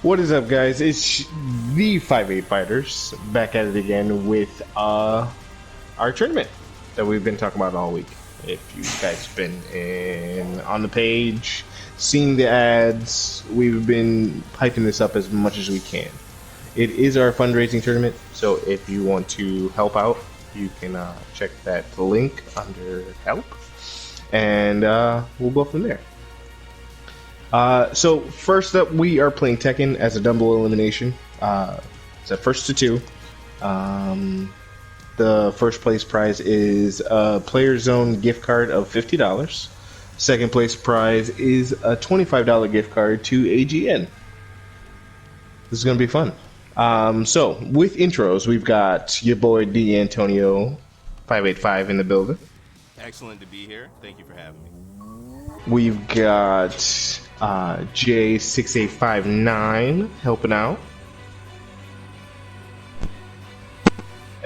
What is up, guys? It's the 585 Fighters back at it again with our tournament that we've been talking about all week. If you guys been on the page, seeing the ads, we've been hyping this up as much as we can. It is our fundraising tournament, so if you want to help out, you can check that link under help, and we'll go from there. So first up, we are playing Tekken as a double elimination. It's a first to two. The first place prize is a Player Zone gift card of $50. Second place prize is a $25 gift card to AGN. This is going to be fun. So with intros, we've got your boy D Antonio 585 in the building. Excellent to be here. Thank you for having me. We've got J6859 helping out.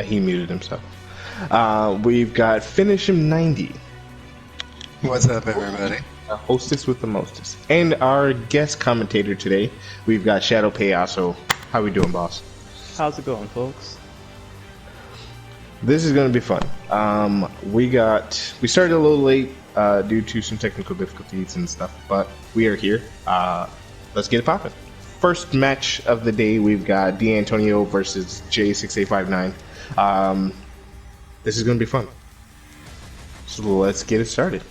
He muted himself. We've got Finish Him 90. What's up, everybody? A hostess with the mostest. And our guest commentator today, we've got Shadow Payaso. How we doing, boss? How's it going, folks? This is going to be fun. We started a little late due to some technical difficulties and stuff, but we are here. Let's get it popping. First match of the day, we've got D'Antonio versus J6859. This is going to be fun. So let's get it started.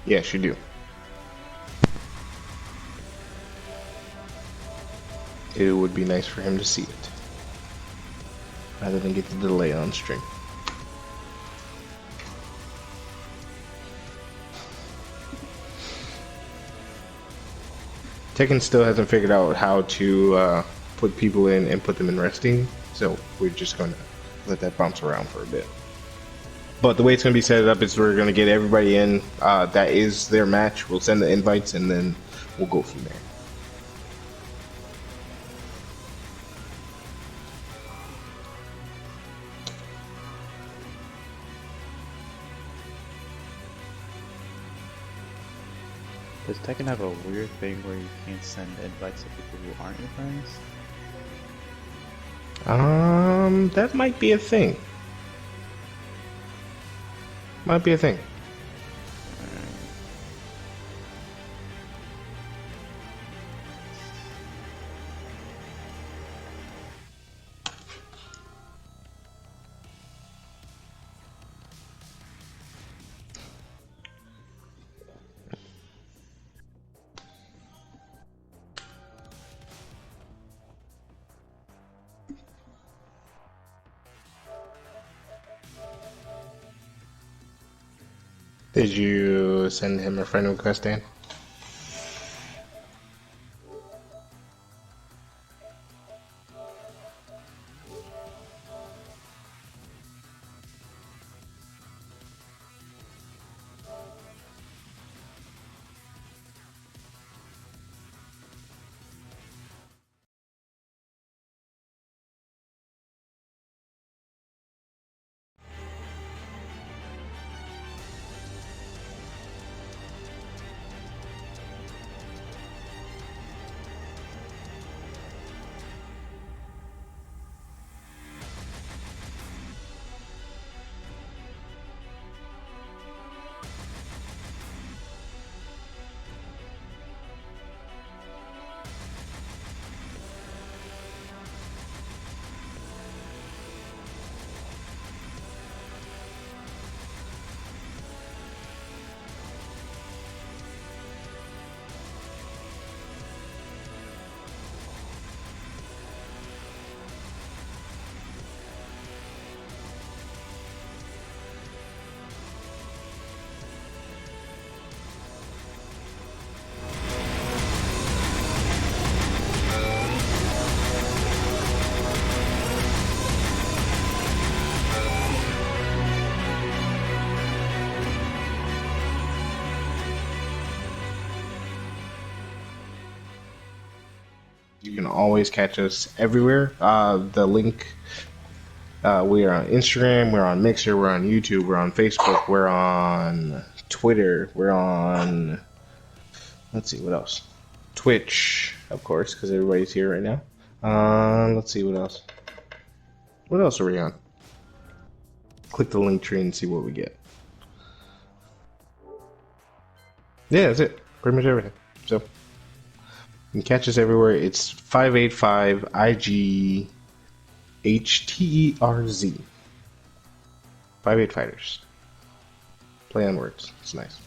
Yes, you do. It would be nice for him to see it, rather than get the delay on stream. Tekken still hasn't figured out how to put people in and put them in resting, so we're just going to let that bounce around for a bit. But the way it's going to be set up is we're going to get everybody in. That is their match. We'll send the invites, and then we'll go from there. Does Tekken have a weird thing where you can't send invites to people who aren't your friends? That might be a thing. Might be a thing. Did you send him a friend request, Dan? You can always catch us everywhere. The link, we are on Instagram, we're on Mixer, we're on YouTube, we're on Facebook, we're on Twitter. We're on. Let's see what else. Twitch, of course, because everybody's here right now. Let's see what else. What else are we on? Click the link tree and see what we get. Yeah, that's it. Pretty much everything. So you can catch us everywhere. It's 585ighterZ. 58 fighters. Play on words. It's nice.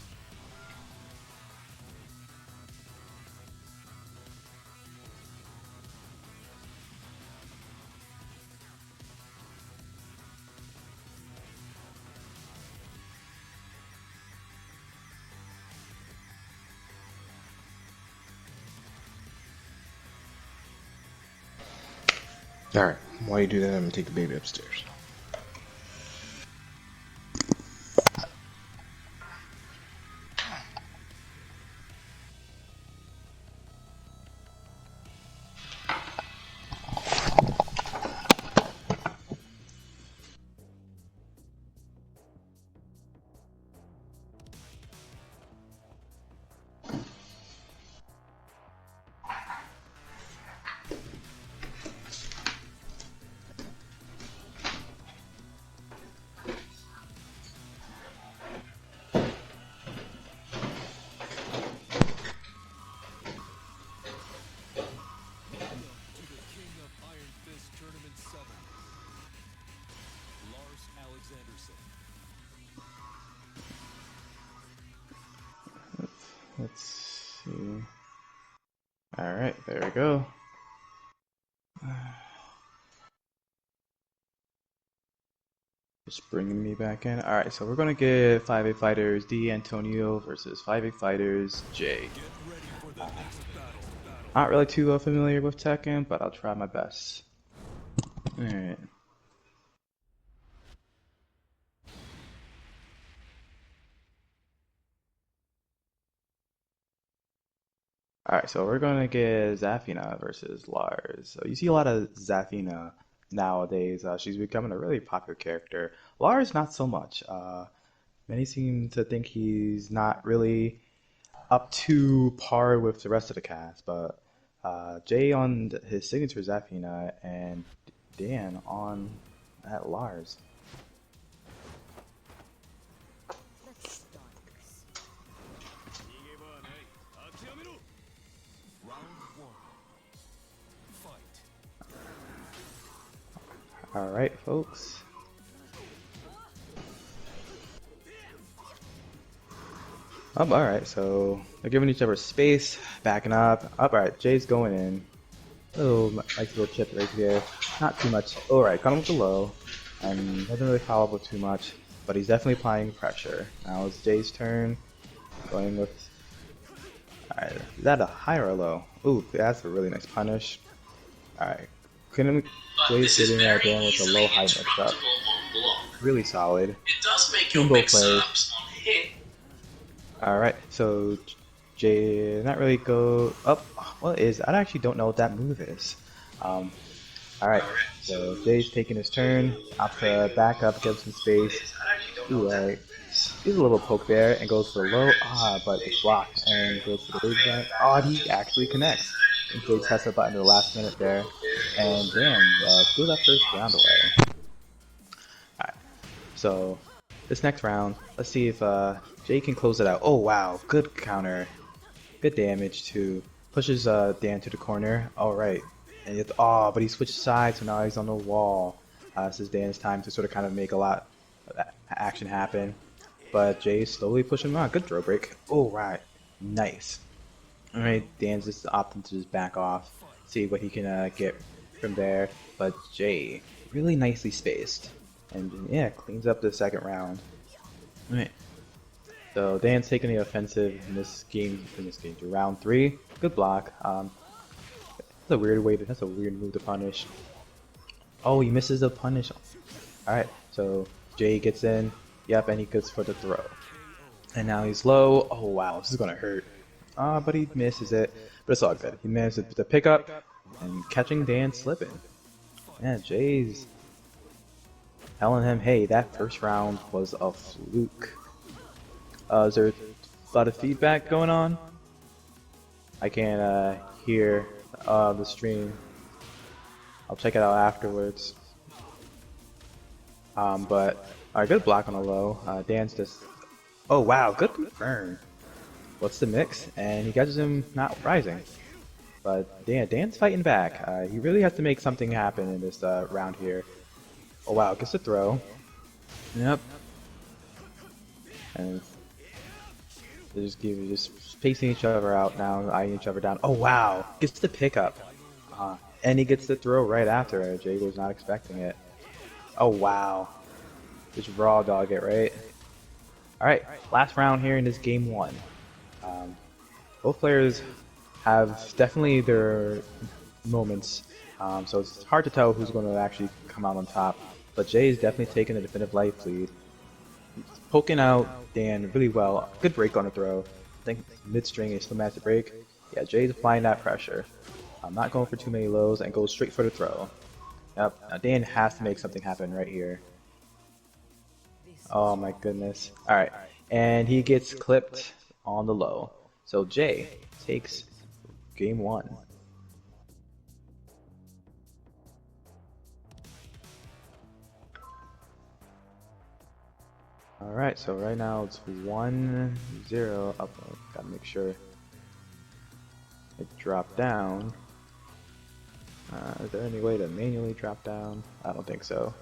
Alright, while you do that, I'm gonna take the baby upstairs. Let's see. Alright, there we go. Just bringing me back in. Alright, so we're gonna get 5 fighters D Antonio versus 5 fighters J. Not really too familiar with Tekken, but I'll try my best. Alright. Alright, so we're gonna get Zafina versus Lars. So you see a lot of Zafina nowadays. She's becoming a really popular character. Lars, not so much. Many seem to think he's not really up to par with the rest of the cast, but Jay on his signature Zafina and Dan on that Lars. Alright, folks. Alright, so they're giving each other space, backing up. Alright, Jay's going in. Oh, nice little chip right here. Not too much. Alright, got him with the low. And doesn't really follow up with too much, but he's definitely applying pressure. Now it's Jay's turn. Going with. Alright, is that a high or a low? Ooh, that's a really nice punish. Alright. Couldn't Jay's getting that down with the low high mix up. Really solid. It does make your your both mix-ups on hit. Alright, so Jay not really go up. What is? I actually don't know what that move is. Alright, so Jay's taking his turn. Up to back up, give some space. Ooh, alright. He's a little poke there and goes for low. But it's blocked and goes for the big guy. He actually connects. And Jay tests the button to the last minute there. And damn, steal that first round away. Alright, so this next round, let's see if Jay can close it out. Oh wow, good counter. Good damage too. Pushes Dan to the corner. Alright. And but he switched sides, so now he's on the wall. This is Dan's time to sort of kind of make a lot of action happen. But Jay's slowly pushing him on. Good throw break. Oh right. Nice. Alright, Dan's just opting to just back off. See what he can get from there. But Jay, really nicely spaced. And yeah, cleans up the second round. Alright. So Dan's taking the offensive in this game to round 3. Good block. That's a weird way. That's a weird move to punish. Oh, he misses the punish. Alright, so Jay gets in. Yep, and he goes for the throw. And now he's low. Oh wow, this is gonna hurt. But he misses it. But it's all good. He manages to pick up and catching Dan slipping. Yeah, Jay's telling him, hey, that first round was a fluke. Is there a lot of feedback going on? I can't hear the stream. I'll check it out afterwards. But alright, good block on the low. Dan's just. Oh wow, good confirm. What's the mix? And he catches him not rising. But Dan's fighting back. He really has to make something happen in this round here. Oh wow, gets a throw. Yep. And they just facing each other out now, eyeing each other down. Oh wow, gets the pickup. And he gets the throw right after it. Jay was not expecting it. Oh wow. Just raw dog it, right? Alright, last round here in this game 1. Both players have definitely their moments, so it's hard to tell who's going to actually come out on top. But Jay is definitely taking a definitive life lead. Poking out Dan really well. Good break on the throw. I think mid-string is still managed to break. Yeah, Jay's applying that pressure. Not going for too many lows and goes straight for the throw. Yep, now Dan has to make something happen right here. Oh my goodness. Alright, and he gets clipped on the low. So Jay takes game 1. Alright, so right now it's 1-0 up. Gotta make sure it dropped down. Is there any way to manually drop down? I don't think so.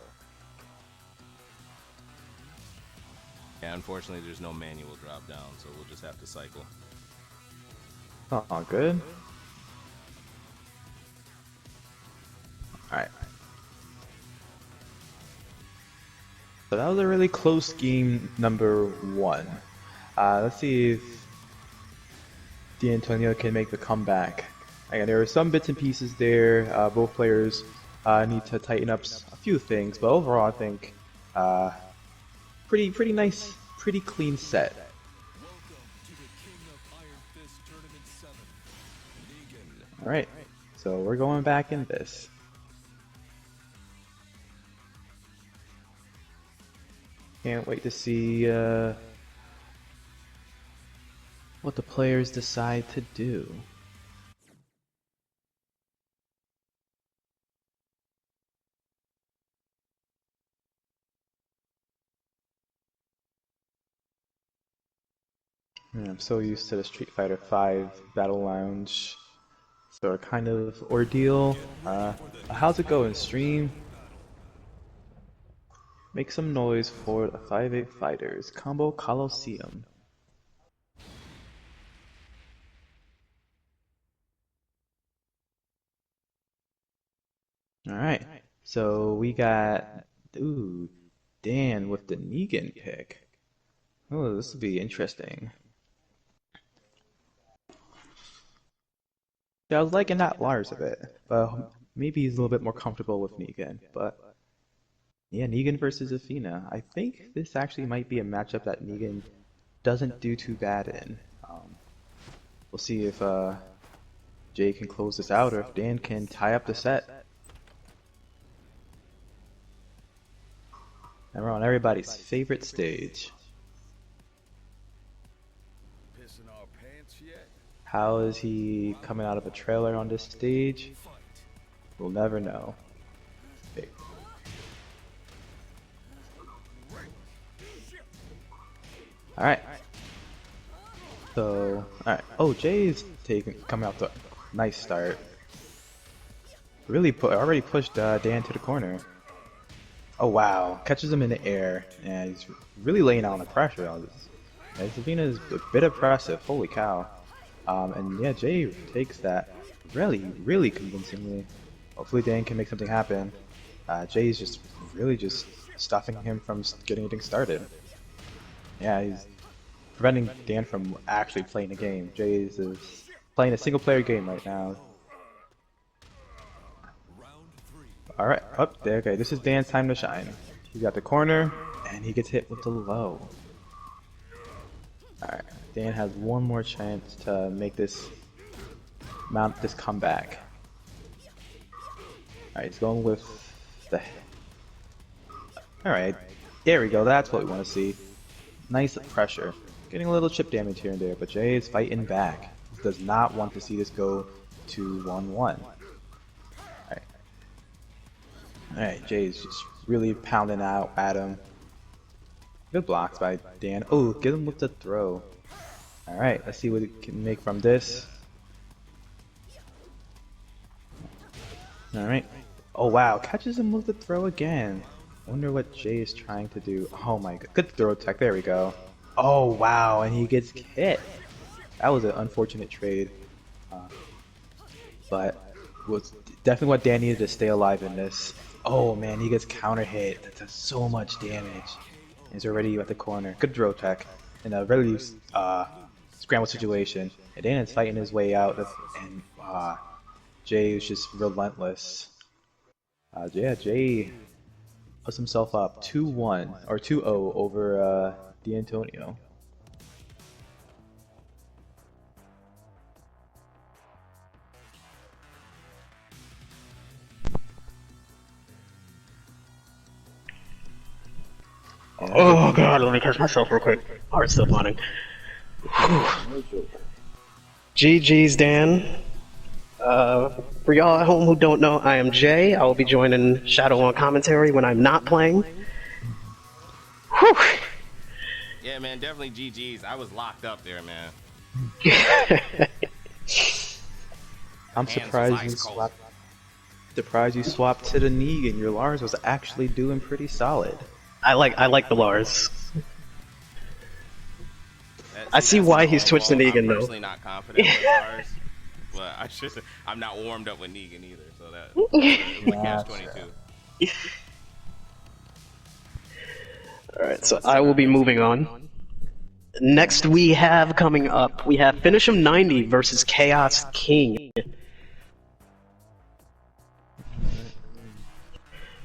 Yeah, unfortunately, there's no manual drop down, so we'll just have to cycle. Oh, good. Alright. So that was a really close game number 1. Let's see if D'Antonio can make the comeback. Again, there are some bits and pieces there. Both players need to tighten up a few things, but overall I think pretty nice, pretty clean set. Alright, so we're going back in this. Can't wait to see what the players decide to do. I'm so used to the Street Fighter V Battle Lounge sort of kind of ordeal. How's it going, stream? Make some noise for the 585 Fighters Combo Colosseum. Alright, so we got, ooh, Dan with the Negan pick. Oh, this will be interesting. Yeah, I was liking that Lars a bit, but maybe he's a little bit more comfortable with Negan. But yeah, Negan versus Athena. I think this actually might be a matchup that Negan doesn't do too bad in. We'll see if Jay can close this out or if Dan can tie up the set. And we're on everybody's favorite stage. How is he coming out of a trailer on this stage? We'll never know. Okay. Alright. So, alright. Oh, Jay's coming out the nice start. Really already pushed Dan to the corner. Oh wow, catches him in the air, and he's really laying out on the pressure on this. Savina is a bit impressive, holy cow. And yeah, Jay takes that really convincingly. Hopefully Dan can make something happen. Jay's just really just stopping him from getting anything started. Yeah, he's preventing Dan from actually playing a game. Jay is playing a single player game right now. Alright, up there. Okay, this is Dan's time to shine. He got the corner, and he gets hit with the low. Alright, Dan has one more chance to make this comeback. Alright, he's going with the... Alright, there we go, that's what we want to see. Nice pressure. getting a little chip damage here and there, but Jay is fighting back. He does not want to see this go to 1-1. Alright, Jay is just really pounding out at him. Good blocks by Dan. Oh, get him with the throw. Alright, let's see what he can make from this. Alright. Oh wow, catches him with the throw again. I wonder what Jay is trying to do. Oh my god. Good throw tech, there we go. Oh wow, and he gets hit. That was an unfortunate trade. But was definitely what Dan needed to stay alive in this. Oh man, he gets counter hit. That does so much damage. He's already at the corner. Good throw tech in a really scramble situation. And Dan is fighting his way out, and Jay is just relentless. Yeah, Jay puts himself up 2-1 or 2-0 over D'Antonio. Oh god, let me catch myself real quick. Heart's still pounding. GG's, Dan. For y'all at home who don't know, I am Jay. I will be joining Shadow on commentary when I'm not playing. Whew. Yeah, man, definitely GG's. I was locked up there, man. I'm surprised you swapped. Surprised you swapped to the Negan. Your Lars was actually doing pretty solid. I like the Lars. I see why he's switched to Negan, I'm though. personally not confident with Lars, but I'm not warmed up with Negan either, so that was a catch-22. Alright, so I will be moving on. Next we have coming up, we have Finish Him 90 versus Chaos King.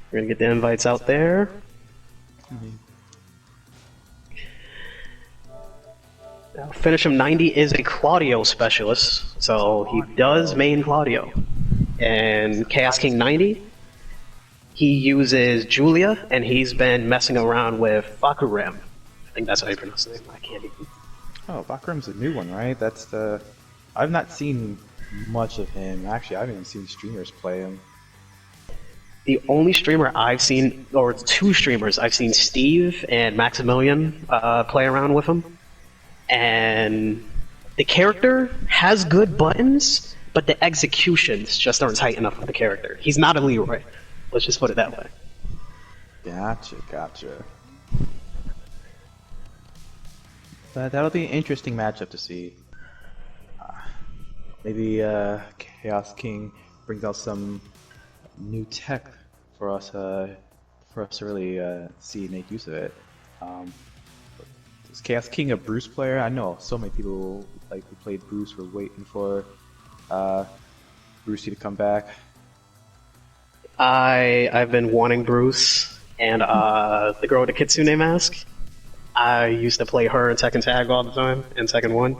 We're gonna get the invites out there. Now, Finish Him 90 is a Claudio specialist, so he does main Claudio. And Chaos King 90, he uses Julia, and he's been messing around with Fakuram. I think that's how you pronounce it. I can't even. Oh, Bakram's a new one, right? That's the. I've not seen much of him. Actually, I haven't even seen streamers play him. The only streamer I've seen, or two streamers, I've seen Steve and Maximilian play around with him. And the character has good buttons, but the executions just aren't tight enough for the character. He's not a Leroy. Let's just put it that way. Gotcha. But that'll be an interesting matchup to see. Maybe Chaos King brings out some new tech for us to really see and make use of it. Is Chaos King a Bruce player? I know so many people who played Bruce were waiting for Brucey to come back. I've been wanting Bruce and the girl with the Kitsune mask. I used to play her in Tekken Tag all the time in Tekken 1.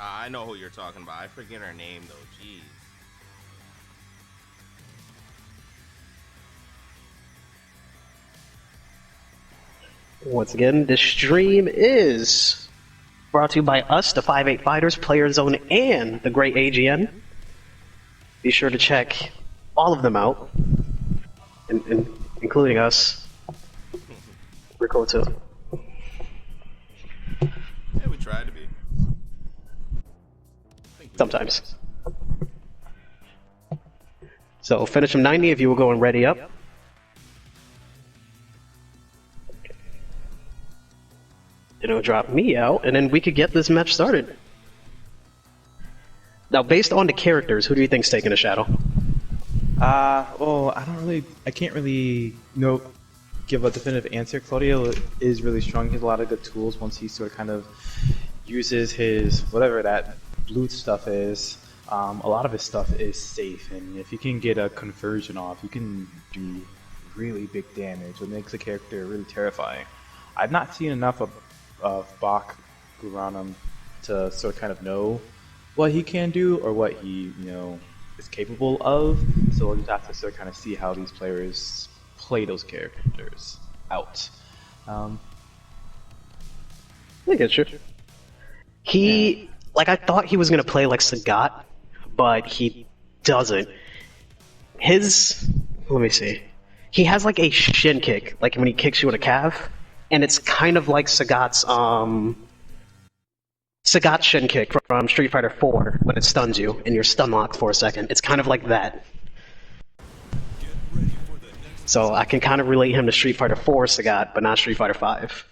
I know who you're talking about. I forget her name though. Jeez. Once again, this stream is brought to you by us, the 585 Fighters, Player Zone, and the Great AGN. Be sure to check all of them out, including us. We're cool too. Yeah, we tried to be. Sometimes. So finish him 90 if you will go and ready up. It'll drop me out, and then we could get this match started. Now, based on the characters, who do you think's taking a shadow? Well, I can't really give a definitive answer. Claudio is really strong. He has a lot of good tools once he sort of kind of uses his, whatever that blue stuff is. A lot of his stuff is safe, and if you can get a conversion off, you can do really big damage, which makes the character really terrifying. I've not seen enough of Bach Guranum to sort of kind of know what he can do or what he, is capable of. So we'll just have to sort of kind of see how these players play those characters out. I get you. I thought he was gonna play like Sagat, but he doesn't. Let me see. He has like a shin kick, like when he kicks you in a calf, and it's kind of like Sagat's shin kick from Street Fighter 4 when it stuns you and you're stun locked for a second. It's kind of like that. So I can kind of relate him to Street Fighter 4 Sagat, but not Street Fighter 5.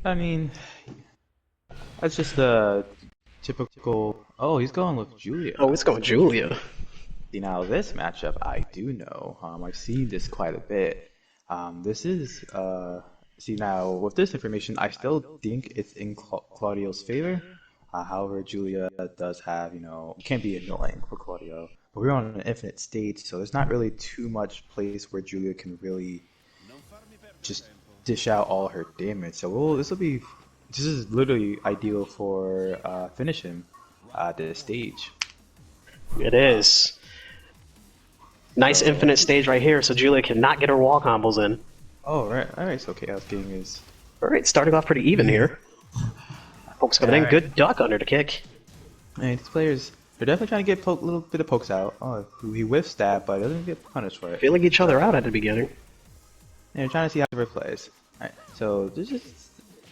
I mean, that's just the typical. Oh, he's going with Julia. Oh, it's going Julia. See, now this matchup I do know. I've seen this quite a bit. This is see, now with this information, I still think it's in Claudio's favor. However, Julia does have, can't be annoying for Claudio. But we're on an infinite stage, so there's not really too much place where Julia can really just dish out all her damage. So this is literally ideal for finishing this stage. It is. Nice infinite stage right here, so Julia cannot get her wall combos in. Oh, right. Alright, so Chaos King is... Alright, starting off pretty even here. Folks coming in, good duck under the kick. And these players, they're definitely trying to get a little bit of pokes out. Oh, he whiffs that, but doesn't get punished for it. Feeling each other out at the beginning. And they're trying to see how it plays. Alright, so there's just...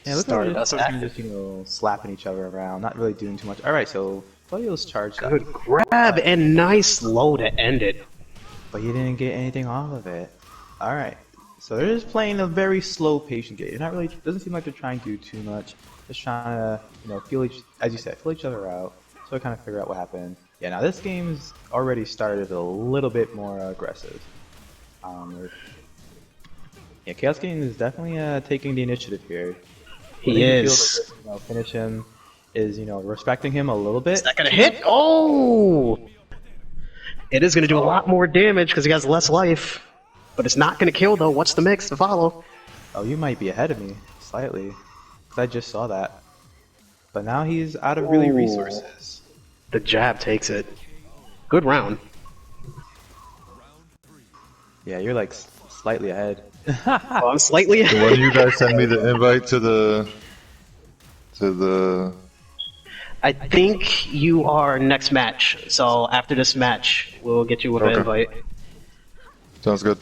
Yeah, look Started at us active. just, slapping each other around, not really doing too much. Alright, so Claudio's charged up. Good grab and nice low to end it. But he didn't get anything off of it. Alright. So they're just playing a very slow, patient game. It not really doesn't seem like they're trying to do too much. Just trying to, feel as you said, feel each other out. So kind of figure out what happened. Yeah, now this game's already started a little bit more aggressive. Yeah, Chaos King is definitely taking the initiative here. He is. Feel like, finish him is respecting him a little bit. Is that gonna hit? Oh! It is gonna do a lot more damage because he has less life. But it's not gonna kill though. What's the mix to follow? Oh, you might be ahead of me slightly, because I just saw that. But now he's out of really resources. The jab takes it. Good round. Yeah, you're like slightly ahead. Oh, I'm slightly So when you guys send me the invite to the I think you are next match. So after this match, we'll get you with an Okay. invite. Sounds good.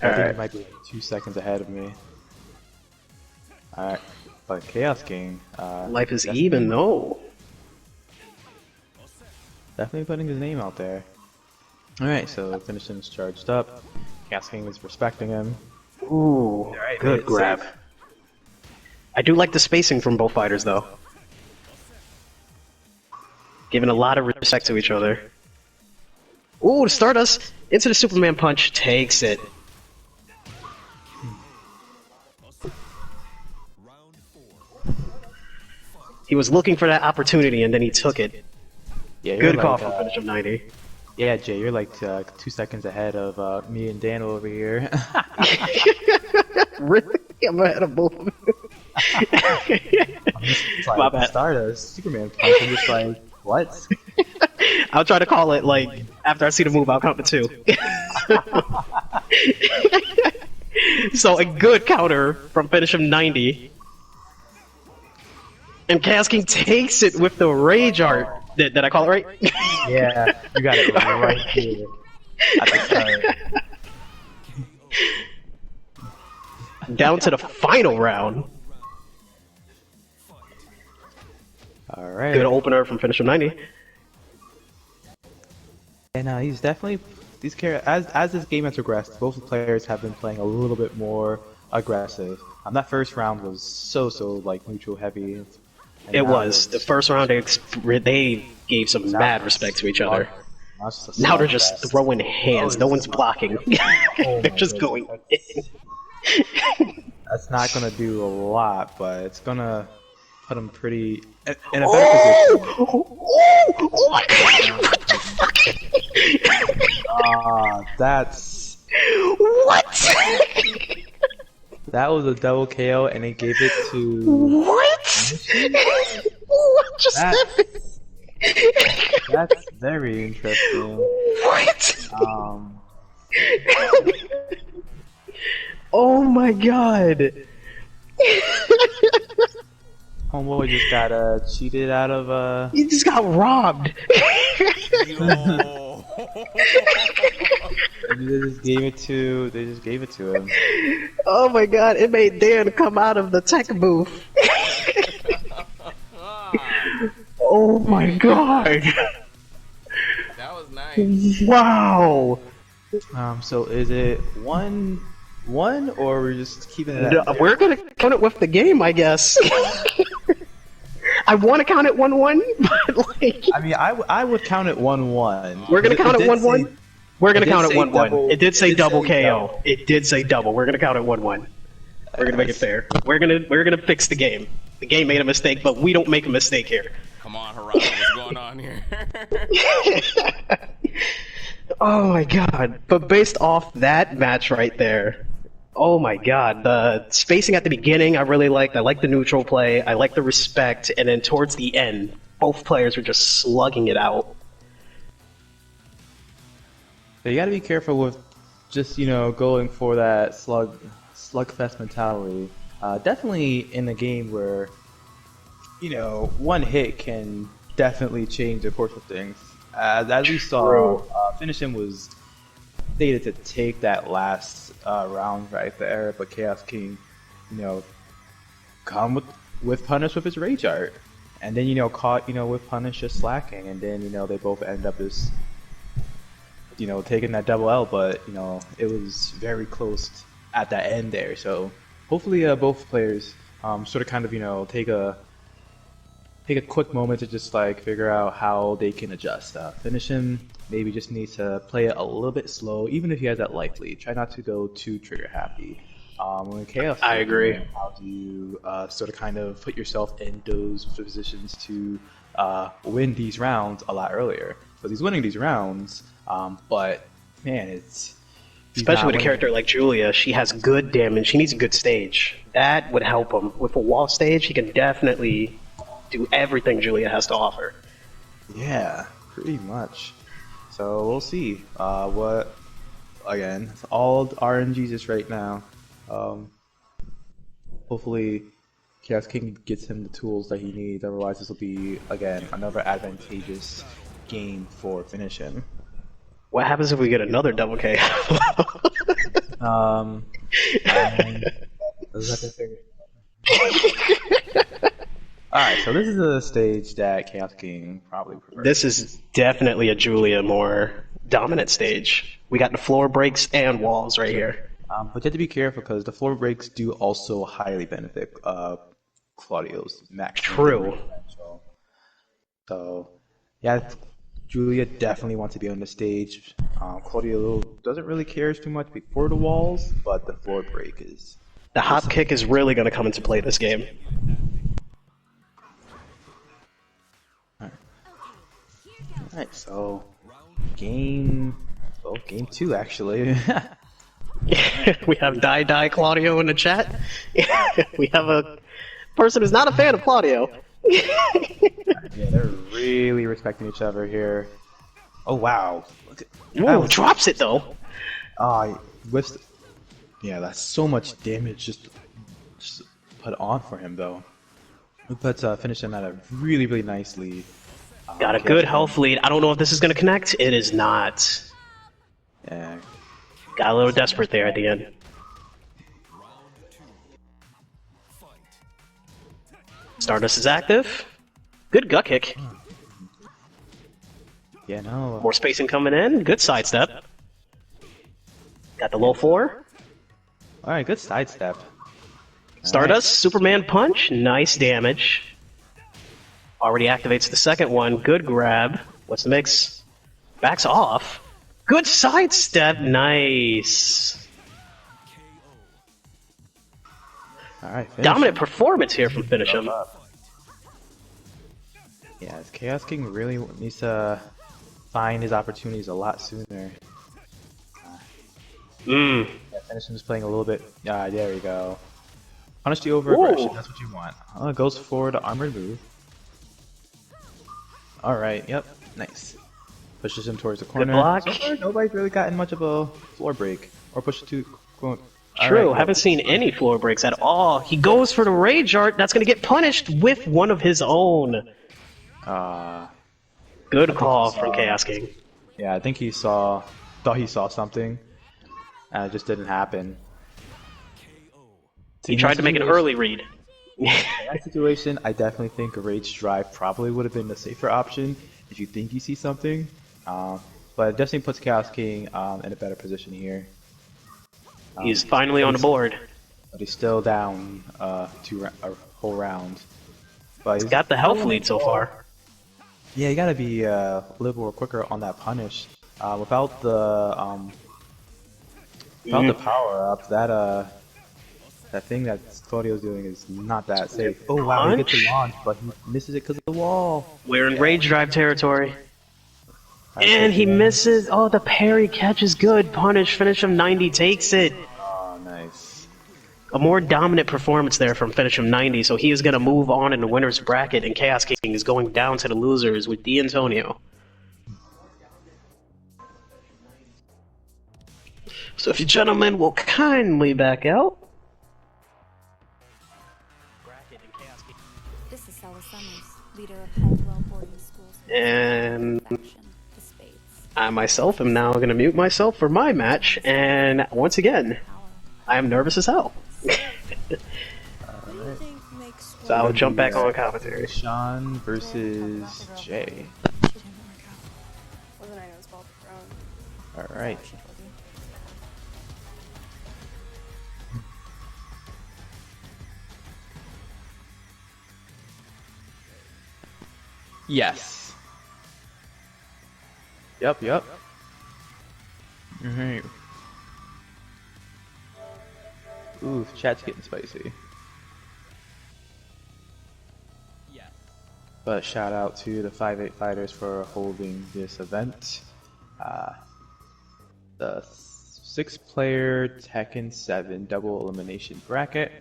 I think Alright. he might be 2 seconds ahead of me. Alright, but Chaos King... Life is even though. Definitely putting his name out there. Alright, so Finishing's charged up. Chaos King is respecting him. Ooh, good it's grab. safe. I do like the spacing from both fighters though. Giving a lot of respect to each other. Ooh, to start us into the Superman punch, takes it. He was looking for that opportunity and then he took it. Yeah, you're Good call like, from finish of 90. yeah, Jay, you're like 2 seconds ahead of me and Dan over here. Really? I'm ahead of both of them. It's like, My bad. Stardust, Superman punch. I'm just like, what? I'll try to call it like after I see the move. I'll count to 2. So a good counter from finish of 90, and Chaos King takes it with the rage art. Did I call it right? Yeah, you got it right here at the start. Down to the final round. All right. Good opener from finish of 90. And he's definitely as this game has progressed, both players have been playing a little bit more aggressive. That first round was so like neutral heavy. And It now was the first round. They gave some mad respect to each other. Now they're just throwing hands. No one's blocking. They're just going in. That's not gonna do a lot, but it's gonna put him pretty in a better position. Oh my god! What the fuck? That's What? that was a double KO, and it gave it to What? What just That- happened? That's very interesting. What? Um, Oh my god. Homeboy just got cheated out of He just got robbed. Yo. They just gave it to him. Oh my god, it made Dan come out of the tech booth. Oh my god. That was nice. Wow. So is it 1-1 or we're just keeping it No, at we're gonna count it with the game, I guess. I want to count it 1-1, but like I mean, I would count it 1-1. we're gonna count it did 1-1. say- We're gonna it did count it say 1-1. double- It did say it did double say KO. double. It did say double. We're gonna count it 1-1. We're gonna make it fair. We're gonna fix the game. The game made a mistake, but we don't make a mistake here. Come on, Harada, what's going on here? Oh my god. But based off that match right there, oh my god. The spacing at the beginning I really liked. I liked the neutral play. I liked the respect. And then towards the end, both players were just slugging it out. You got to be careful with just going for that slugfest mentality. Definitely in a game where one hit can definitely change the course of things. As we saw, Finishing was stated to take that last round right there, but Chaos King, come with Punish with his Rage Art, and then caught with Punish just slacking, and then they both end up just taking that double L, but it was very close at that end there. So hopefully both players sort of kind of take a quick moment to just figure out how they can adjust. Finish him maybe just needs to play it a little bit slow, even if he has that life lead. Try not to go too trigger happy. When Chaos, I agree. How do you sort of kind of put yourself in those positions to win these rounds a lot earlier? Because he's winning these rounds, but man, he's Especially with a not character like Julia, she has good damage. She needs a good stage. That would help him. With a wall stage, he can definitely do everything Julia has to offer. Yeah, pretty much. So we'll see. What again? It's all RNGs right now. Hopefully, Chaos King gets him the tools that he needs. Otherwise, this will be again another advantageous game for Finish him. What happens if we get another double K? Let's have to figure. Alright, so this is a stage that Chaos King probably prefers. This is definitely a Julia more dominant stage. We got the floor breaks and walls right here. But you have to be careful because the floor breaks do also highly benefit Claudio's max. True. Potential. So, yeah, Julia definitely wants to be on the stage. Claudio doesn't really care too much before the walls, but the floor break is... The hop kick is really going to come into play this game. Alright, so game 2 actually. We have Die Claudio in the chat. We have a person who's not a fan of Claudio. Yeah, they're really respecting each other here. Oh wow! Look at Ooh, drops it though. Yeah, that's so much damage just put on for him though. But finish him at a really nice lead. Got a good health lead. I don't know if this is going to connect. It is not. Yeah. Got a little desperate there at the end. Stardust is active. Good gut kick. Yeah, no. More spacing coming in. Good sidestep. Got the low 4. Alright, good sidestep. Stardust, Superman punch. Nice damage. Already activates the second one. Good grab. What's the mix? Backs off. Good sidestep. Nice. Alright, Dominant performance here from Finish Him. Yeah, Chaos King really needs to find his opportunities a lot sooner. Yeah, Finish Him is playing a little bit. There we go. Punish the over aggression, that's what you want. Goes for the armored move. Alright, yep, nice. Pushes him towards the Good corner. block. So far, nobody's really gotten much of a floor break. Or push it to... True, Alright, haven't seen any floor breaks at all. He goes for the rage art, that's gonna get punished with one of his own. Good call from Chaos King. Yeah, I think he thought he saw something, and it just didn't happen. He tried to make an early read. In that situation, I definitely think a rage drive probably would have been the safer option if you think you see something. But it definitely puts Chaos King in a better position here. He's finally on the board. But he's still down a whole round. But He's got the health lead so far. Yeah, you gotta be a little more quicker on that punish. Without the power up, that thing that Claudio's doing is not that safe. Oh wow, he gets a launch, but he misses it because of the wall. We're in rage drive territory. And he misses. Oh, the parry catch is good. Punish, finish him 90, takes it. Oh, nice. A more dominant performance there from finish him 90, so he is going to move on in the winner's bracket, and Chaos King is going down to the losers with D'Antonio. So if you gentlemen will kindly back out. This is Ella Summers, leader of Caldwell Boarding School's And section, the Spades. I myself am now going to mute myself for my match, and once again, I am nervous as hell. So I'll jump back on commentary. Sean versus Jay. Alright. Yes. Yep. Alright. Ooh, chat's getting spicy. But shout out to the 585 Fighters for holding this event. The 6-player Tekken 7 double elimination bracket.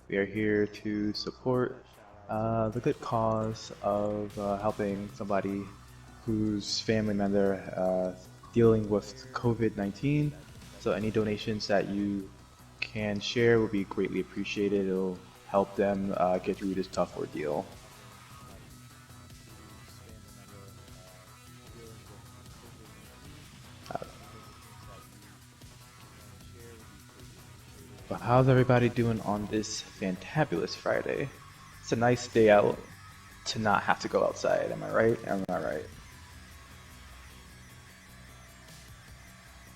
We are here to support the good cause of helping somebody whose family member dealing with COVID-19. So any donations that you can share will be greatly appreciated. It'll help them get through this tough ordeal. But how's everybody doing on this fantabulous Friday? It's a nice day out to not have to go outside, am I right? Am I right?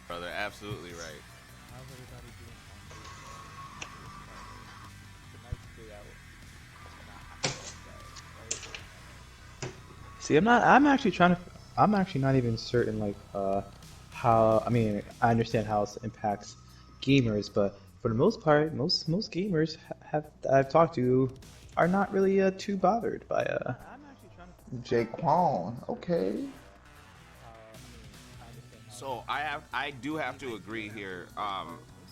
Brother, absolutely right. See, I'm actually not even certain, like, how, I mean, I understand how it impacts gamers, but for the most part, most gamers that I've talked to are not really too bothered by Jaquan, okay. So I do have to agree here.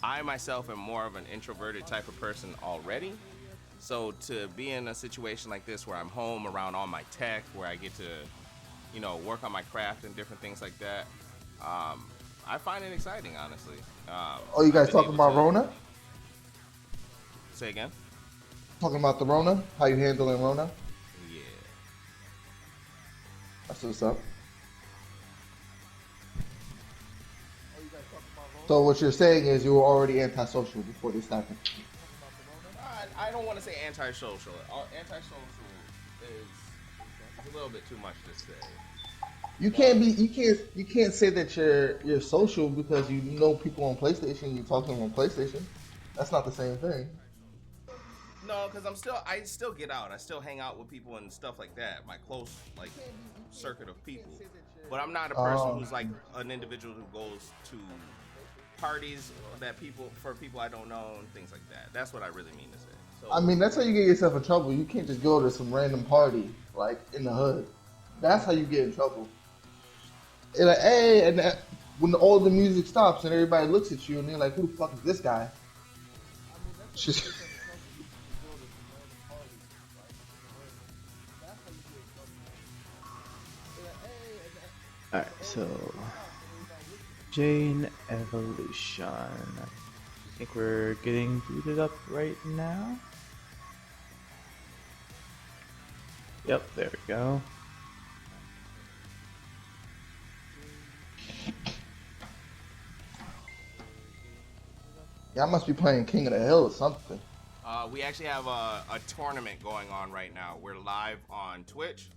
I myself am more of an introverted type of person already. So to be in a situation like this where I'm home around all my tech, where I get to, you know, work on my craft and different things like that, I find it exciting, honestly. Oh, you guys talking about Rona? Say again? Talking about the Rona? How you handling Rona? Yeah. That's what's up. So what you're saying is you were already antisocial before this happened. I don't want to say antisocial. Antisocial is a little bit too much to say. You can't say that you're social because you know people on PlayStation. You talk to them on PlayStation. That's not the same thing. No, because I still get out. I still hang out with people and stuff like that. My close circuit of people. But I'm not a person who's like an individual who goes to parties for people I don't know and things like that. That's what I really mean to say. So, I mean, that's how you get yourself in trouble. You can't just go to some random party like in the hood. That's how you get in trouble. And like, hey, and when all the music stops and everybody looks at you and they're like, "Who the fuck is this guy?" Just Alright, so Jane Evolution. I think we're getting booted up right now. Yep, there we go. Y'all must be playing King of the Hill or something. We actually have a tournament going on right now. We're live on Twitch,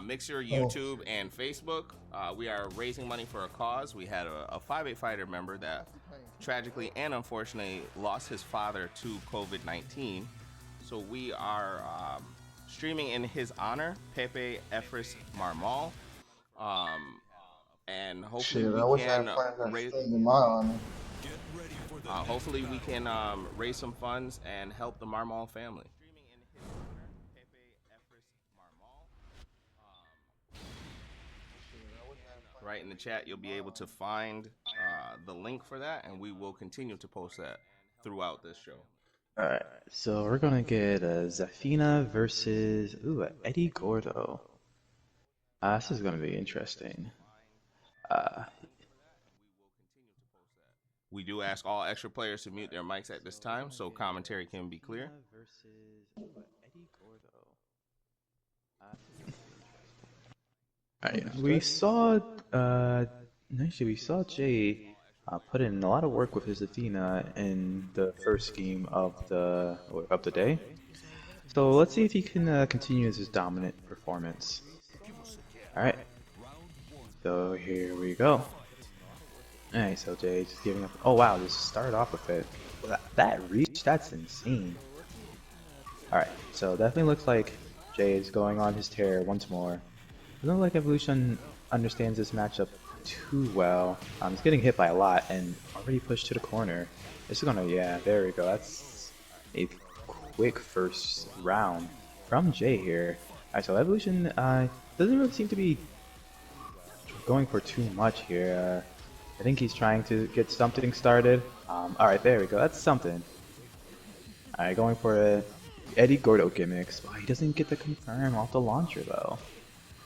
Mixer, YouTube, and Facebook. We are raising money for a cause. We had a 5'8" fighter member that tragically and unfortunately lost his father to COVID-19. So we are streaming in his honor, Pepe Efris Marmal. And hopefully Shit, I we wish I can had friends that raise. streamed in my honor. Hopefully we can raise some funds and help the Marmal family. Right in the chat, you'll be able to find the link for that, and we will continue to post that throughout this show. Alright, so we're gonna get Zafina versus Eddie Gordo. This is gonna be interesting. We do ask all extra players to mute their mics at this time so commentary can be clear. Alright, we saw actually we saw Jay put in a lot of work with his Athena in the first game of the day. So let's see if he can continue his dominant performance. Alright. So here we go. Alright, so Jay just giving up. Oh wow, just started off with it. That reach, that's insane. Alright, so definitely looks like Jay is going on his tear once more. Doesn't look like Evolution understands this matchup too well. He's getting hit by a lot and already pushed to the corner. This is gonna, yeah, there we go. That's a quick first round from Jay here. Alright, so Evolution doesn't really seem to be going for too much here. I think he's trying to get something started. Alright, there we go. That's something. Alright, going for a Eddie Gordo gimmicks. Well, he doesn't get the confirm off the launcher though.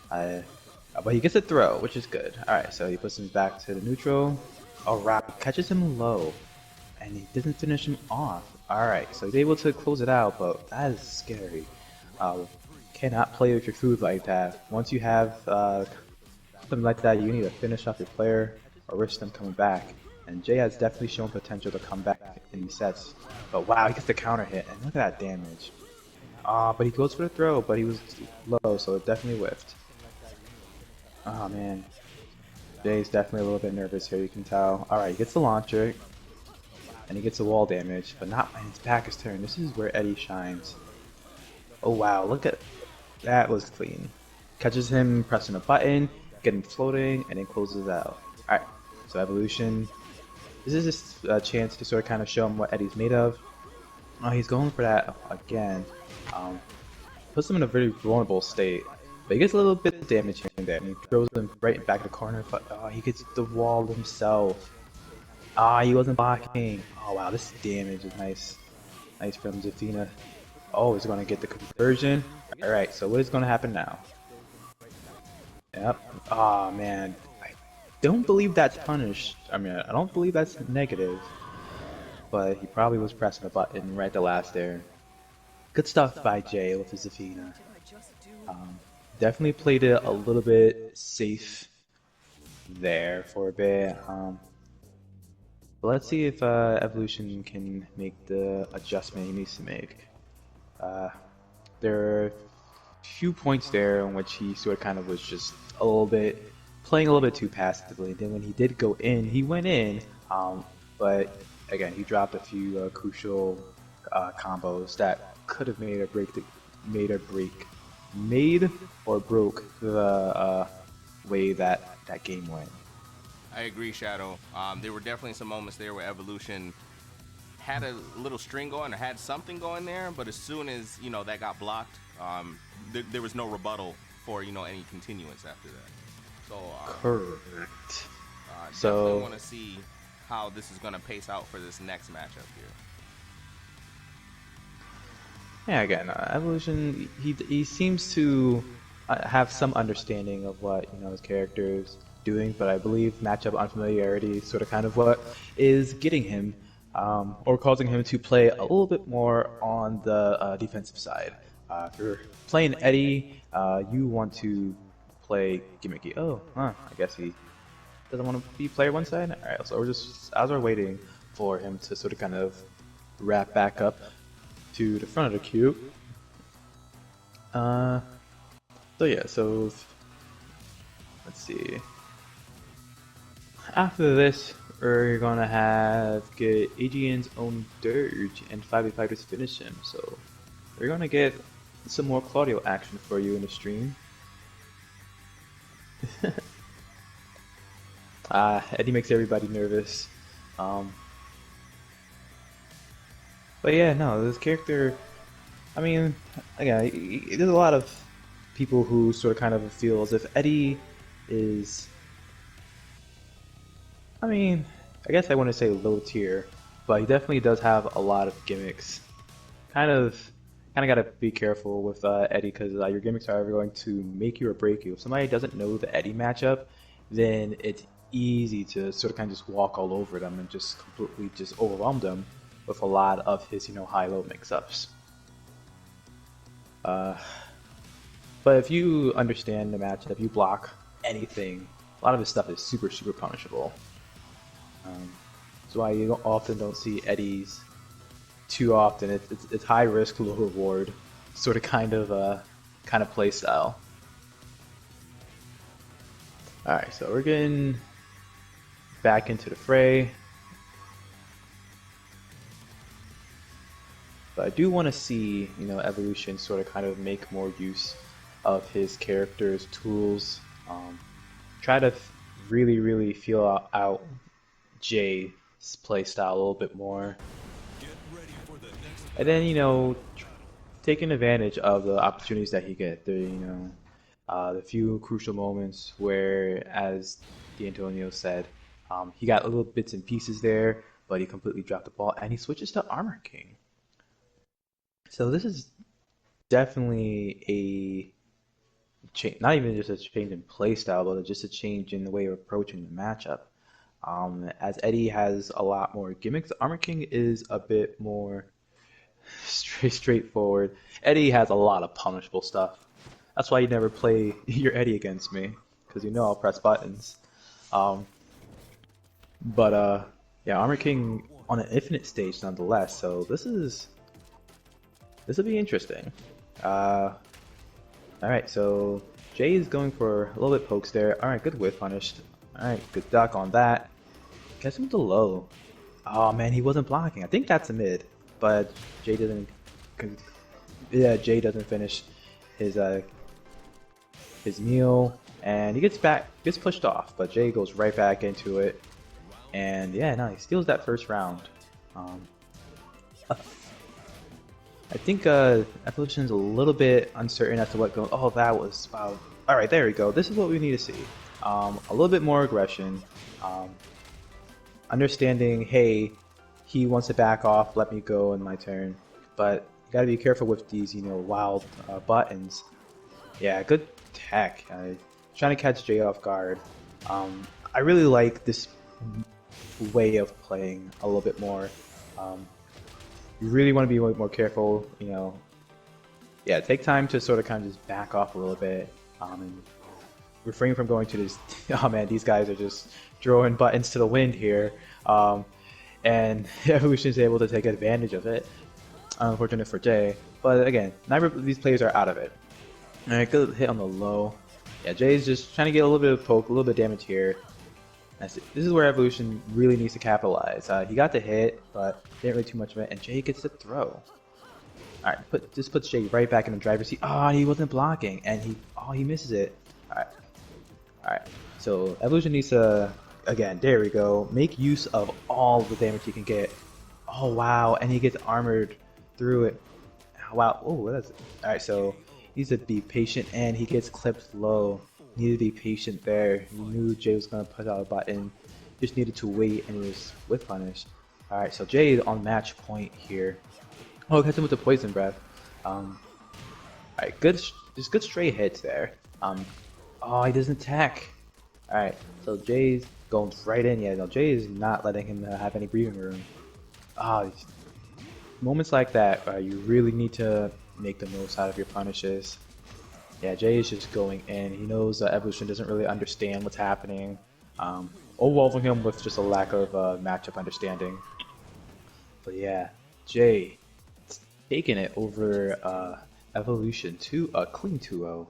But he gets a throw, which is good. Alright, so he puts him back to the neutral. Alright, catches him low. And he doesn't finish him off. Alright, so he's able to close it out, but that is scary. Cannot play with your food like that. Once you have something like that, you need to finish off your player or risk them coming back. And Jay has definitely shown potential to come back in these sets. But wow, he gets the counter hit, and look at that damage. But he goes for the throw, but he was low, so it definitely whiffed. Oh man. Jay's definitely a little bit nervous here, you can tell. Alright, he gets the launcher, and he gets the wall damage, but not when it's back his turn. This is where Eddie shines. Oh wow, look at that, was clean. Catches him pressing a button, getting floating, and then closes out. Alright, so Evolution. This is just a chance to sort of kind of show him what Eddie's made of. Oh, he's going for that again. Puts him in a very vulnerable state. But he gets a little bit of damage here and there, and he throws him right back the corner, but he gets the wall himself. He wasn't blocking. Oh wow, this damage is nice. Nice from Zafina. Oh, he's going to get the conversion. Alright, so what is going to happen now? Yep. Oh man. I don't believe that's punished. I mean, I don't believe that's negative. But he probably was pressing a button right at the last there. Good stuff by Jay with his Zafina. Definitely played it a little bit safe there for a bit. But let's see if Evolution can make the adjustment he needs to make. There are a few points there in which he sort of kind of was just a little bit playing a little bit too passively. Then when he did go in, he went in, but again, he dropped a few crucial combos that could have made or broke the way that game went. I agree, Shadow. There were definitely some moments there where Evolution had a little string going or had something going there, but as soon as that got blocked, there was no rebuttal for any continuance after that. So Correct. Definitely want to see how this is going to pace out for this next matchup here. Yeah, again, Evolution, he seems to have some understanding of what his character is doing, but I believe matchup unfamiliarity is sort of kind of what is getting him, or causing him to play a little bit more on the defensive side. If you're playing Eddie, you want to play gimmicky. Oh, I guess he doesn't want to be player one side. All right, so we're just as we're waiting for him to sort of kind of wrap back up to the front of the queue. So yeah, so let's see. After this, we're gonna have get AGN's own Dirge and 585ighterZ finish him. So we're gonna get some more Claudio action for you in the stream. Eddie makes everybody nervous. But yeah, no, this character. I mean, again, there's a lot of people who sort of kind of feel as if Eddie is, I mean, I guess I want to say low tier, but he definitely does have a lot of gimmicks. Kind of gotta be careful with Eddie, because your gimmicks are either going to make you or break you. If somebody doesn't know the Eddie matchup, then it's easy to sort of kind of just walk all over them and just completely just overwhelm them with a lot of his high-low mix-ups. But if you understand the matchup, you block anything, a lot of his stuff is super punishable. That's why you often don't see Eddies too often. It's high risk, low reward, sort of kind of play style. Alright, so we're getting back into the fray. But I do want to see, Evolution sort of kind of make more use of his character's tools. Try to really feel out Jay's playstyle a little bit more. And then, taking advantage of the opportunities that he gets. The few crucial moments where, as D'Antonio said, he got little bits and pieces there, but he completely dropped the ball, and he switches to Armor King. So this is definitely a change, not even just a change in playstyle, but just a change in the way of approaching the matchup. As Eddie has a lot more gimmicks, Armor King is a bit more straightforward. Eddie has a lot of punishable stuff. That's why you never play your Eddie against me, because I'll press buttons. But yeah, Armor King on an infinite stage nonetheless, so this will be interesting. Alright, so Jay is going for a little bit pokes there. Alright, good whiff punished. Alright, good duck on that. Gets him with the low. Oh man, he wasn't blocking. I think that's a mid, but Jay doesn't. Yeah, Jay doesn't finish his meal, and he gets pushed off. But Jay goes right back into it, and yeah, no, he steals that first round. I think Evolution's a little bit uncertain as to what goes. Oh, that was wow. All right, there we go. This is what we need to see. A little bit more aggression. Understanding, hey, he wants to back off. Let me go in my turn. But you gotta be careful with these, wild buttons. Yeah, good tech. Trying to catch Jay off guard. I really like this way of playing a little bit more. You really want to be a little more careful, Yeah, take time to sort of kind of just back off a little bit, and refrain from going to this. Oh man, these guys are just throwing buttons to the wind here, and Evolution is able to take advantage of it. Unfortunate for Jay, but again, neither of these players are out of it. Alright, good hit on the low. Yeah, Jay's just trying to get a little bit of poke, a little bit of damage here. This is where Evolution really needs to capitalize. He got the hit, but didn't really too much of it, and Jay gets the throw. Alright, this puts Jay right back in the driver's seat. Oh, he wasn't blocking, and he misses it. Alright, so Evolution needs to, again, there we go, make use of all the damage he can get. Oh wow, and he gets armored through it. Wow, oh, what is it? Alright, so he needs to be patient, and he gets clipped low. Needed to be patient there. He knew Jay was going to push out a button. Just needed to wait, and it was whiff punished. Alright, so Jay is on match point here. Oh, catch him with the poison breath. Alright, good. There's good straight hits there. Oh, he doesn't attack. Alright, so Jay's going right in. Yeah, no, Jay is not letting him have any breathing room. Ah, moments like that, you really need to make the most out of your punishes. Yeah, Jay is just going in. He knows Evolution doesn't really understand what's happening. Overwhelming him with just a lack of matchup understanding. But yeah, Jay taking it over Evolution to a clean 2-0.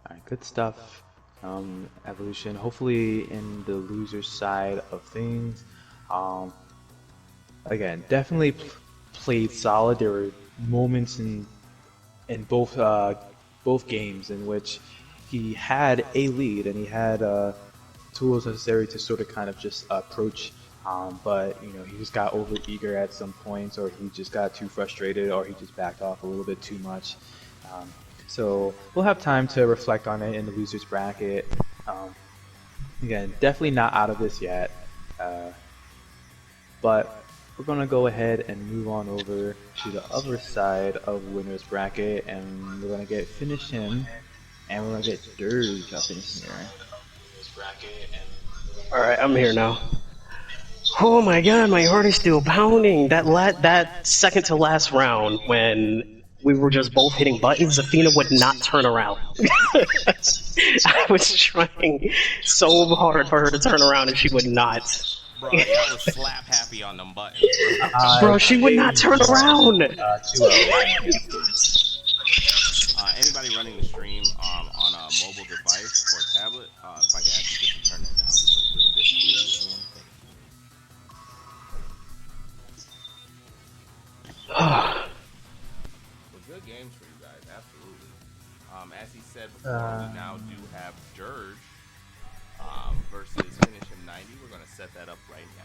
Alright, good stuff. Evolution, hopefully in the loser side of things. Again, definitely played solid. There were moments in both games in which he had a lead and he had tools necessary to sort of kind of just approach. But you know, he just got over eager at some points, or he just got too frustrated, or he just backed off a little bit too much. So we'll have time to reflect on it in the losers bracket. Again, definitely not out of this yet, but we're gonna go ahead and move on over to the other side of winners bracket, and we're gonna get finish him, and we're gonna get Dirge up in here. All right, I'm here now. Oh my god, my heart is still pounding. That second to last round when we were just both hitting buttons, Athena would not turn around. I was trying so hard for her to turn around and she would not. Bro, I was slap happy on them buttons. Bro, she would not turn around. Anybody running the stream on a mobile device or tablet, if I could ask you just to turn that down just a little bit, please. Well, good games for you guys, absolutely. As he said before, we now do have Dirge versus Finish Him 90. We're going to set that up right now.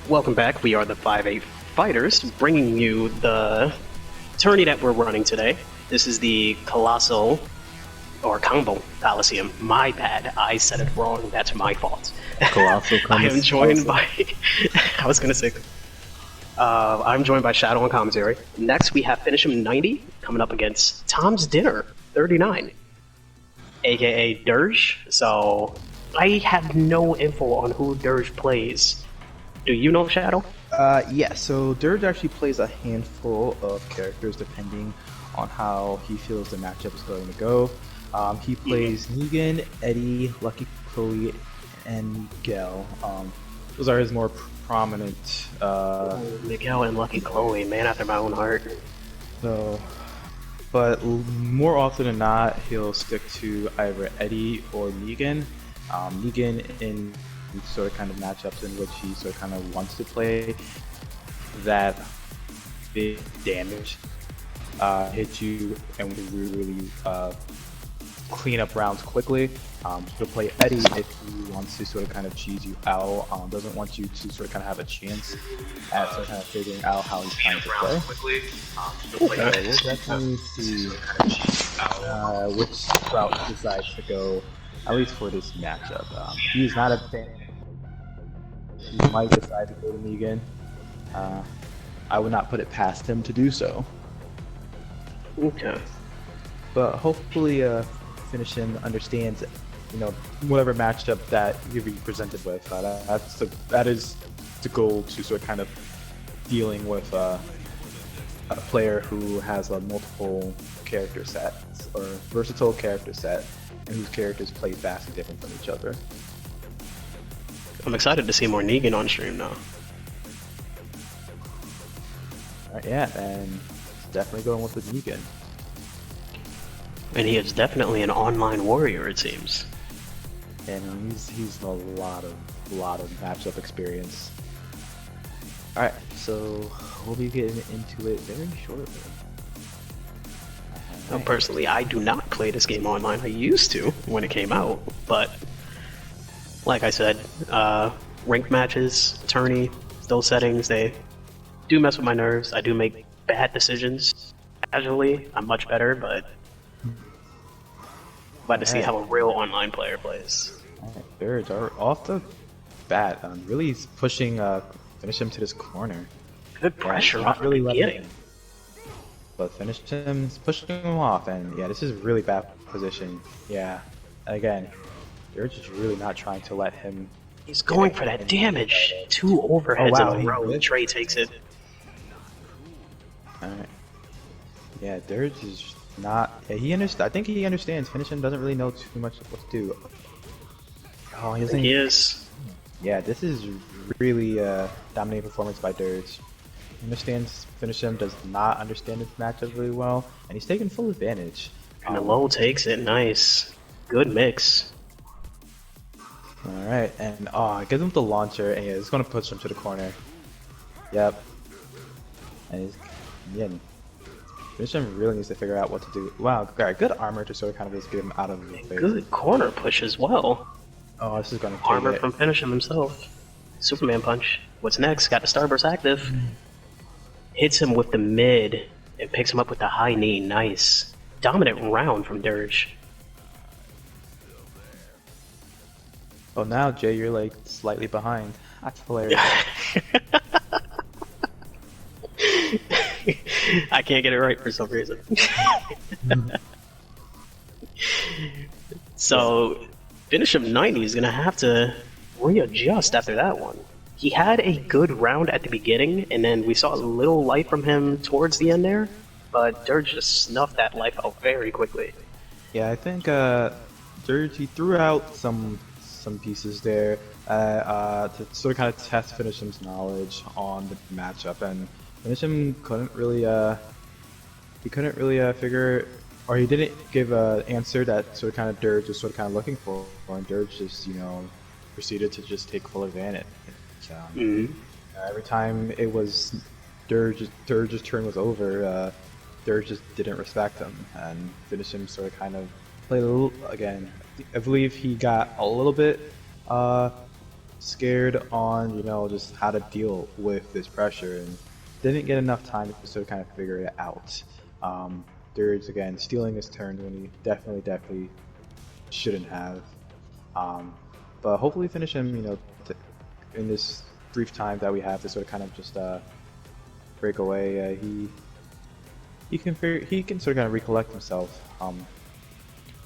Welcome back. We are the 5-8 Fighters, bringing you the tourney that we're running today. This is the Colossal, or Combo Coliseum. My bad. I said it wrong. That's my fault. Colossal I am joined by... I was going to say... I'm joined by Shadow and Commentary. Next, we have Finish Him 90 coming up against Tom's Dinner 39, aka Dirge. So, I have no info on who Dirge plays. Do you know, Shadow? Yeah, so Dirge actually plays a handful of characters depending on how he feels the matchup is going to go. He plays Negan, Eddie, Lucky Chloe, and Miguel. Those are his more prominent. Miguel and Lucky Chloe, man after my own heart. So, but more often than not, he'll stick to either Eddie or Negan. Negan in sort of kind of matchups in which he sort of kind of wants to play that big damage, hit you and really clean up rounds quickly. He'll play Eddie if he wants to sort of kind of cheese you out, doesn't want you to sort of kind of have a chance at sort of kind of figuring out how he's trying to play. So we'll definitely see which route he decides to go, at least for this matchup. He's not a fan. He might decide to go to Negan. I would not put it past him to do so. Okay. But hopefully, Finish Him understands, whatever matchup that you'll be presented with. That is the goal, to sort of kind of dealing with a player who has a multiple character sets or versatile character set, and whose characters play vastly different from each other. I'm excited to see more Negan on stream now. Yeah, and definitely going with the Negan. And he is definitely an online warrior, it seems. And he's a lot of matchup experience. Alright, so we'll be getting into it very shortly. Now, personally, I do not play this game online. I used to when it came out, but like I said, ranked matches, tourney, those settings, they do mess with my nerves. I do make bad decisions. Casually, I'm much better, but glad to see how a real online player plays. Birds are off the bat. Really pushing Finish Him to this corner. Good pressure not off really the beginning. But Finish Him's pushing him off, and yeah, this is really bad position. Yeah, again, they're just really not trying to let him. He's going for that damage. 2 overheads in a row, and Trey takes it. Alright. Yeah, Dirge is not. Yeah, I think he understands. Finish Him doesn't really know too much what to do. Oh, He is. Yeah, this is really dominating performance by Dirge. He understands Finish Him, does not understand his matchup really well, and he's taking full advantage. And the low takes it. Nice. Good mix. Alright, and gives him the launcher, and yeah, it's going to push him to the corner. Yep. And Finish Him really needs to figure out what to do. Wow, good armor to sort of kind of just get him out of the face. Good corner push as well. Oh, this is going to Armor from Finish Him himself. Superman punch. What's next? Got the Starburst active. Hits him with the mid and picks him up with the high knee. Nice. Dominant round from Dirge. Oh, now Jay, you're like slightly behind. That's hilarious. I can't get it right for some reason. So, Finish Him 90 is going to have to readjust after that one. He had a good round at the beginning, and then we saw a little life from him towards the end there, but Dirge just snuffed that life out very quickly. Yeah, I think Dirge, he threw out some pieces there to sort of kind of test Finish Him's knowledge on the matchup, and Finish Him couldn't really figure, or he didn't give an answer that sort of kind of Dirge was sort of kind of looking for, and Dirge just proceeded to just take full advantage. Every time it was Dirge's turn was over, Dirge just didn't respect him, and Finish Him sort of kind of played a little again. I believe he got a little bit scared on, just how to deal with this pressure and didn't get enough time to sort of kind of figure it out. Dirge, again, stealing his turn when he definitely shouldn't have. But hopefully finish him, in this brief time that we have to sort of kind of just break away. He can sort of kind of recollect himself, and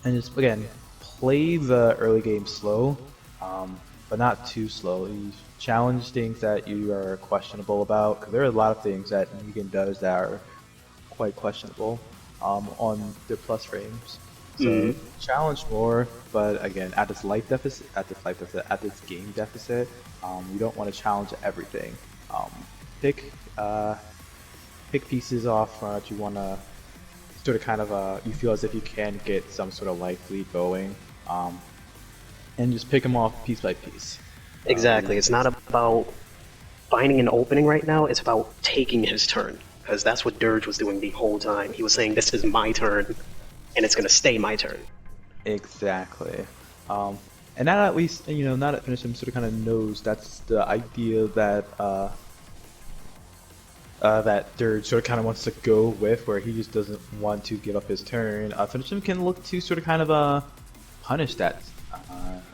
just again play the early game slow, but not too slow. You challenge things that you are questionable about, because there are a lot of things that Negan does that are quite questionable on the plus frames. So challenge more, but again, at this game deficit, you don't want to challenge everything. Pick pieces off that you want to sort of kind of you feel as if you can get some sort of life lead going, and just pick them off piece by piece. Exactly. It's not about finding an opening right now. It's about taking his turn, because that's what Dirge was doing the whole time. He was saying, "This is my turn, and it's gonna stay my turn." Exactly. And now at least, now that Finisham sort of kind of knows that's the idea that that Dirge sort of kind of wants to go with, where he just doesn't want to give up his turn. Finisham can look to sort of kind of punish that.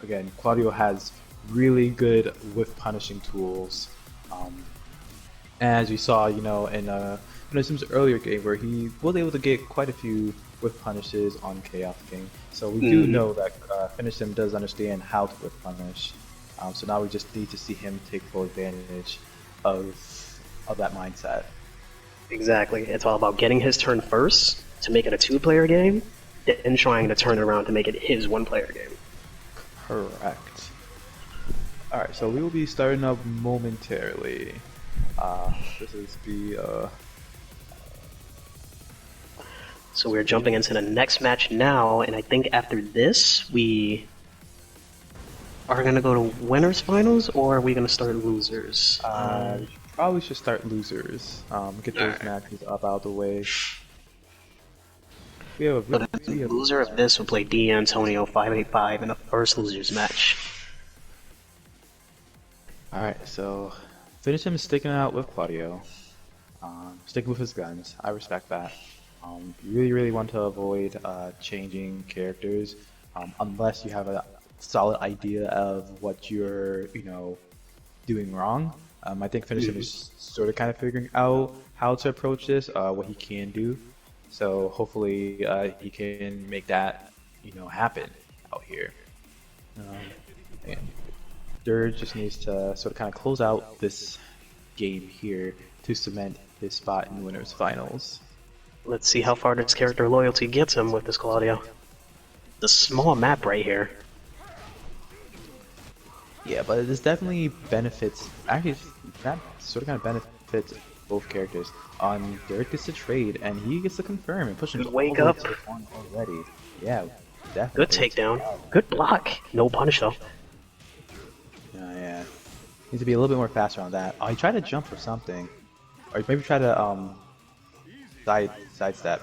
Again, Claudio has really good whiff punishing tools. As we saw, in Finishm's earlier game, where he was able to get quite a few whiff punishes on Chaos King. So we do know that Finisham does understand how to whiff punish. So now we just need to see him take full advantage of that mindset. Exactly. It's all about getting his turn first to make it a two-player game, then trying to turn it around to make it his one-player game. Correct. Alright, so we will be starting up momentarily. This is the So we're jumping into the next match now, and I think after this, we are going to go to winners finals, or are we going to start losers? Probably should start losers. Get those matches up out of the way. We have So the loser of this will play D'Antonio 585 in the first losers match. Alright, so finish him sticking out with Claudio. Sticking with his guns. I respect that. You really want to avoid changing characters unless you have a solid idea of what you're, doing wrong. I think Finisham is sort of kind of figuring out how to approach this, what he can do. So hopefully he can make that, happen out here. And Dirge just needs to sort of kind of close out this game here to cement his spot in winners finals. Let's see how far this character loyalty gets him with this Claudio. The small map right here. Yeah, but this definitely benefits. Actually, that sort of kind of benefits both characters. Derek gets to trade, and he gets to confirm and push him Good wake up. already. Yeah, definitely. Good takedown. Good block. No punish though. Yeah. Needs to be a little bit more faster on that. Oh, he tried to jump or something, or maybe try to sidestep.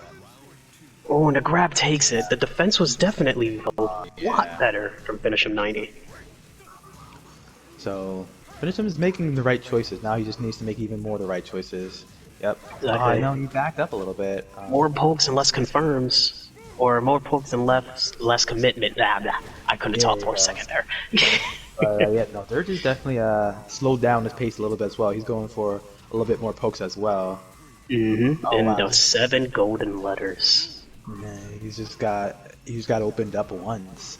Oh, and the grab takes it. The defense was definitely a lot better from Finisham 90. So Finisham is making the right choices. Now he just needs to make even more the right choices. Yep. Exactly. I know he backed up a little bit. More pokes and less confirms. Or more pokes and less commitment. Blah, blah. I couldn't talk for a second there. Dirge is definitely slowed down his pace a little bit as well. He's going for a little bit more pokes as well. The 7 golden letters. Yeah, he's got opened up once.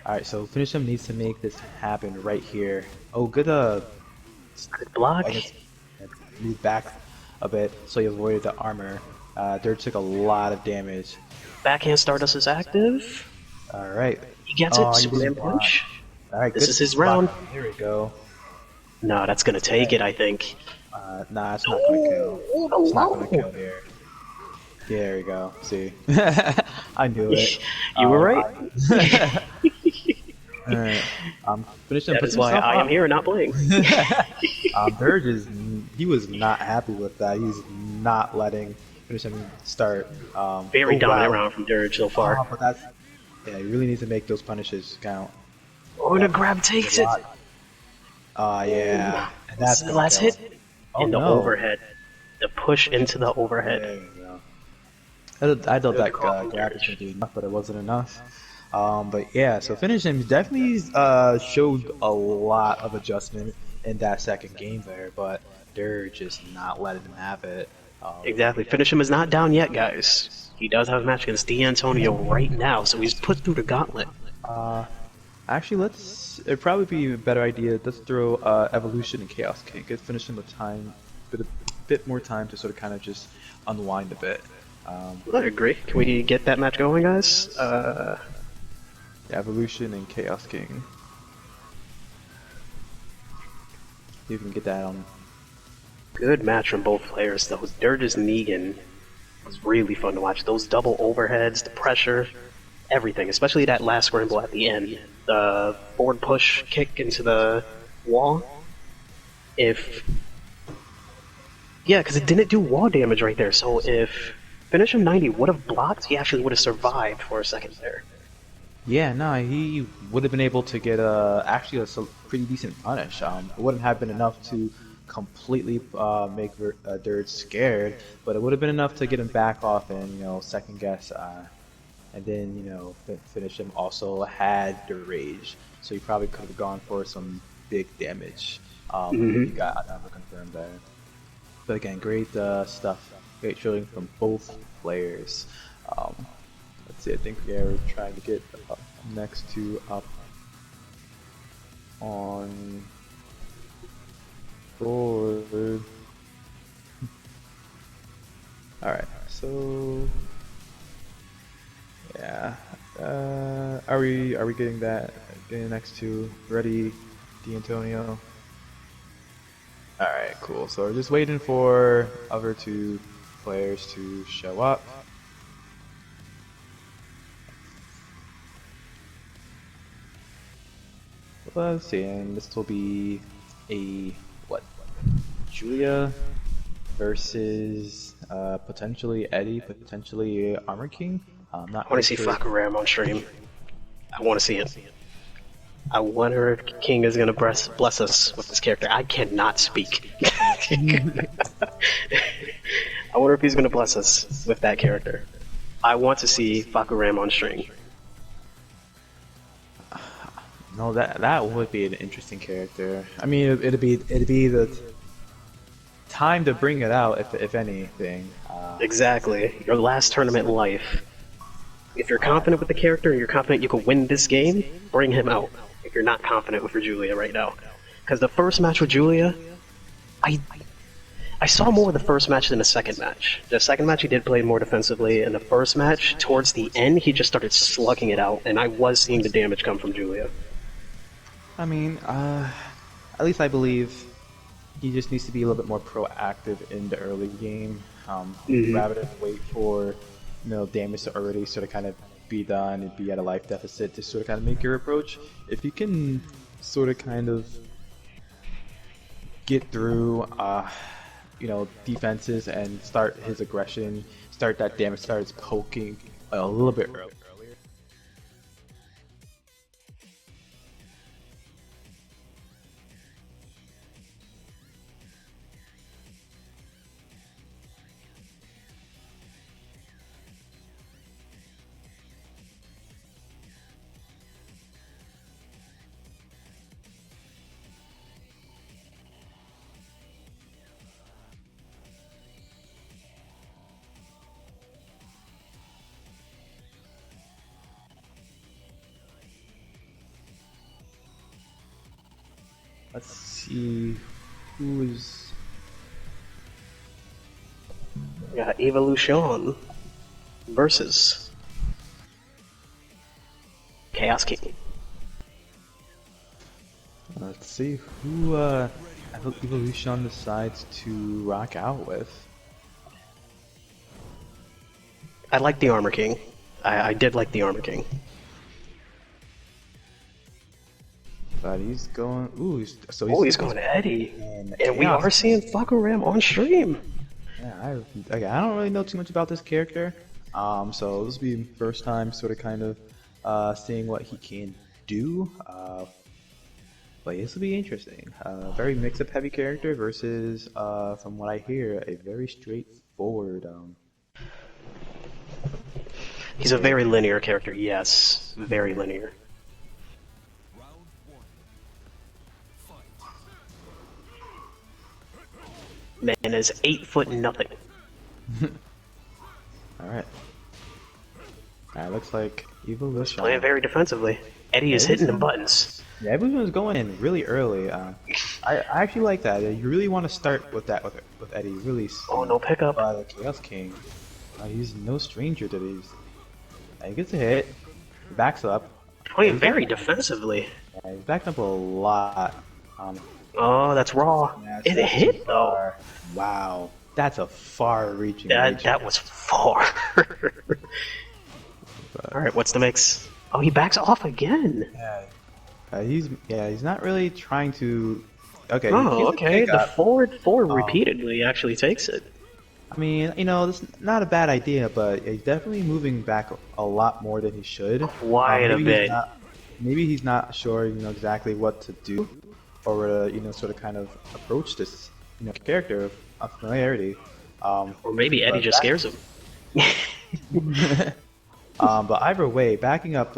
Alright, so Finisham needs to make this happen right here. Oh, good Good block. Move back a bit so he avoided the armor. Dirge took a lot of damage. Backhand Stardust is active. Alright. He gets it. Superman punch. Alright, This is his round. Here we go. No, that's gonna take it, I think. Nah, it's not gonna kill. It's not gonna kill here. There we go. See, I knew it. You were right. Alright, Finisham. That is why I am here and not playing. Dirge he was not happy with that. He's not letting Finisham start. Very dominant round from Dirge so far. But he really needs to make those punishes count. Oh, and the grab takes it. Yeah. And This that's is the gonna last kill hit. him. And the no. overhead. The push into the overhead. There you go. I thought that call from grab was Dirge. gonna do enough, but it wasn't enough. But yeah, so finish him definitely showed a lot of adjustment in that second game there, but they're just not letting him have it. Exactly. Finish him is not down yet, guys. He does have a match against D'Antonio right now, so he's put through the gauntlet. Actually, it'd probably be a better idea. Let's throw Evolution and Chaos King. Let's finish him a bit more time to sort of kind of just unwind a bit. I agree. Can we get that match going, guys? Evolution and Chaos King. You can get that on. Good match from both players, though. Dirge's Negan was really fun to watch. Those double overheads, the pressure, everything. Especially that last scramble at the end. The forward push kick into the wall. Yeah, because it didn't do wall damage right there, so if Finish him 90 would have blocked, he actually would have survived for a second there. Yeah, no, he would have been able to get actually a pretty decent punish. It wouldn't have been enough to completely make Dirge scared, but it would have been enough to get him back off and second guess, and then finish him. Also had the rage, so he probably could have gone for some big damage. He got another confirmed there. But again, great stuff. Great showing from both players. Let's see, I think we're trying to get next two up on board. Alright, so yeah. Are we getting that getting next two ready, D'Antonio? Alright, cool. So we're just waiting for other two players to show up. Let's see, and this will be a Julia versus potentially Eddie, potentially Armor King. Not I want to see sure. Fakuram on stream. I want to see it. I wonder if King is going to bless us with this character. I cannot speak. I wonder if he's going to bless us with that character. I want to see Fakuram on stream. No, that would be an interesting character. I mean, it'd be the time to bring it out, if anything. Exactly. Your last tournament in life. If you're confident with the character and you're confident you can win this game, bring him out. If you're not confident with your Julia right now. Because the first match with Julia, I saw more of the first match than the second match. The second match he did play more defensively, and the first match, towards the end, he just started slugging it out, and I was seeing the damage come from Julia. I mean, at least I believe he just needs to be a little bit more proactive in the early game, rather than wait for damage to already sort of kind of be done and be at a life deficit to sort of kind of make your approach. If you can sort of kind of get through, defenses and start his aggression, start that damage, starts poking a little bit earlier. Let's see who is. We got Evolution versus Chaos King. Let's see who Evolution decides to rock out with. I like the Armor King. I did like the Armor King. But he's going. Ooh, he's going to Eddie. And we Chaos. are seeing Fakuram on stream. Yeah, I don't really know too much about this character. So this will be first time sort of kind of seeing what he can do. But this will be interesting. Very mix-up heavy character versus, from what I hear, a very straightforward. He's a very linear character, yes. Very linear. Man is 8 foot nothing. Alright. Alright, looks like Evolution. Playing very defensively. Eddie is hitting the buttons. Yeah, Evolution is going in really early. I actually like that. You really want to start with that with Eddie. Really. Oh, no pickup. The Chaos King. He's no stranger to these. He gets a hit. He backs up. Playing very defensively. Yeah, he's backed up a lot. Oh, that's raw. Yeah, It that's hit too though. far. Wow, that's a far-reaching. That was far. All right, what's the mix? Oh, he backs off again. Yeah, he's not really trying to. Okay. Oh, okay. The forward Oh. repeatedly actually takes it. I mean, you know, this is not a bad idea, but he's definitely moving back a lot more than he should. Quite a Maybe bit. Maybe he's not sure, you know, exactly what to do, or you know, sort of kind of approach this, you know, character of familiarity. Or maybe Eddie just scares him. But either way, backing up,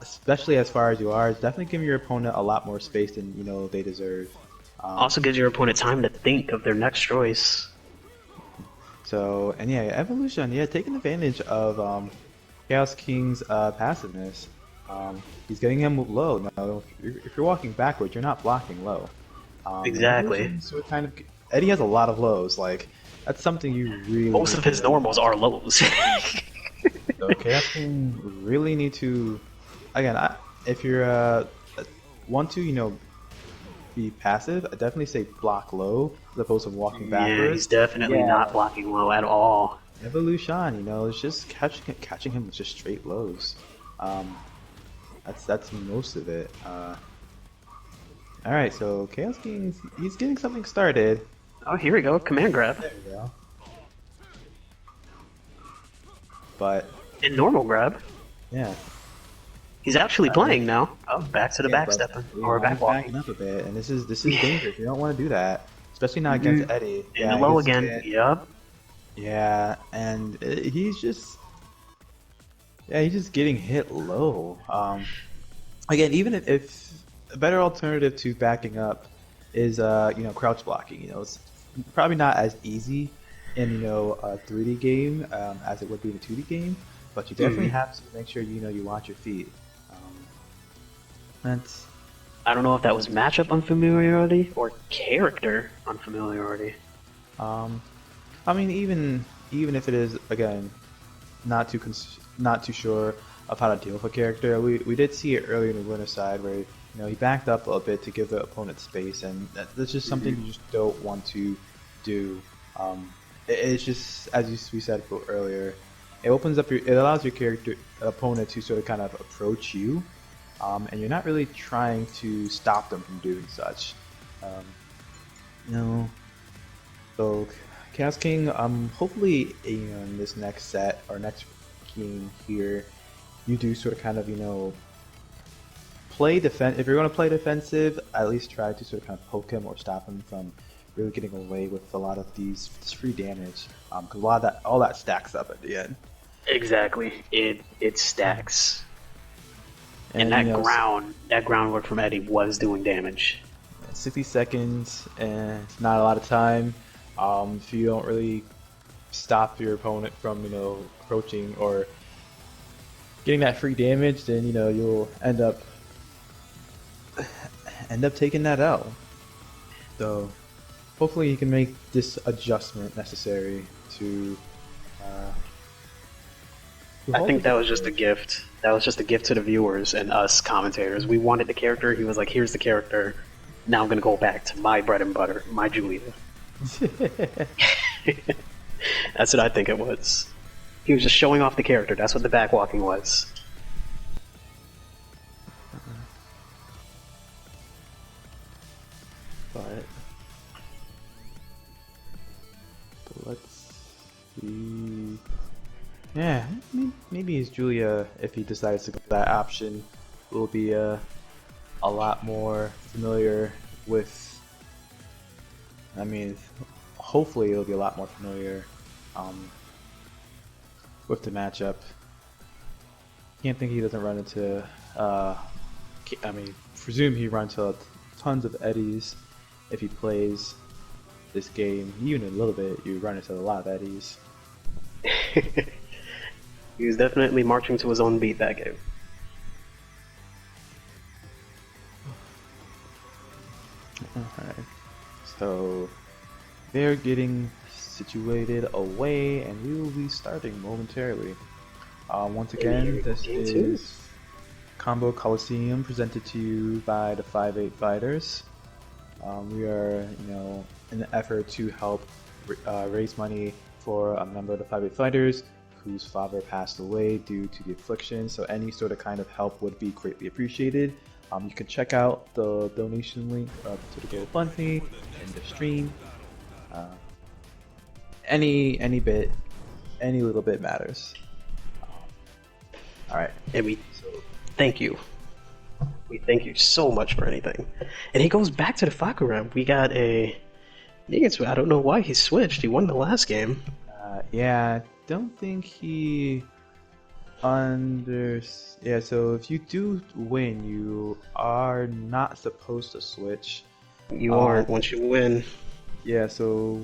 especially as far as you are, is definitely giving your opponent a lot more space than you know they deserve. Also gives your opponent time to think of their next choice. So, and yeah, Evolution, yeah, taking advantage of Chaos King's passiveness. He's getting him low. Now, if you're walking backwards, you're not blocking low. Exactly. So it kind of Eddie has a lot of lows. Like that's something you really. Most of his normals are lows. So Chaos King really need to. Again, if you're want to, you know, be passive, I definitely say block low as opposed to walking backwards. Yeah, he's definitely not blocking low at all. Evolution, you know, it's just catching him with just straight lows. That's most of it. All right, so Chaos King, he's getting something started. Oh, here we go, command grab. There we go. But And normal grab. yeah, He's actually playing now. Oh, back to the back but stepping we or are back backing walking. up a bit, and this is dangerous. You don't want to do that, especially not against Eddie. In the low again. Yup. Yeah, and he's just getting hit low. Again, even if a better alternative to backing up is you know, crouch blocking. You know, it's probably not as easy in, you know, a 3D game as it would be in a 2D game, but you definitely have to make sure you know you watch your feet. That's I don't know if that was matchup unfamiliarity or character unfamiliarity. I mean, even if it is, again, not too sure of how to deal with a character, we did see it earlier in the winner side where, you know, he backed up a bit to give the opponent space, and that's just something you just don't want to do. It's just, as we said earlier, it allows your opponent to sort of kind of approach you, and you're not really trying to stop them from doing such. No. So, Chaos King, hopefully, you know, in this next set or next game here, you do sort of kind of, you know, play defense. If you're going to play defensive, at least try to sort of kind of poke him or stop him from really getting away with a lot of this free damage. Because all that stacks up at the end. Exactly. It stacks. And you know, that groundwork from Eddie was doing damage. 60 seconds, and it's not a lot of time. If you don't really stop your opponent from, you know, approaching or getting that free damage, then, you know, you'll end up taking that L. So hopefully you can make this adjustment necessary to. I think that was just a gift. That was just a gift to the viewers and us commentators. We wanted the character. He was like, "Here's the character. Now I'm gonna go back to my bread and butter, my Julia." That's what I think it was. He was just showing off the character. That's what the backwalking was. But let's see. Yeah, maybe his Julia, if he decides to go that option, will be a lot more familiar with. I mean, hopefully it'll be a lot more familiar with the matchup. Can't think he doesn't run into. I mean, presume he runs into tons of eddies if he plays this game. Even a little bit, you run into a lot of eddies. He was definitely marching to his own beat that game. Alright, so they're getting situated away, and we will be starting momentarily. Once again, this is Combo Coliseum presented to you by the 585 Fighters. We are, in an effort to help raise money for a member of the 585 Fighters whose father passed away due to the affliction. So any sort of kind of help would be greatly appreciated. You can check out the donation link to the GoFundMe in the stream. Any bit, any little bit matters. All right, And we thank you. We thank you so much for anything. And he goes back to the Fakuram. We got a Negan. I don't know why he switched. He won the last game. Yeah, I don't think he Yeah, so if you do win, you are not supposed to switch. You aren't once you win. Yeah, so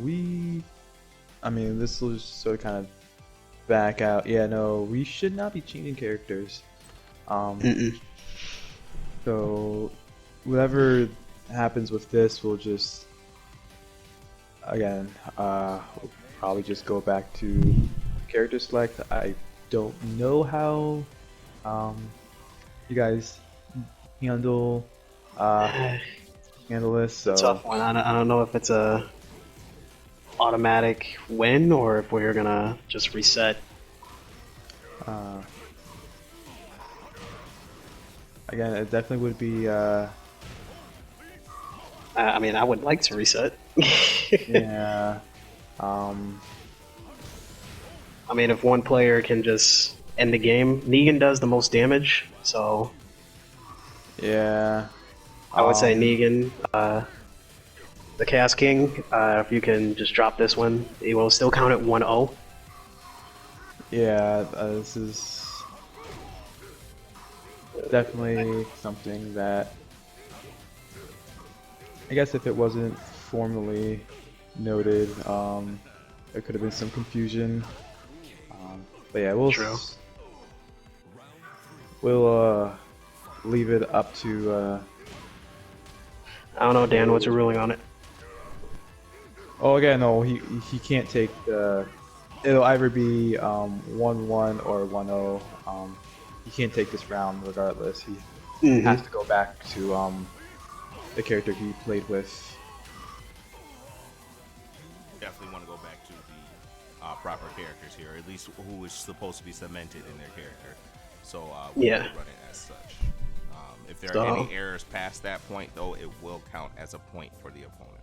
I mean, this will just sort of kind of back out. Yeah, no, we should not be changing characters. So whatever happens with this, we'll just again we'll probably just go back to character select. I don't know how you guys handle this. So Tough one. I don't know if it's a automatic win or if we're gonna just reset. Again, it definitely would be. I mean, I would like to reset. Yeah. I mean, if one player can just end the game, Negan does the most damage, so Yeah. I would say Negan, the Chaos King. If you can just drop this one, it will still count at 1-0. Yeah, this is definitely something that I guess if it wasn't formally noted, there could have been some confusion. But yeah, we'll leave it up to. I don't know, Dan. What's your ruling on it? Oh, again, no, he can't take the. It'll either be 1-1 or 1-0. He can't take this round regardless. He has to go back to the character he played with. Definitely want to go back to the proper characters here, at least who is supposed to be cemented in their character. So we'll run it as such. If there are any errors past that point, though, it will count as a point for the opponent.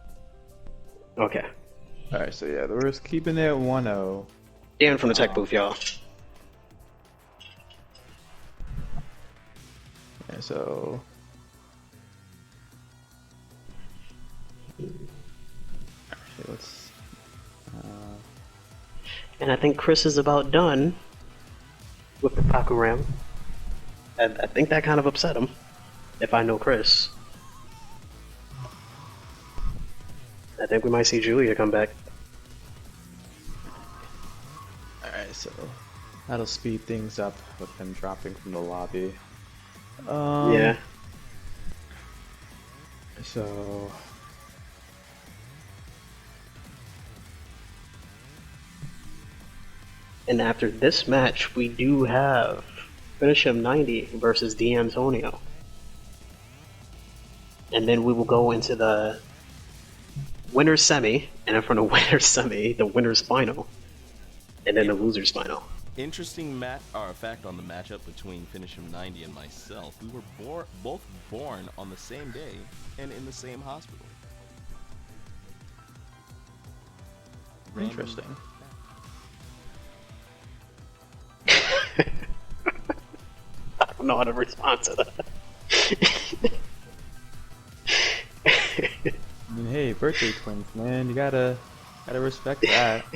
Okay. Alright, so yeah, we're just keeping it at 1-0. Dan from the tech booth, y'all. Yeah, so. Okay, let's. And I think Chris is about done with the Pakuram. I think that kind of upset him, if I know Chris. I think we might see Julia come back. Alright, so that'll speed things up with him dropping from the lobby. Yeah. So. And after this match, we do have Finish Him 90 versus D'Antonio. And then we will go into the winner's semi, and then from the winner's semi, the winner's final, and then the loser's final. Interesting fact on the matchup between Finish Him 90 and myself. We were both born on the same day and in the same hospital. Interesting. I don't know how to respond to that. birthday twins, man. You gotta respect that.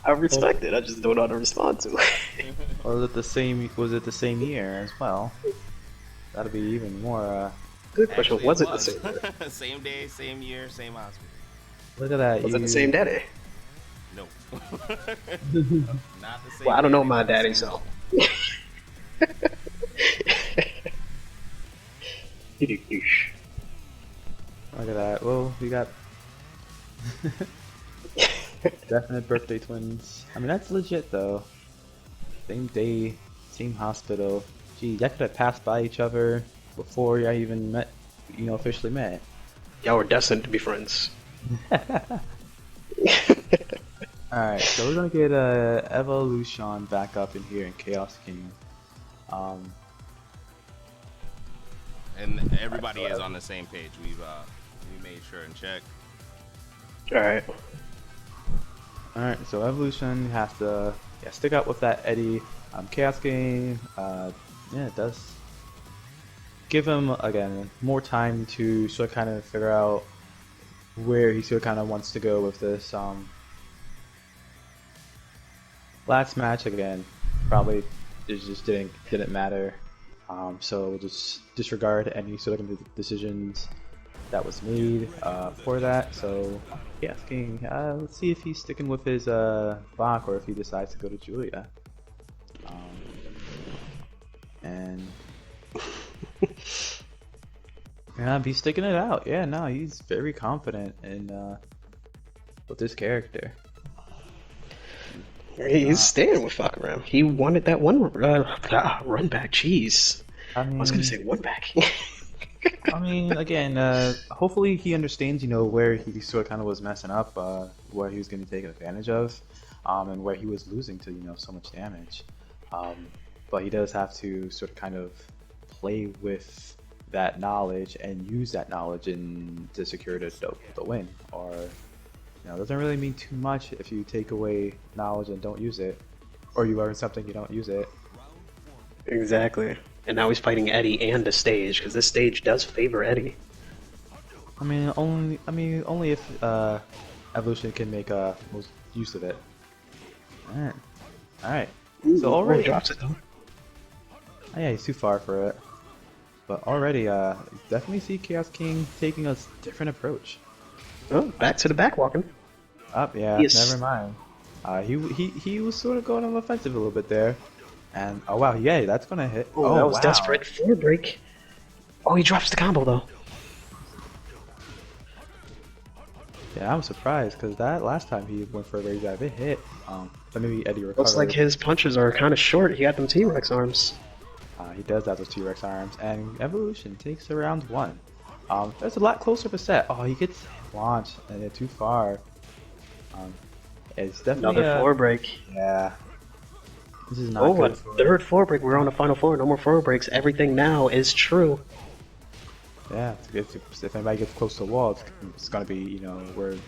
I respect it. I just don't know how to respond to it. Or was it the same? Was it the same year as well? That'd be even more. Good question. Actually, Was it the same? Same day, same year, same hospital? Look at that. Was it the same daddy? No. Not the same. Well, I don't know daddy, my not the daddy, same so. Look at that. Well, we got definite birthday twins. I mean, that's legit though. Same day, same hospital. Gee, that could have passed by each other before y'all even met. Officially met. Y'all were destined to be friends. Alright, so we're gonna get Evolution back up in here in Chaos King. And everybody is on the same page. We made sure and checked. Alright. Alright, so Evolution has to stick out with that Eddie. Chaos King, it does give him again more time to sort of kind of figure out where he sort of kind of wants to go with this. Last match again, probably it just didn't matter. So we'll just disregard any sort of decisions that was made for that. So yeah, King, let's see if he's sticking with his Bach or if he decides to go to Julia. And yeah, he's sticking it out. Yeah, no, he's very confident in with this character. He's staying with Fakaram. He wanted that one run back. Jeez. I was gonna say one back. I mean, again, hopefully he understands, where he sort of kind of was messing up, where he was going to take advantage of, and where he was losing to, so much damage. But he does have to sort of kind of play with that knowledge and use that knowledge to secure the win. Or, it doesn't really mean too much if you take away knowledge and don't use it, or you learn something you don't use it. Exactly. And now he's fighting Eddie and the stage, because this stage does favor Eddie. I mean, only if Evolution can make most use of it. Alright. So already drops it though. Oh, yeah, he's too far for it. But already, definitely see Chaos King taking a different approach. Oh, back to the back walking. Yeah, Yes. never mind. He was sort of going on offensive a little bit there. And, oh wow, yeah, that's gonna hit. Oh, that was wow. desperate. Forward break. Oh, he drops the combo though. Yeah, I'm surprised, because that last time he went for a rage dive, it hit. But maybe Eddie recovered. Looks like his punches are kind of short. He got them T-Rex arms. He does have those T-Rex arms, and Evolution takes round one. That's a lot closer of a set. Oh, he gets launched, and it's too far. It's definitely Another forward break. Yeah. This is not Oh, a good for third forward break. We're on the final floor. No more forward breaks. Everything now is true. Yeah, if anybody gets close to the wall, it's going to be, where you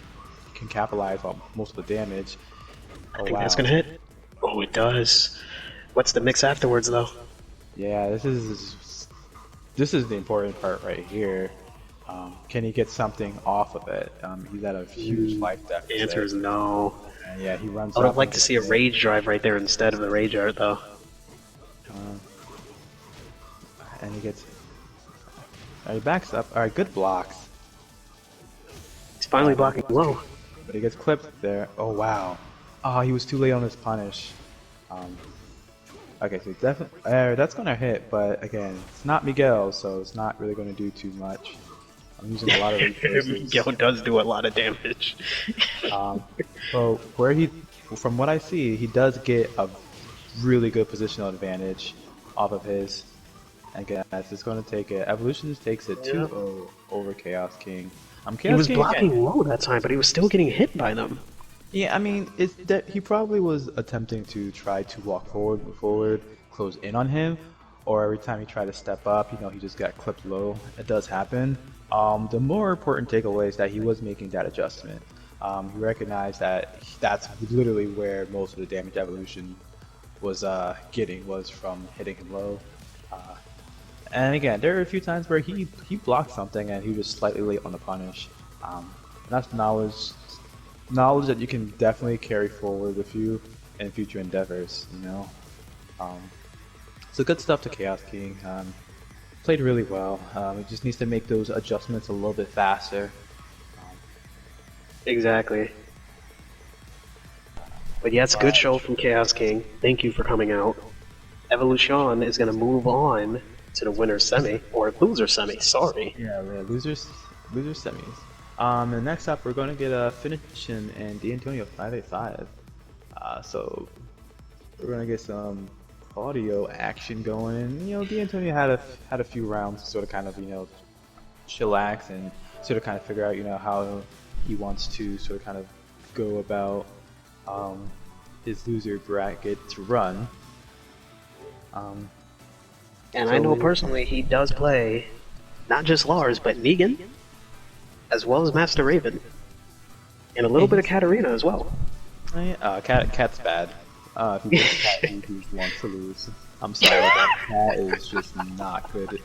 can capitalize on most of the damage. I think that's going to hit. Oh, it does. What's the mix afterwards, though? Yeah, this is the important part right here. Can he get something off of it? He's at a huge life deficit. The answer is no. And yeah, he runs. I would like to see a rage drive right there instead of the rage art, though. And he gets. He backs up. Alright, good blocks. He's finally blocking low. But he gets clipped there. Oh wow. Oh, he was too late on his punish. Okay, so definitely that's gonna hit, but again, it's not Miguel, so it's not really gonna do too much. I'm using a lot of resources. Miguel does do a lot of damage. So from what I see, he does get a really good positional advantage off of his. And guys, it's going to take it. Evolution takes it 2-0 over Chaos King. He was blocking low that time, but he was still getting hit by them. Yeah, I mean, it's that he probably was attempting to try to walk forward, close in on him, or every time he tried to step up, he just got clipped low. It does happen. The more important takeaway is that he was making that adjustment. He recognized that that's literally where most of the damage Evolution was getting was from hitting him low. And again, there are a few times where he blocked something and he was slightly late on the punish. And that's knowledge that you can definitely carry forward with you in future endeavors. You know, um, so good stuff to Chaos King. Played really well. He just needs to make those adjustments a little bit faster. Exactly. But yeah, it's a good show from Chaos King. Thank you for coming out. Evolution is going to move on to the winner's semi, or loser semi, sorry. Yeah, losers semis. And next up, we're going to get a Finishing and D'Antonio 585. So we're going to get some audio action going, and you know, D'Antonio had a few rounds to sort of kind of, you know, chillax and sort of kind of figure out, you know, how he wants to sort of kind of go about his loser bracket to run. And So I know we- personally he does play not just Lars, but Negan, as well as Master Raven, and a little bit of Katarina as well. Cat's bad. If you get Cat, he wants to lose. I'm sorry, that Cat is just not good.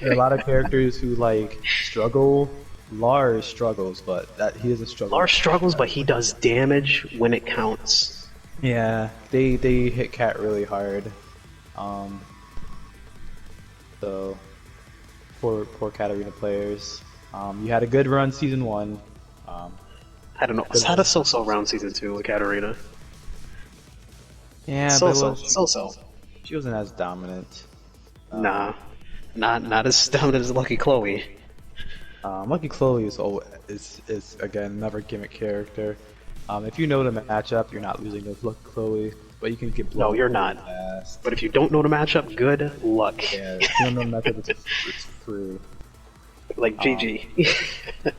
There are a lot of characters who like struggle. Lars struggles, but that he doesn't struggle. Lars struggles, but he does damage when it counts. Yeah, they hit Cat really hard. So poor Katarina players. You had a good run season 1. I don't know. I had a so-so round season 2 with Katarina. Yeah, but So-so. she wasn't as dominant. Nah, not as dominant as Lucky Chloe. Lucky Chloe is again another gimmick character. If you know the matchup, you're not losing with Lucky Chloe, but you can get blown No, you're really not. fast. But if you don't know the matchup, good luck. Yeah, if you don't know the matchup, it's free. Like GG.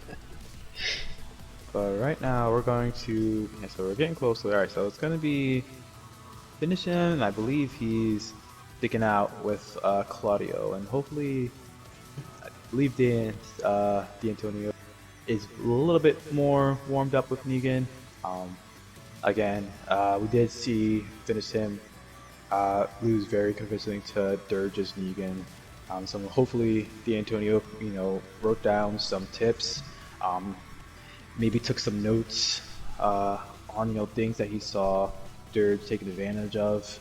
But right now we're going to, yeah, so we're getting closer. Alright, so it's going to be Finishing, and I believe he's sticking out with Claudio, and hopefully, I believe D'Antonio is a little bit more warmed up with Negan. Again, we did see Finishing lose very convincingly to Dirge's Negan. So hopefully D'Antonio, you know, wrote down some tips, maybe took some notes on, you know, things that he saw Dirge taking advantage of,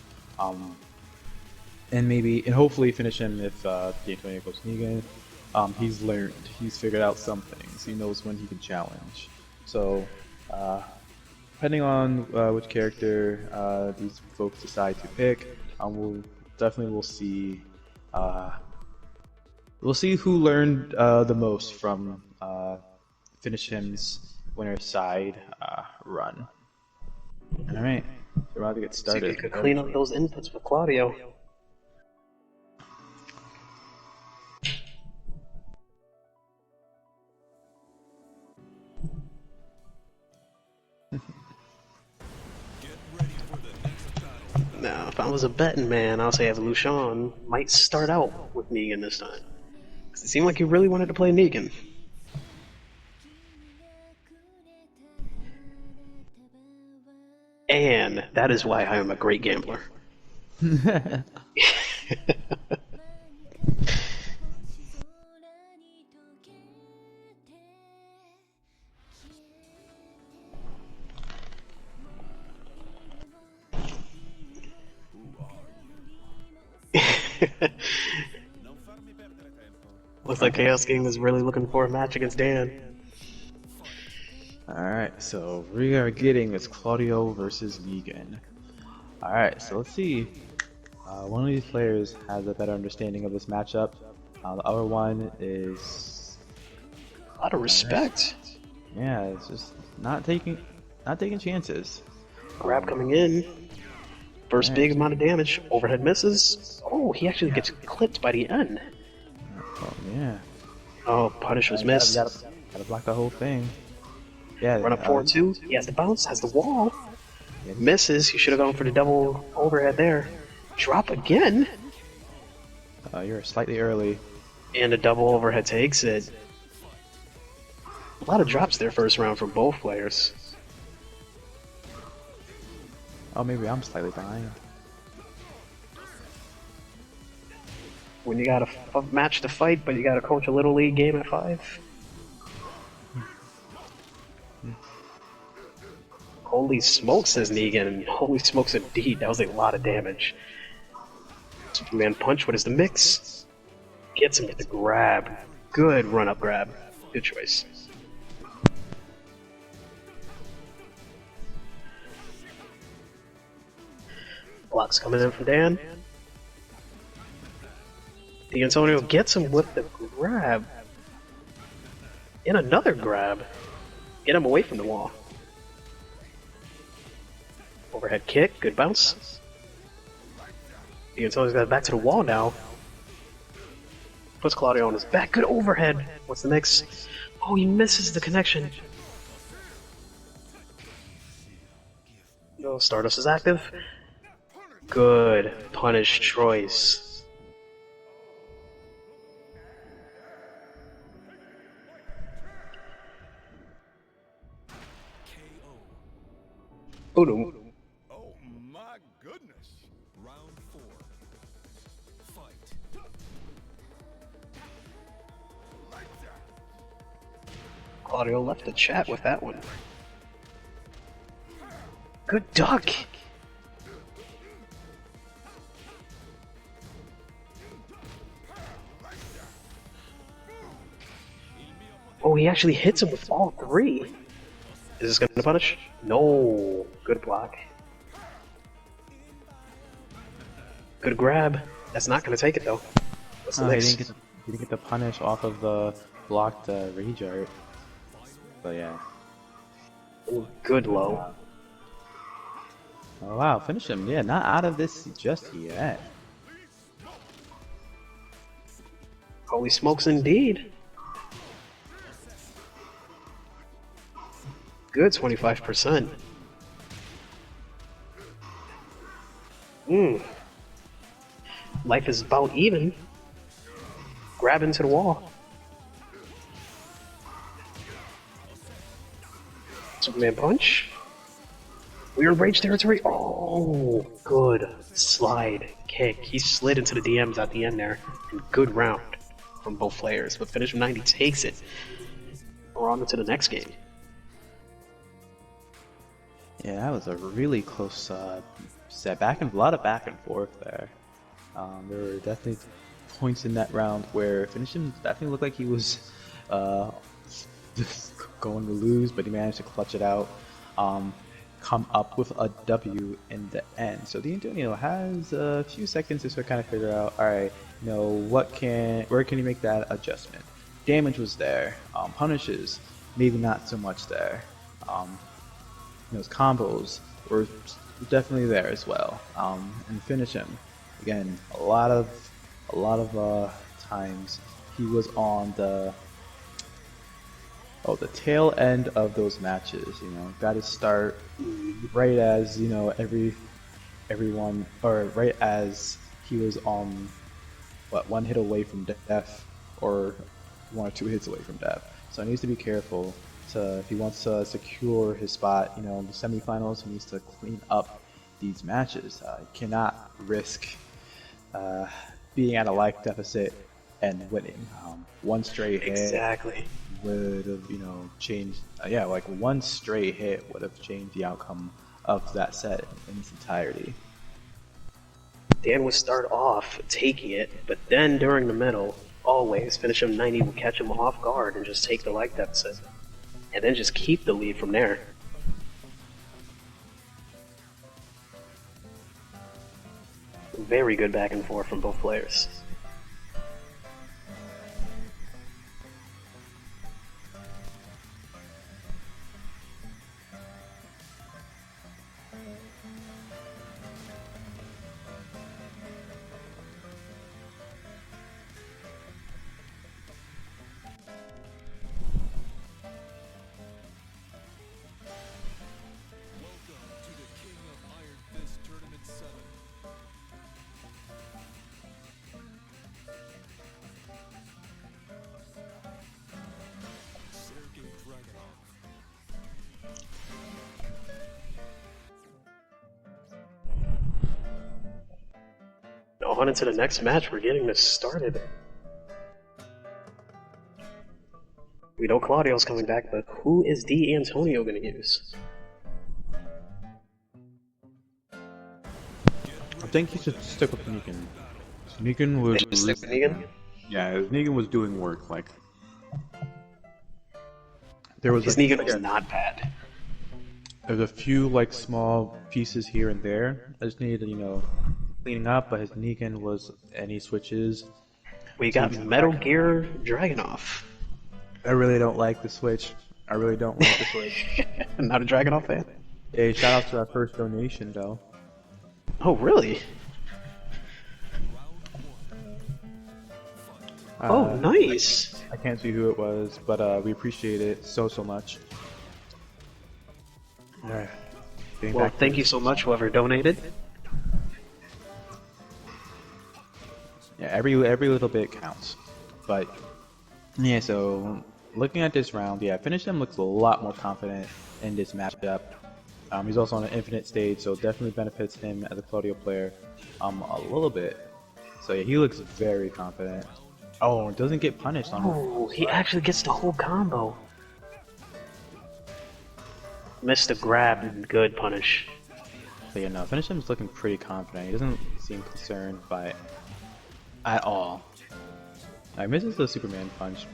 and hopefully finish him if D'Antonio goes Negan. He's learned, he's figured out some things, he knows when he can challenge. So depending on which character these folks decide to pick, we'll see who learned the most from Finish Him's winner's side run. Alright, so we're about to get See if started. you could clean up those inputs with Claudio. Now, if I was a betting man, I'll say Evolution might start out with Negan this time. 'Cause it seemed like he really wanted to play Negan. And that is why I am a great gambler. Looks like Chaos King is really looking for a match against Dan. Alright, so we are getting this Claudio versus Negan. Alright, so let's see. One of these players has a better understanding of this matchup. The other one is, A lot of respect. yeah, it's just not taking chances. Grab coming in. First Yeah. big amount of damage. Overhead misses. Oh, he actually gets clipped by the end. Oh yeah. Oh, punish was missed. Gotta block the whole thing. Yeah. Run up 4-2. He has the bounce, has the wall. Misses. He should have gone for the double overhead there. Drop again. You're slightly early. And a double overhead takes it. A lot of drops there first round from both players. Oh, maybe I'm slightly behind. when you got a match to fight, but you got to coach a little league game at 5. Holy smokes, says Negan. Holy smokes indeed, that was a lot of damage. Superman punch, what is the mix? Gets him with the grab. Good run-up grab. Good choice. Blocks coming in from Dan. D'Antonio gets him with the grab. And another grab. Get him away from the wall. Overhead kick, good bounce. D'Antonio's got it back to the wall now. Puts Claudio on his back, good overhead. What's the mix? Oh, he misses the connection. No, Stardust is active. Good punish choice. Oh no. Oh my goodness. Round 4. Fight. Claudio left the chat with that one. Good duck. Oh, he actually hits him with all 3. Is this gonna punish? No. Good block. Good grab. That's not gonna take it though. What's the He next? didn't get the punish off of the blocked rage art. So yeah. Ooh, good low. Oh wow, finish him. Yeah, not out of this just yet. Holy smokes indeed. Good 25%. Life is about even. Grab into the wall. Superman punch. We're in rage territory. Oh, good slide kick. He slid into the DMs at the end there. And good round from both players. But Finish 90 takes it. We're on to the next game. Yeah, that was a really close set. A lot of back and forth there. There were definitely points in that round where Finishim definitely looked like he was just going to lose, but he managed to clutch it out, come up with a W in the end. So D'Antonio has a few seconds to sort of kind of figure out, all right, you know, where can he make that adjustment? Damage was there, punishes maybe not so much there. Those combos were definitely there as well, and finish him again. A lot of times he was on the tail end of those matches. You know, got to start right as everyone, or right as he was on one hit away from death, or 1 or 2 hits away from death. So he needs to be careful. If he wants to secure his spot, in the semifinals, he needs to clean up these matches. He cannot risk being at a life deficit and winning. One straight hit Exactly. would have, changed. One straight hit would have changed the outcome of that set in its entirety. Dan would start off taking it, but then during the middle, always Finish him 90 will catch him off guard and just take the life deficit. And then just keep the lead from there. Very good back and forth from both players. Welcome to the King of Iron Fist Tournament 7. on into the next match. We're getting this started. We know Claudio's coming back, but who is D'Antonio going to use? I think he should stick with Negan. Negan was. They should stick with Negan? Yeah, Negan was doing work. Like there was. His Like, Negan was not bad. There's a few like small pieces here and there. I just needed, cleaning up. But his Negan was any switches. We got Metal Gear Dragunov. I really don't like the Switch. I really don't like the Switch. Not a Dragunov fan? Hey, shout out to our first donation though. Oh, really? Oh, nice. I can't see who it was, but we appreciate it so much. Alright. Well, thank you so much, whoever donated. Yeah, every little bit counts. But yeah, so looking at this round, yeah, Finishim looks a lot more confident in this matchup. He's also on an infinite stage, so definitely benefits him as a Claudio player a little bit. So yeah, he looks very confident. Oh, doesn't get punished on him. Oh, he actually gets the whole combo. Missed the grab and good punish. So yeah, no, Finishim's looking pretty confident. He doesn't seem concerned by it at all. I misses the Superman punch,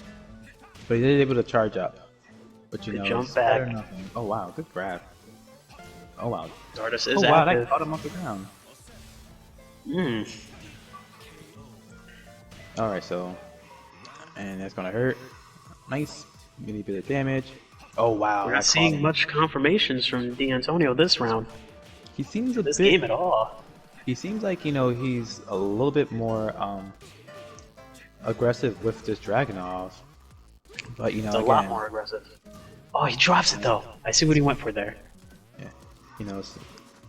but he is able to charge up. But you Good know, jump it's better back. than nothing. Oh wow, good grab. Oh wow. Stardust is Oh wow, active. that caught him off the ground. Alright, so, and that's gonna hurt. Nice, mini bit of damage. Oh wow, We're that not seeing caught him. much confirmations from D'Antonio this round. He seems a This bit. game at all. He seems like he's a little bit more aggressive with this Dragunov. But It's a lot more aggressive. Oh, he drops it though. I see what he went for there. Yeah, it's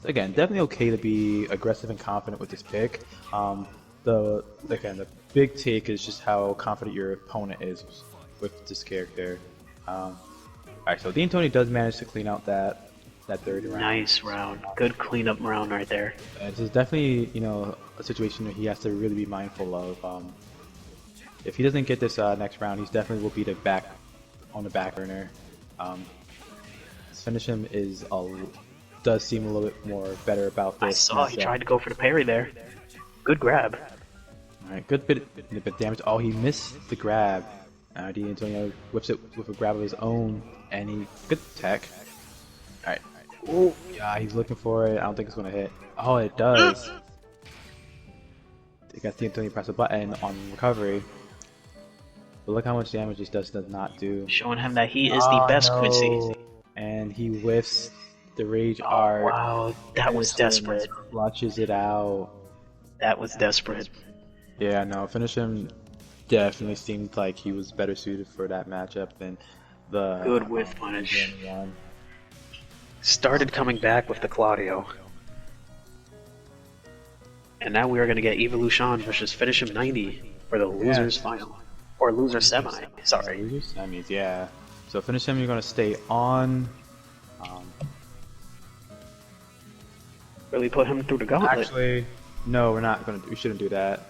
again definitely okay to be aggressive and confident with this pick. The big take is just how confident your opponent is with this character. Alright, so D'Antonio does manage to clean out that third round. Nice round. Good cleanup round right there. This is definitely a situation where he has to really be mindful of. If he doesn't get this next round, he's definitely will be on the back burner. Finishim does seem a little bit more better about this. I saw he tried to go for the parry there. Good grab. Alright, good bit of damage. Oh, he missed the grab. D'Antonio whips it with a grab of his own, and he good tech. Alright. Oh, yeah, he's looking for it. I don't think it's gonna hit. Oh, it does. I guess D'Antonio press a button on recovery. But look how much damage this does not do. Showing him that he is the best, no. Quincy. And he whiffs the rage art. Wow, that was desperate. Clutches it out. That was desperate. Yeah, no, Finishim definitely seemed like he was better suited for that matchup than the Good whiff punish. one. Started coming back with the Claudio. And now we are going to get Evolution versus Finishim 90 for the losers final. Or loser semi, sorry. Losers semis, yeah. So Finishim, you're going to stay on. Really put him through the gauntlet. Actually, no, we're not going to. We shouldn't do that.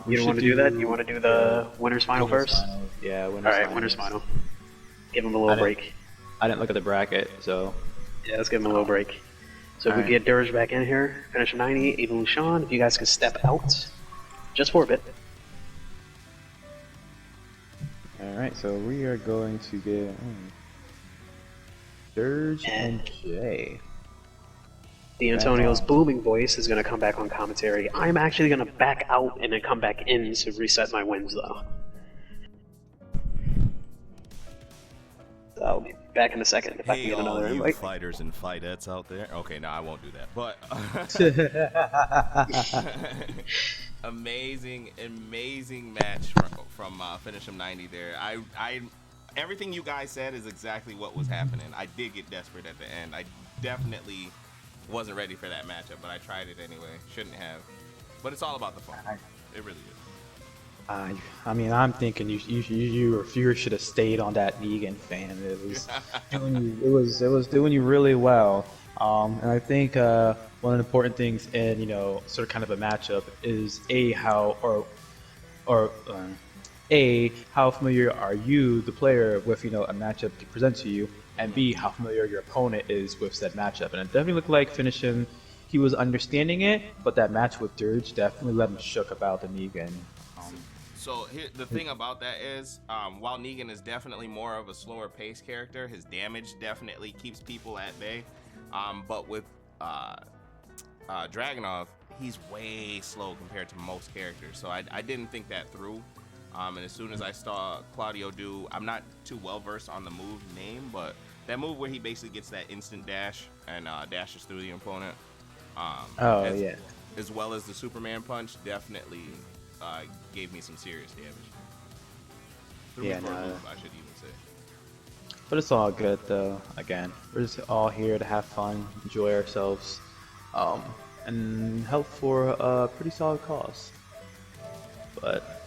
We You don't want to do that? You want to do the winner's final winners first? final. Yeah, winners Alright, final. winner's final. Give him a little break. I didn't look at the bracket, so. Yeah, let's give him a little break. So if we Alright. get Dirge back in here, finish 90, Evolution, if you guys can step out, just for a bit. Alright, so we are going to get Dirge and Jay. D'Antonio's booming voice is going to come back on commentary. I'm actually going to back out and then come back in to reset my wins, though. So I'll be back in a second if I can Hey, get all another you invite. fighters and fightettes out there. Okay, no, I won't do that. But amazing match from Finish 'em 90 there. I everything you guys said is exactly what was happening. I did get desperate at the end. I definitely wasn't ready for that matchup, but I tried it anyway. Shouldn't have. But it's all about the fun. It really is. I mean, I'm thinking you or Fury should have stayed on that Negan fan. It was doing you, it was doing you really well. And I think one one of the important things in sort of kind of a matchup is a how or a how familiar are you, the player, with a matchup to present to you, and b how familiar your opponent is with said matchup. And it definitely looked like finishing. He was understanding it, but that match with Dirge definitely let him shook about the Negan. So here, the thing about that is, while Negan is definitely more of a slower paced character, his damage definitely keeps people at bay. But with Dragunov, he's way slow compared to most characters. So I didn't think that through. And as soon as I saw Claudio do, I'm not too well versed on the move name, but that move where he basically gets that instant dash and dashes through the opponent. As well as the Superman punch, definitely gave me some serious damage. Move, I should even say. But it's all good though. Again, we're just all here to have fun, enjoy ourselves, and help for a pretty solid cause. But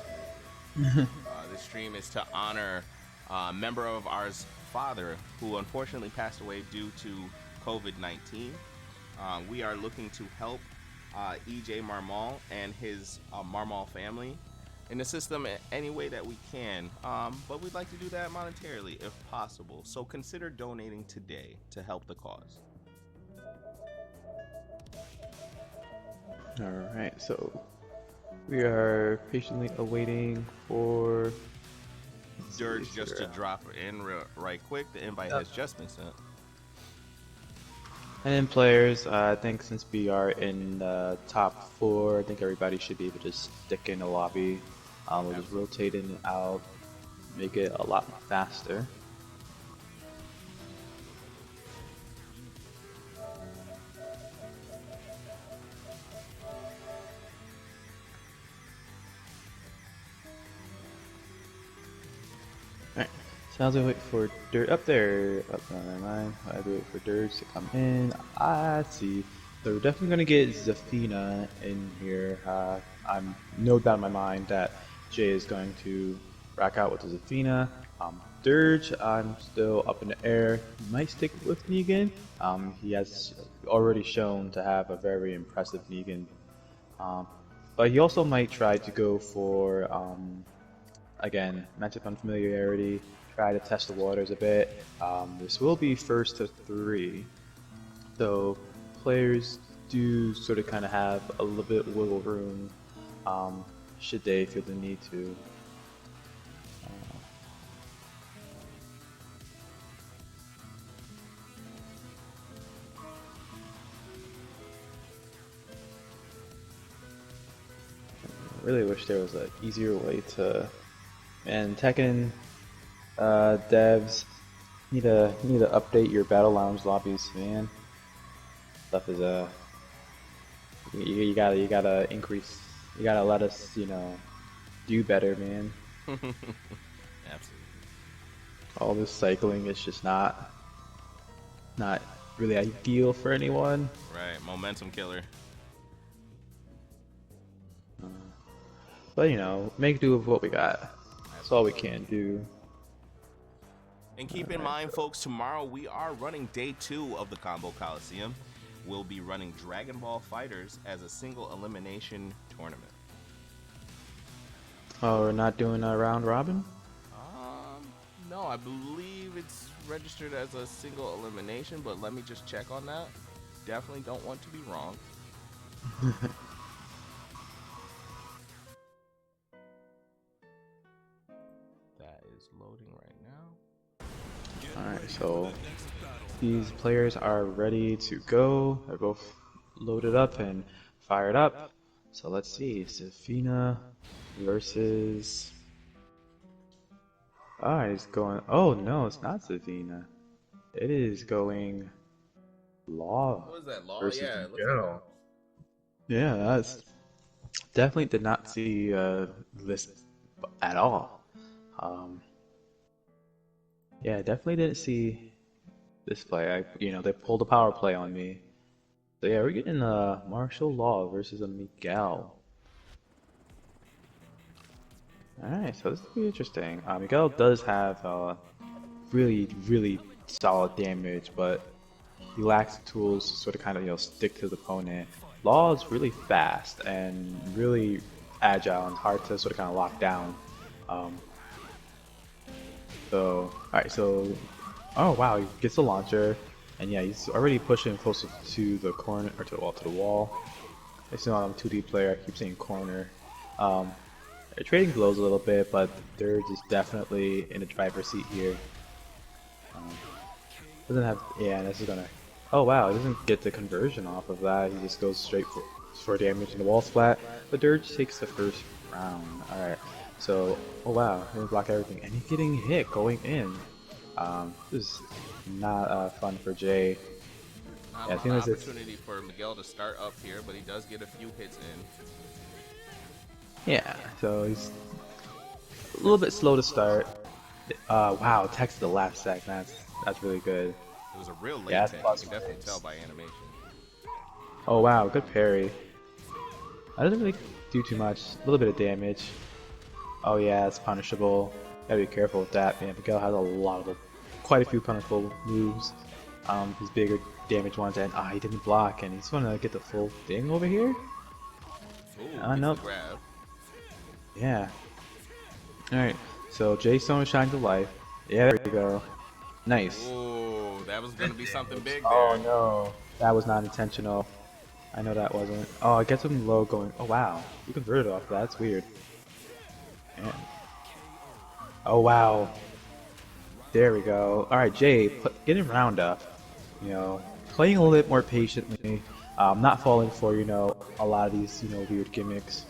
this stream is to honor a member of ours father who unfortunately passed away due to COVID-19. We are looking to help EJ Marmal and his Marmal family and assist them in any way that we can. But we'd like to do that monetarily if possible. So consider donating today to help the cause. Alright, so we are patiently awaiting for Dirge just to drop in right quick. The invite has just been sent. And then players, I think since we are in the top 4, I think everybody should be able to just stick in the lobby. We'll just rotate in and out, make it a lot faster. Alright, so as I wait for Dirt up there, never mind. I wait for Dirt to come in. I see. So we're definitely gonna get Zafina in here. I'm no doubt in my mind that Jay is going to rock out with the Zafina. Dirge, I'm still up in the air. He might stick with Negan. He has already shown to have a very impressive Negan. But he also might try to go for, again, matchup unfamiliarity, try to test the waters a bit. This will be first to 3. So players do sort of kind of have a little bit of wiggle room should they feel the need to. I really wish there was an easier way to. And Tekken devs need to update your Battle Lounge lobbies, man. Stuff is you gotta increase. You gotta let us, do better, man. Absolutely. All this cycling is just not really ideal for anyone. Right, momentum killer. But make do with what we got. That's all we can do. And keep in mind, folks, tomorrow we are running day 2 of the Combo Coliseum. We'll be running Dragon Ball FighterZ as a single elimination tournament. Oh, we're not doing a round robin? No, I believe it's registered as a single elimination, but let me just check on that. Definitely don't want to be wrong. That is loading right now. Alright, so these players are ready to go. They're both loaded up and fired up. So let's see, Zafina versus... it's going... Oh no, it's not Zafina. It is going... Law. What was that, Law? Versus Yeah, it looks Go. Yeah, that's... Definitely did not see this at all. Yeah, definitely didn't see this play. They pulled a power play on me. So yeah, we're getting a Martial Law versus a Miguel. Alright, so this will be interesting. Miguel does have really, really solid damage, but he lacks the tools to sort of kind of stick to the opponent. Law is really fast and really agile and hard to sort of kind of lock down. Um, so alright, so oh wow, he gets the launcher, and yeah, he's already pushing closer to the corner or to the wall. I still I'm a 2D player. I keep saying corner. They're trading blows a little bit, but they're just definitely in the driver's seat here. Doesn't have, yeah, this is gonna, oh wow, he doesn't get the conversion off of that. He just goes straight for damage and the wall's flat. But Dirge takes the first round. Alright, so, oh wow, he didn't block everything. And he's getting hit going in. This is not fun for Jay. Not I think an this is opportunity for Miguel to start up here, but he does get a few hits in. yeah, so he's a little bit slow to start. Wow, tech to the last sec. That's really good. It was a real late Yeah, tag. that's You can definitely tell by animation. Oh wow, good parry. That doesn't really do too much. A little bit of damage. Oh yeah, it's punishable. Gotta be careful with that, man. Miguel has a lot of quite a few punishable moves. His bigger damage ones, and he didn't block, and he's gonna get the full thing over here. Ooh, Nope. grab. Yeah. Alright, so Jay Stone is shining to life. Yeah, there you go. Nice. Ooh, that was gonna be something big there. Oh no. That was not intentional. I know that wasn't. Oh, I get some low going. Oh wow. You converted off that. That's weird. Man. Oh wow. There we go. Alright, Jay, getting round up. Playing a little bit more patiently. Not falling for, a lot of these, weird gimmicks.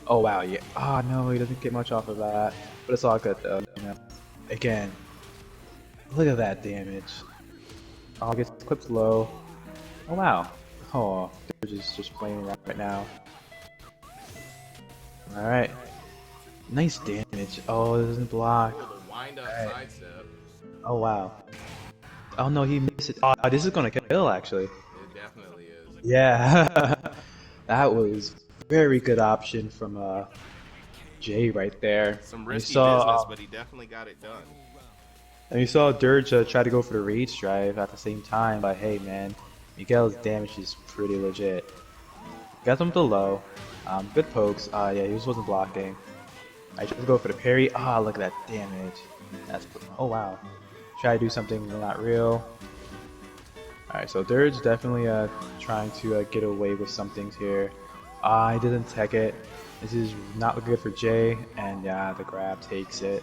Oh wow, yeah. Ah, no, he doesn't get much off of that. But it's all good though, Again, look at that damage. Oh, gets clipped low. Oh wow. Oh, they're just playing around right now. Alright. Nice damage. Oh, it doesn't block. Oh, the wind up sidestep. Oh wow. Oh no, he missed it. Oh, this is gonna kill actually. It definitely is. Yeah. That was very good option from Jay right there. Some And risky you saw, business, but he definitely got it done. And you saw Dirge try to go for the rage drive at the same time, but hey man, Miguel's damage is pretty legit. Got him to low. Good pokes. Yeah, he just wasn't blocking. I tried to go for the parry. Look at that damage. Oh wow. Try to do something not real. Alright, so Dirge definitely trying to get away with some things here. He didn't tech it. This is not looking good for Jay, and yeah, the grab takes it.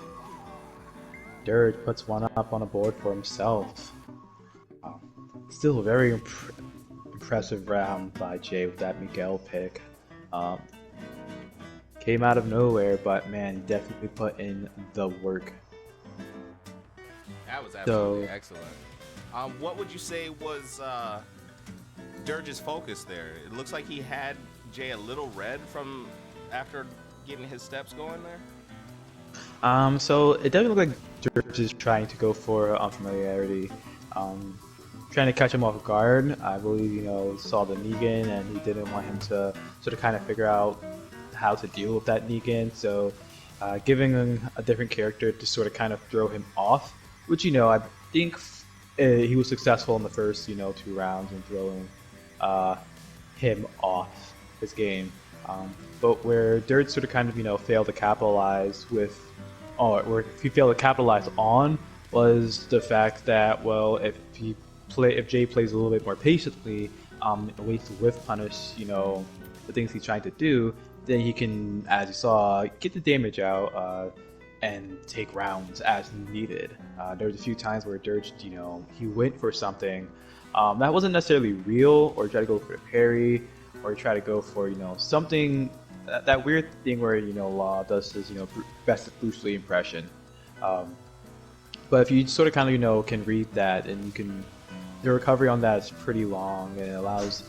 Dirge puts one up on the board for himself. Still a very impressive round by Jay with that Miguel pick. Came out of nowhere, but man, definitely put in the work. That was absolutely excellent. What would you say was Dirge's focus there? It looks like he had Jay a little red from after getting his steps going there. So it doesn't look like Dirge is trying to go for unfamiliarity. Trying to catch him off guard. I believe, saw the Negan and he didn't want him to sort of kind of figure out how to deal with that Negan. So giving him a different character to sort of kind of throw him off, which, I think he was successful in the first, 2 rounds in throwing him off his game. But where Dirge sort of kind of, failed to capitalize with, or if he failed to capitalize on, was the fact that, well, if Jay plays a little bit more patiently, waits to whiff punish, the things he's trying to do, then he can, as you saw, get the damage out and take rounds as needed. There was a few times where Dirge, he went for something that wasn't necessarily real, or try to go for a parry, or try to go for, something, that weird thing where, Law does his, best loosely impression. But if you sort of kind of, can read that, and the recovery on that is pretty long, and it allows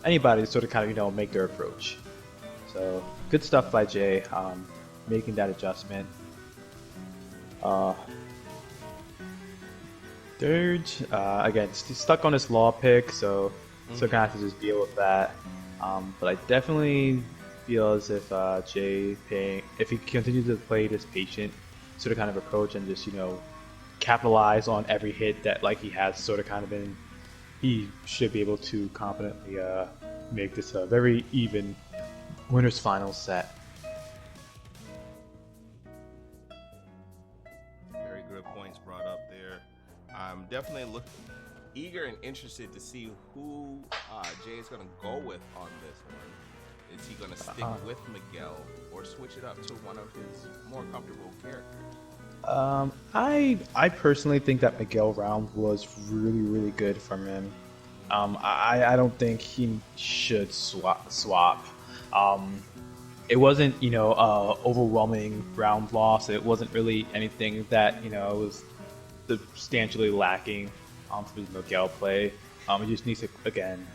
anybody to sort of kind of, make their approach. So, good stuff by Jay, making that adjustment. Dirge, again, stuck on his Law pick, so gonna have to just deal with that. But I definitely feel as if Jay, if he continues to play this patient sort of kind of approach and just capitalize on every hit that he has sort of kind of been he should be able to competently make this a very even winners finals set. Very good points brought up there. I'm definitely eager and interested to see who Jay is going to go with on this one. Is he going to stick with Miguel or switch it up to one of his more comfortable characters? I personally think that Miguel round was really good from him. I don't think he should swap. It wasn't, you know, overwhelming round loss. It wasn't really anything that, you know, was substantially lacking from his Miguel play. He just needs to, again,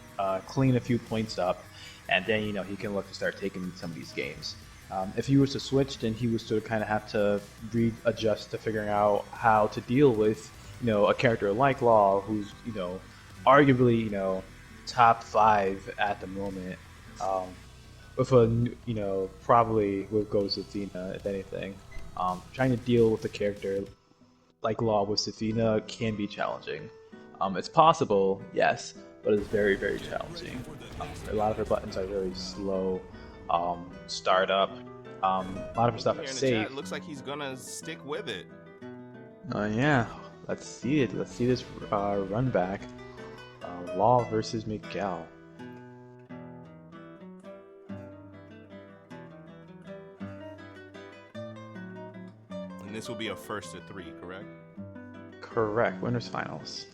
clean a few points up, and then, you know, he can look to start taking some of these games. If he was to switch, then he would sort of kind of have to readjust to figuring out how to deal with, you know, a character like Law, who's, you know, arguably, you know, top 5 at the moment. With a, you know, probably with Ghost Athena, if anything. Trying to deal with a character like Law with Athena can be challenging. It's possible, yes, but it's very challenging. A lot of her buttons are very slow. Startup. A lot of her stuff Here is in the safe. chat, it looks like he's gonna stick with it. Oh yeah, let's see it. Let's see this run back. Law versus Miguel. And this will be a first of 3, correct? Correct. Winners finals.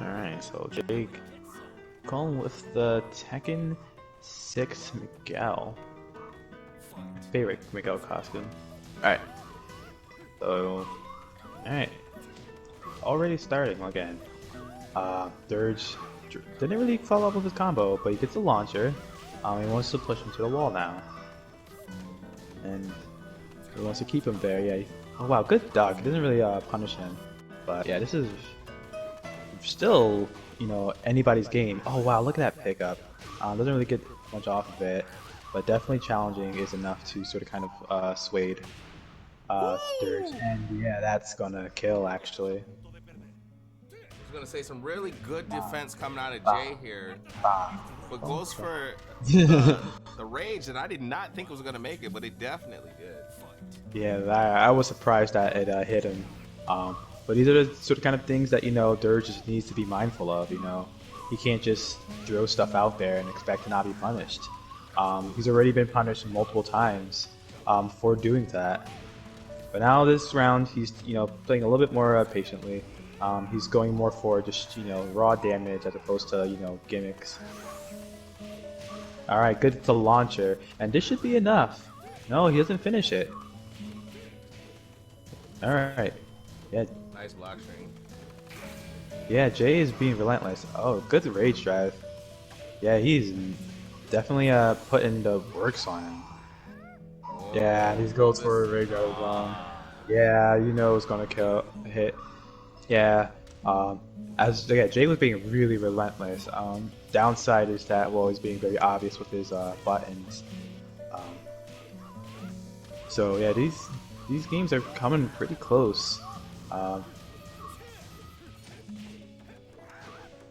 Alright, so Jake going with the Tekken 6 Miguel. Favorite Miguel costume. Alright. So, alright. Already starting again. Dirge didn't really follow up with his combo, but he gets the launcher. He wants to push him to the wall now. And he wants to keep him there, yeah. Oh wow, good dodge. He doesn't really punish him. But yeah, this is still, you know, anybody's game. Oh wow, look at that pickup. Doesn't really get much off of it, but definitely challenging is enough to sort of kind of swayed Dirge. And yeah, that's gonna kill actually. I was gonna say some really good defense coming out of Jay here, but goes for the rage that I did not think was gonna make it, but it definitely did. Yeah, I was surprised that it hit him. But these are the sort of kind of things that, you know, Dirge just needs to be mindful of, you know. He can't just throw stuff out there and expect to not be punished. He's already been punished multiple times for doing that. But now this round, he's, you know, playing a little bit more patiently. He's going more for just, you know, raw damage as opposed to, you know, gimmicks. Alright, good for the launcher. And this should be enough. No, he doesn't finish it. Alright. Yeah. Nice block string. Yeah, Jay is being relentless. Oh, good rage drive. Yeah, he's definitely putting the works on him. Whoa, Yeah, he goes for a rage drive bomb. Yeah, you know it's gonna hit. Yeah. Jay was being really relentless. Downside is that, well, he's being very obvious with his buttons. So yeah, these games are coming pretty close.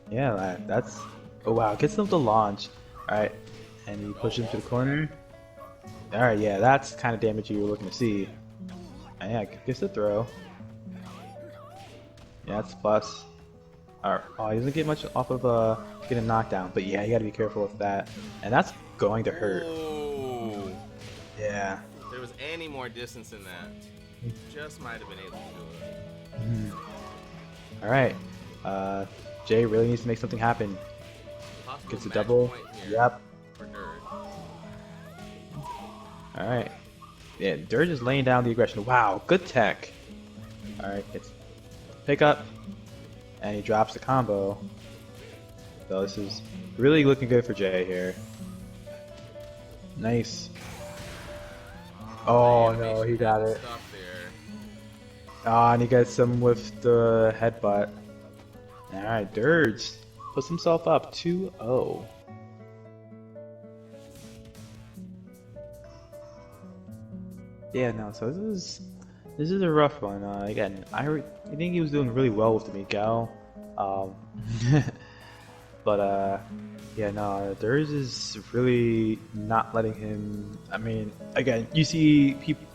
Yeah, that's... Oh wow, gets him to launch. Alright, and he pushes him to the corner. Alright, yeah, that's the kind of damage you were looking to see. And yeah, gets the throw. Yeah, that's plus. Alright, oh, he doesn't get much off of getting knocked down, but yeah, you gotta be careful with that. And that's going to hurt. Ooh. Yeah. If there was any more distance in that, just might have been able to do it. Alright, Jay really needs to make something happen. Possible Gets a match double. point here Yep. for Dirge. Alright. Yeah, Dirge is laying down the aggression. Wow, good tech. Alright, it's pick up. And he drops the combo. So this is really looking good for Jay here. Nice. Oh no, he got it. Stuff there. Ah, and he gets him with the headbutt. Alright, Dirge puts himself up 2-0. Yeah, no, so this is a rough one. Again, I think he was doing really well with the Miguel. Um, but yeah, no, Dirge is really not letting him. I mean, again, you see people,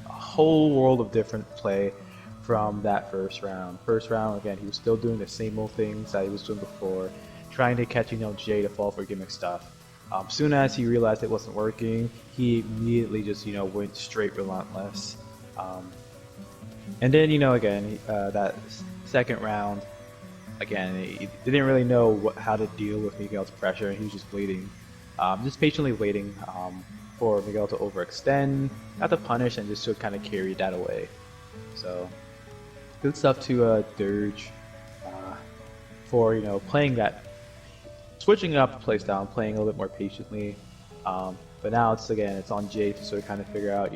a whole world of different play from that first round. First round, again, he was still doing the same old things that he was doing before, trying to catch Jay to fall for gimmick stuff. Soon as he realized it wasn't working, he immediately just went straight relentless. And then again that second round, again he didn't really know how to deal with Miguel's pressure, and he was just waiting, just patiently waiting for Miguel to overextend, not to punish, and just to kind of carry that away. So good stuff to Dirge for playing that, switching up the playstyle and playing a little bit more patiently. But now it's on Jay to sort of kind of figure out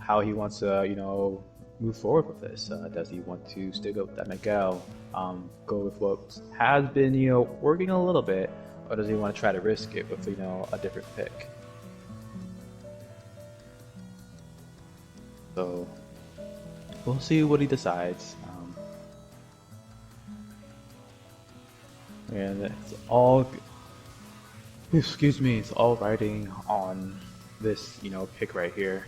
how he wants to move forward with this. Does he want to stick up with that Miguel, go with what has been working a little bit, or does he want to try to risk it with a different pick? So we'll see what he decides. And it's all, excuse me, it's all riding on this pick right here.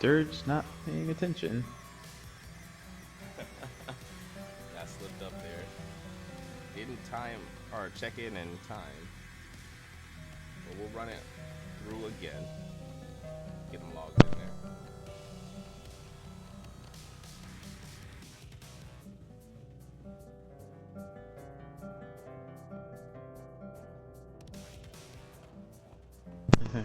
Dirge not paying attention. That slipped up there. Didn't time or check in time. But we'll run it through again. Get them logged in there.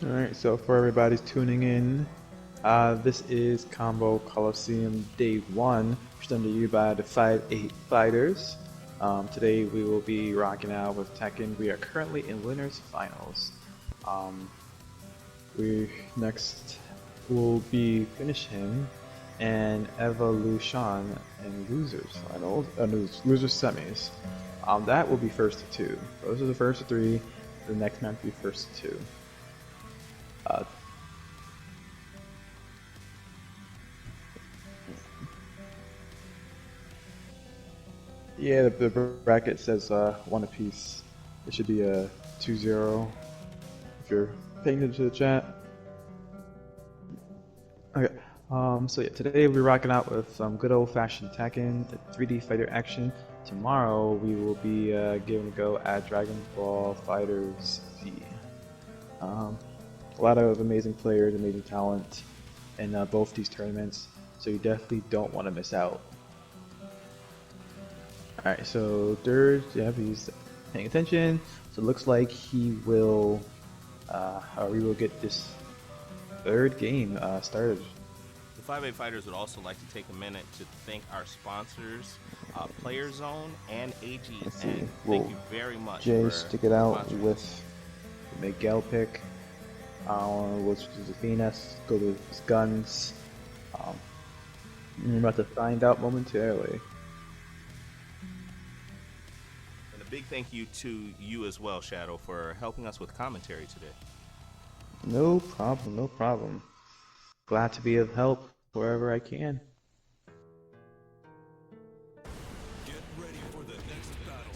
Alright, so for everybody's tuning in, this is Combo Coliseum Day 1, presented to you by the 585 Fighters. Today we will be rocking out with Tekken. We are currently in Winners Finals. We next will be finishing an Evolution in Losers Finals, Losers Semis. That will be first to two. Those are the first to three. The next match will be first to two. Yeah, the bracket says one apiece. It should be a 2-0 if you're paying attention to the chat. Okay, so yeah, today we'll be rocking out with some good old-fashioned Tekken, 3D fighter action. Tomorrow we will be giving a go at Dragon Ball FighterZ. A lot of amazing players, amazing talent in both these tournaments, so you definitely don't want to miss out. Alright, so Dirge, yeah, he's paying attention, so it looks like he will, or we will get this third game started. The 5A Fighters would also like to take a minute to thank our sponsors, Player Zone and AGN. Thank you very much. Jay for stick it out sponsoring with us. the Miguel pick, which is Athena's, go to his guns. We're about to find out momentarily. And a big thank you to you as well, Shadow, for helping us with commentary today. No problem, no problem. Glad to be of help wherever I can. Get ready for the next battle.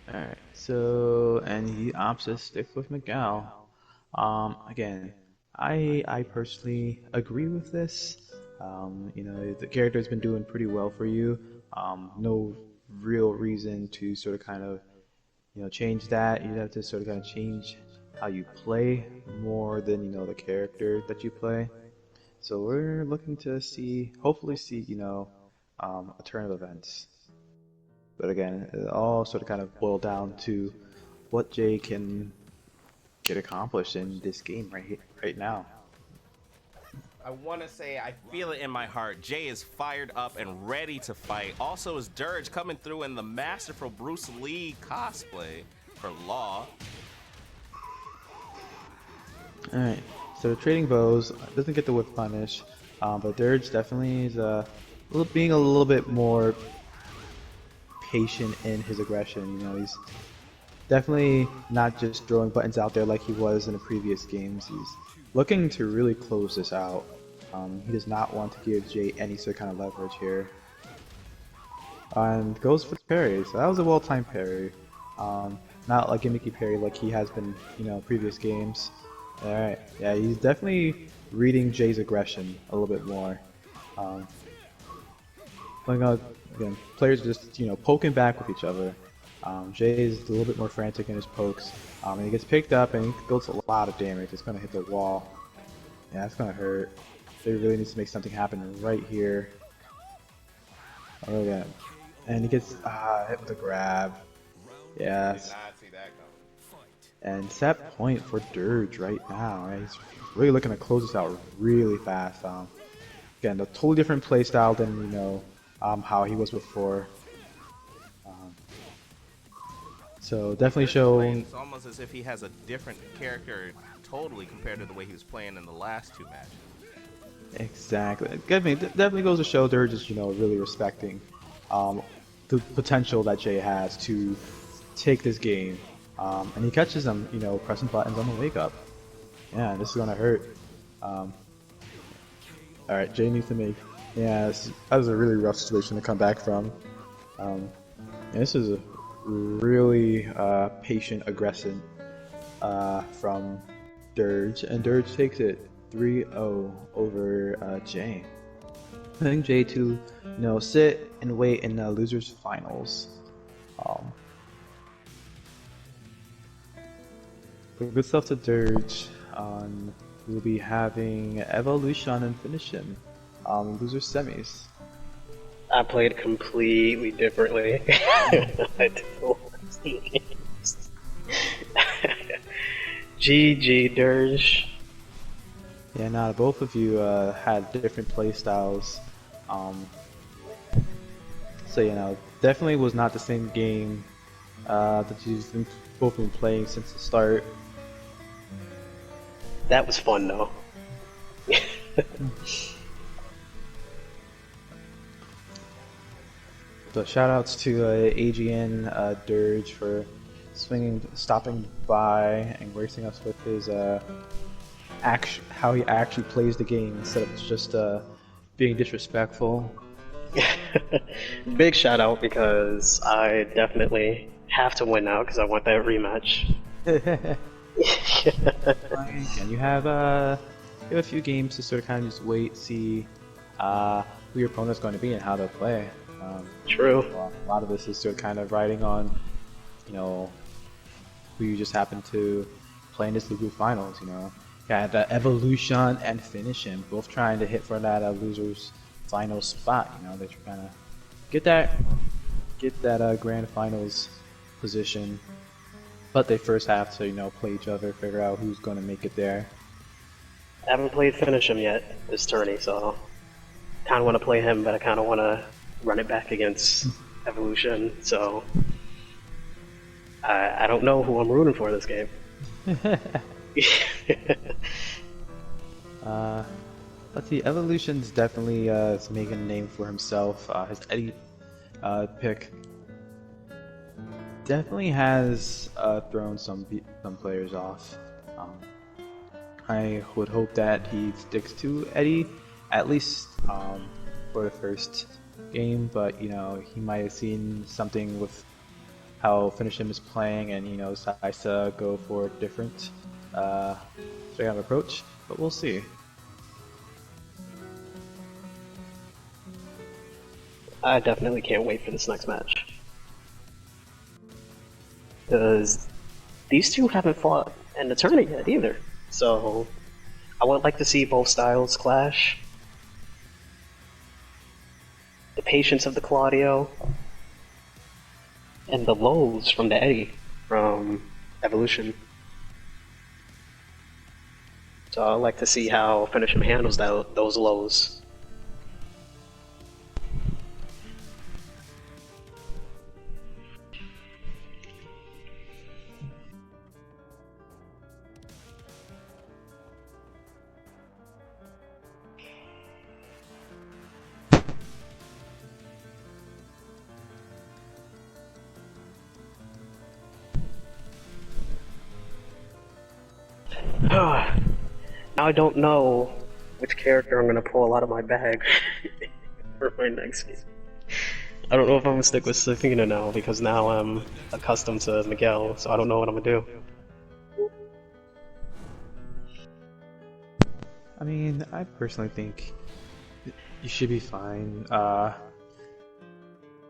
Alright, so, and he opts to stick with Miguel. Again, I personally agree with this. The character's been doing pretty well for you. No real reason to sort of kind of, change that. You have to sort of kind of change how you play more than, the character that you play. So we're looking to hopefully see, a turn of events. But again, it all sort of kind of boiled down to what Jay can get accomplished in this game right now. I want to say I feel it in my heart. Jay is fired up and ready to fight. Also, is Dirge coming through in the masterful Bruce Lee cosplay for Law. Alright, so trading bows doesn't get the whip punish, but Dirge definitely is being a little bit more patient in his aggression. He's definitely not just throwing buttons out there like he was in the previous games. He's looking to really close this out. He does not want to give Jay any sort of kind of leverage here. And goes for the parry, so that was a well-timed parry. Not like gimmicky parry like he has been, previous games. Alright, yeah, he's definitely reading Jay's aggression a little bit more. Again, players just, poking back with each other. Jay is a little bit more frantic in his pokes. And he gets picked up and he deals a lot of damage. It's going to hit the wall. Yeah, that's going to hurt. Jay really needs to make something happen right here. Oh yeah. And he gets hit with a grab. Yeah. Did not see that coming. And it's that point for Dirge right now. Right? He's really looking to close this out really fast. Again, a totally different playstyle than how he was before. So definitely showing. It's almost as if he has a different character totally compared to the way he was playing in the last two matches. Exactly. Definitely goes to show Dirge is really respecting the potential that Jay has to take this game. And he catches him, pressing buttons on the wake up. Yeah, this is gonna hurt. Alright, Jay needs to make. Yeah, that was a really rough situation to come back from. This is a really patient aggression from Dirge, and Dirge takes it 3-0 over Jay. I think Jay to sit and wait in the losers finals. Good stuff to Dirge. We'll be having Evolution and Finish him. Loser semis. I played completely differently. I did the last two games. GG Dirge. Yeah, nah, both of you had different play styles. So definitely was not the same game that you've both been playing since the start. That was fun though. So shout outs to AGN Dirge for stopping by and gracing us with his how he actually plays the game instead of just being disrespectful. Big shout out because I definitely have to win now because I want that rematch. And you have a few games to sort of kind of just wait, see who your opponent's going to be and how they'll play. True. A lot of this is sort of kind of riding on, who you just happen to play in this League Group finals. Got the Evolution and Finish him, both trying to hit for that losers final spot. They're trying to get that grand finals position. But they first have to, play each other, figure out who's going to make it there. I haven't played Finish him yet this tourney, so kind of want to play him, but I kind of want to run it back against Evolution. So I don't know who I'm rooting for this game. Let's see. Evolution's definitely making a name for himself. His Eddie pick definitely has thrown some players off. I would hope that he sticks to Eddie at least for the first game, but he might have seen something with how Finish him is playing, and decides to go for a different sort of approach. But we'll see. I definitely can't wait for this next match. Because these two haven't fought in the tournament yet either. So I would like to see both styles clash. The patience of the Claudio, and the lows from the Eddie from Evolution. So I'd like to see how Finish Him handles those lows. Now I don't know which character I'm gonna pull out of my bag for my next game. I don't know if I'm gonna stick with Safina now because now I'm accustomed to Miguel, so I don't know what I'm gonna do. I mean, I personally think you should be fine.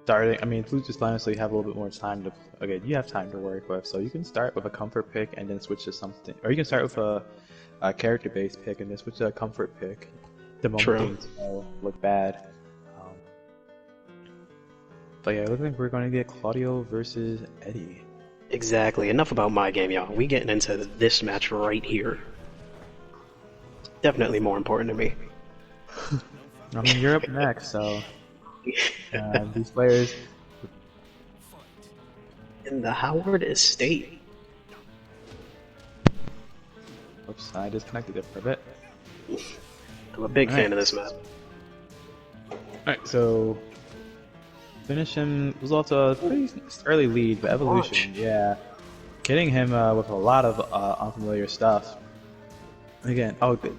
Starting, I mean, Flute is fine, so you have a little bit more time to. Okay, you have time to work with, so you can start with a comfort pick and then switch to something, or you can start with a character-based pick and then switch to a comfort pick. The moment things look bad. But yeah, it looks like we're going to get Claudio versus Eddie. Exactly. Enough about my game, y'all. We getting into this match right here. Definitely more important to me. I mean, you're up next, so these players. In the Howard Estate. Oops, I disconnected it for a bit. I'm a big fan of this map. Alright, so Finish Him was also a pretty early lead, but Evolution, yeah, getting him with a lot of unfamiliar stuff. Again, oh, good.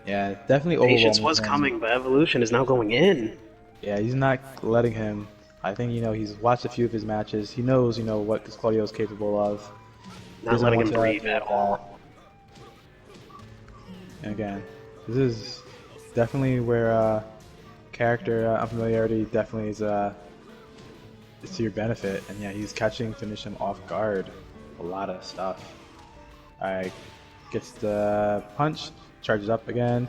Yeah, definitely overwhelming. Patience was coming, but Evolution is now going in. Yeah, he's not letting him. I think, he's watched a few of his matches. He knows, what this Claudio is capable of. Not letting him breathe at all. And again, this is definitely where character unfamiliarity definitely is to your benefit. And yeah, he's catching Finish Him off guard. A lot of stuff. Alright, gets the punch, charges up again.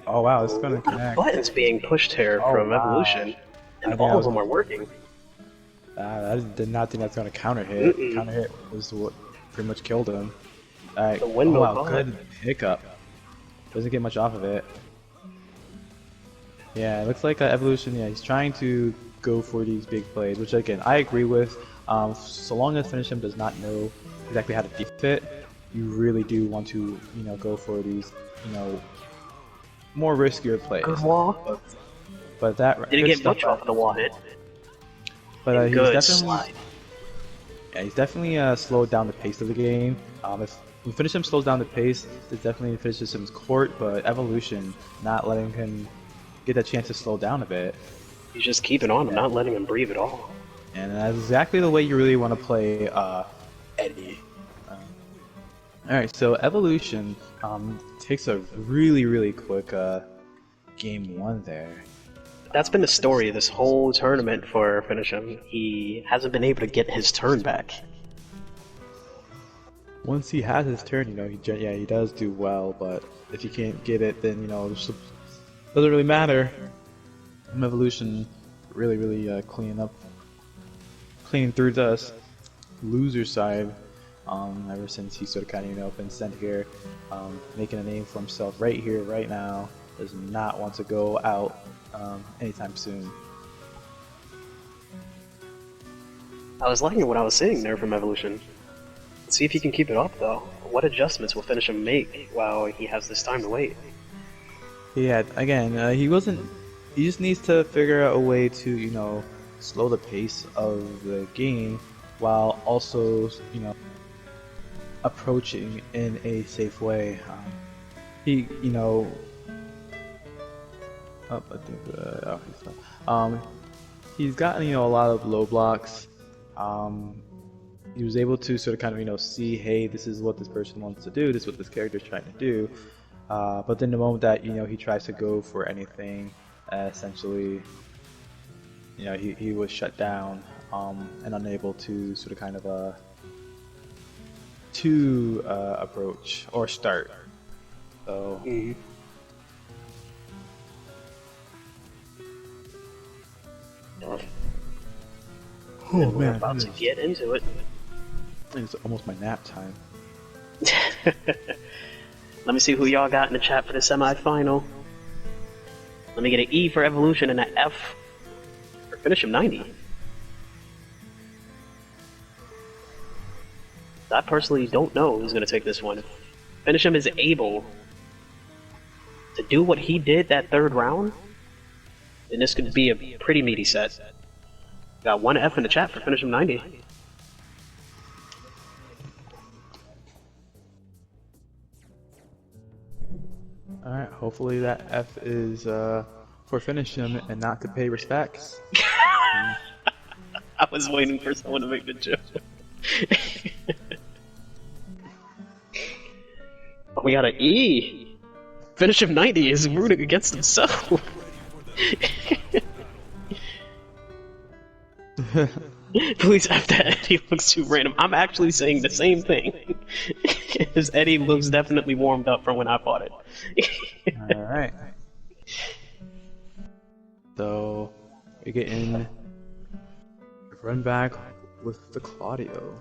Oh wow, this is going to connect. Buttons being pushed here from Evolution, and all of them are working. I did not think that's going to counter hit. Counter hit was what pretty much killed him. Alright, the window good pickup. Doesn't get much off of it. Yeah, it looks like Evolution, yeah, he's trying to go for these big plays, which again, I agree with. So long as Finish Him does not know exactly how to defit, you really do want to, go for these, more riskier plays. Good wall. But that didn't get much off of the wall hit. But he's good definitely, slide. Yeah, he's definitely slowed down the pace of the game. If Finish Him slows down the pace, it definitely finishes him's court. But Evolution not letting him get that chance to slow down a bit. He's just keeping on him, not letting him breathe at all. And that's exactly the way you really want to play Eddie. Alright, so Evolution takes a really quick game one there. That's been the story of this whole tournament for Finish Him. He hasn't been able to get his turn back. Once he has his turn, he does do well, but if he can't get it, then, it doesn't really matter. Evolution really cleaning through the loser side. Ever since he sort of kind of been sent here, making a name for himself right here, right now, does not want to go out anytime soon. I was liking what I was seeing there from Evolution. Let's see if he can keep it up though. What adjustments will Finish Him make while he has this time to wait? Yeah, again, he just needs to figure out a way to, slow the pace of the game while also, approaching in a safe way. He, he's gotten, a lot of low blocks. He was able to sort of kind of, see, hey, this is what this person wants to do, this is what this character is trying to do. But then the moment that, he tries to go for anything, essentially, he was shut down and unable to sort of kind of 2 approach or start. So We're about to get into it. it's almost my nap time. Let me see who y'all got in the chat for the semi-final. Let me get an E for Evolution and an F for Finish Him 90. I personally don't know who's going to take this one. If Finish Him is able to do what he did that 3rd round, then this could be a pretty meaty set. Got 1 F in the chat for Finish Him 90. Alright, hopefully that F is for Finish Him and not to pay respects. I was waiting for someone to make the joke. We got an E. Finish Him 90 is rooting against himself. Please F that Eddie looks too random. I'm actually saying the same thing. Because Eddie looks definitely warmed up from when I fought it. Alright. So, we get in run back with the Claudio.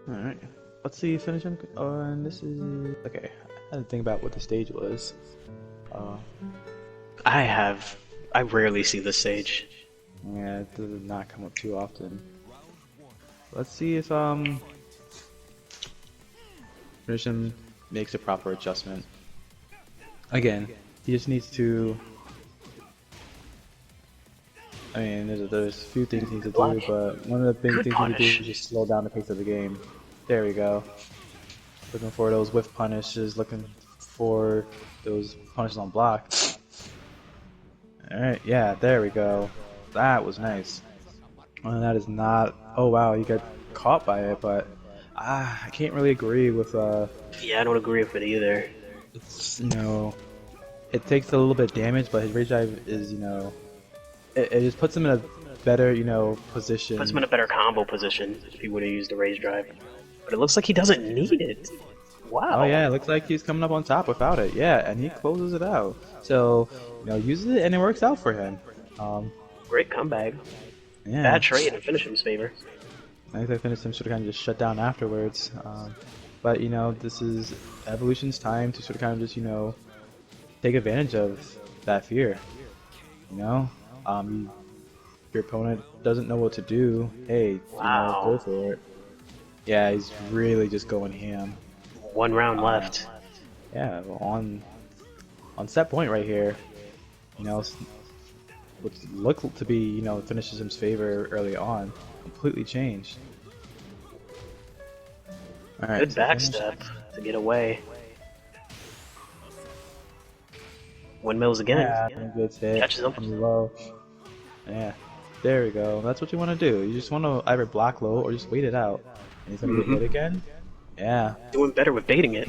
Alright, let's see, finish him. Oh, and this is okay. I had to think about what the stage was. I rarely see this stage. Yeah, it does not come up too often. Let's see if finish him makes a proper adjustment. Again, he just needs to. I mean, there's a few things he needs to do, but one of the big things he needs to do is just slow down the pace of the game. There we go. Looking for those whiff punishes, looking for those punishes on block. Alright, yeah, there we go. That was nice. Well, that is not. Oh wow, you got caught by it, but I can't really agree with. Yeah, I don't agree with it either. It's, you know, it takes a little bit of damage, but his rage drive is, you know, it just puts him in a better, you know, position. Puts him in a better combo position if he would have used the rage drive. But it looks like he doesn't need it. Wow. Oh yeah, it looks like he's coming up on top without it. Yeah, and he closes it out. So, you know, uses it and it works out for him. Great comeback. Yeah. Bad trade in Finish Him's favor. I think I finished him sort of kind of just shut down afterwards. But, you know, this is Evolution's time to sort of kind of just, you know, take advantage of that fear. You know? Your opponent doesn't know what to do. Hey, Wow. you know, go for it. Yeah, he's really just going ham. 1 round left. Yeah, on set point right here, you know, what looked to be, you know, finishes him's favor early on, completely changed. All right, Good so backstep to get away. Windmills again. Yeah, good hit. Catches him. From low. Yeah, there we go. That's what you want to do. You just want to either block low or just wait it out. And he's gonna get hit again. Yeah. Doing better with baiting it.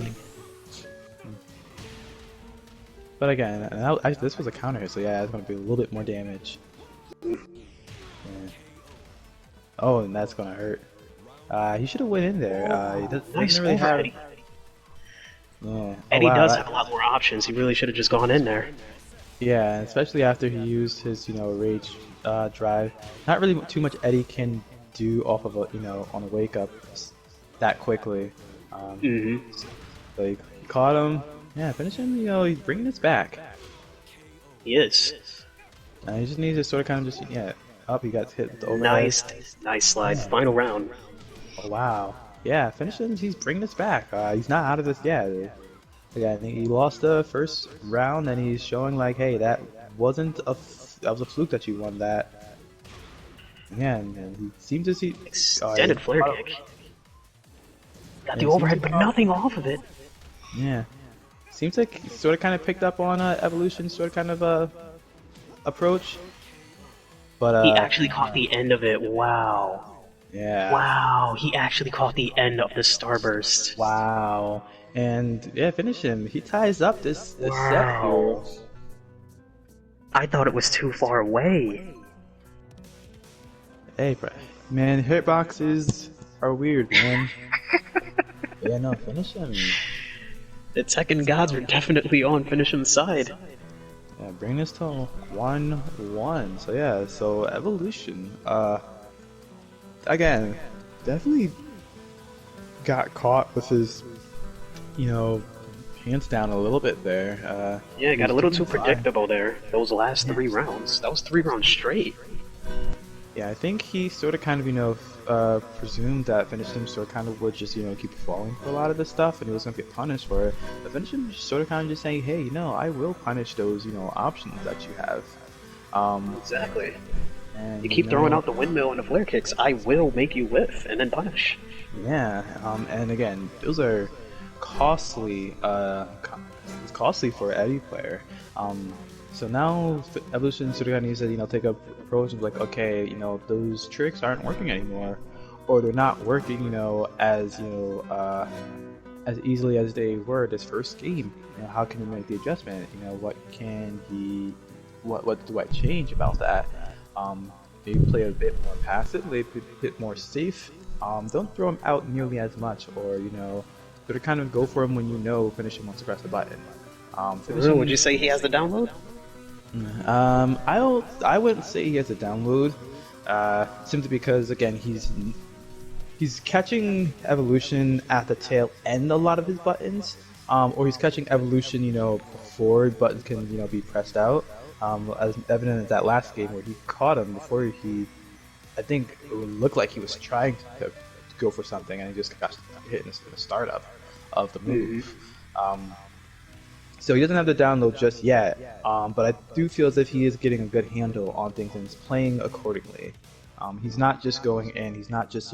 But again, this was a counter hit, so yeah, it's gonna be a little bit more damage. Yeah. Oh, and that's gonna hurt. He should have went in there. He Nice doesn't really over have. Eddie. Yeah. Eddie Oh, wow, does that- have a lot more options. He really should have just gone in there. Yeah, especially after he used his, you know, rage drive. Not really too much Eddie can do off of a, you know, on a wake up that quickly. So he caught him. Yeah, finish him. You know, he's bringing this back. He is. He just needs to sort of kind of just up. He got hit with the overhead. Nice slide. Final round. Oh, wow. Yeah, finish him. He's bringing this back. He's not out of this yet. Yeah, I think he lost the first round, and he's showing like, hey, that wasn't that was a fluke that you won that. Yeah, and he seemed to see Extended flare kick. Got the Yeah, overhead, seems but to- nothing off of it. Yeah, seems like he sort of kind of picked up on Evolution sort of kind of approach. But He actually caught the end of it. Wow. yeah. Wow. He actually caught the end of the starburst. Wow. And yeah, finish him. He ties up this set here. Wow. I thought it was too far away. Hey, man, hitboxes are weird, man. Yeah, no, finish him. The Tekken gods are definitely on Finishem's side. Yeah, bring this to 1-1. So yeah, so evolution. Again, definitely got caught with his, pants down a little bit there. Yeah, it got a little too predictable there. Those last 3 rounds. That was 3 rounds straight. Yeah, I think he sort of kind of, presumed that Finishim sort of kind of would just, keep falling for a lot of this stuff and he was going to get punished for it. But Finishim sort of kind of just saying, hey, I will punish those, options that you have. Exactly. And, You keep throwing out the windmill and the flare kicks, I will make you whiff and then punish. Yeah, and again, those are costly, it's costly for any player. So now Evolution sort of needs to, take a approach of like, okay, those tricks aren't working anymore, or they're not working, as as easily as they were this first game. How can we make the adjustment? What do I change about that? Maybe play a bit more passive, maybe a bit more safe. Don't throw him out nearly as much, or sort of kind of go for him when Finishing wants to press the button. Would you say he has the download? I wouldn't say he has a download, simply because again he's catching Evolution at the tail end a lot of his buttons, or he's catching Evolution before buttons can be pressed out, as evident in that last game where he caught him before I think it would look like he was trying to go for something and he just got hit in the startup of the move. So he doesn't have the download just yet, but I do feel as if he is getting a good handle on things and he's playing accordingly. He's not just going in, he's not just,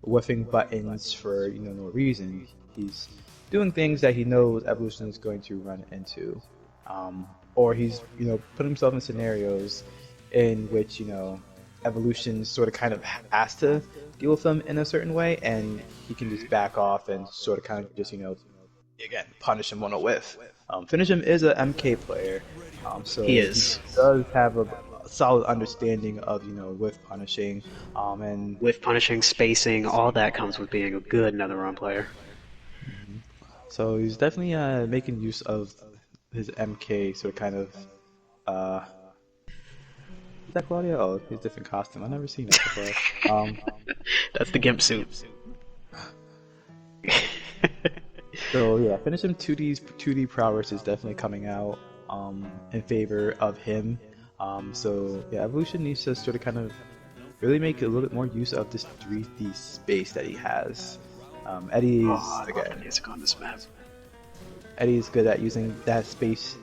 whiffing buttons for, no reason. He's doing things that he knows Evolution is going to run into. Or he's, put himself in scenarios in which, Evolution sort of kind of has to deal with them in a certain way, and he can just back off and sort of kind of just, again, punish him on a whiff. Finishim is a MK player, so he is. He does have a solid understanding of whiff punishing, and Whiff punishing, spacing, all that comes with being a good NetherRealm player. So he's definitely making use of his MK sort of kind of. Is that Claudia? Oh, he's a different costume. I've never seen that before. That's the Gimp suit. So yeah, Finishim 2D prowess is definitely coming out in favor of him. So yeah, Evolution needs to sort of kind of really make a little bit more use of this 3D space that he has. Eddie's again. Music on this map. Eddie's good at using that space,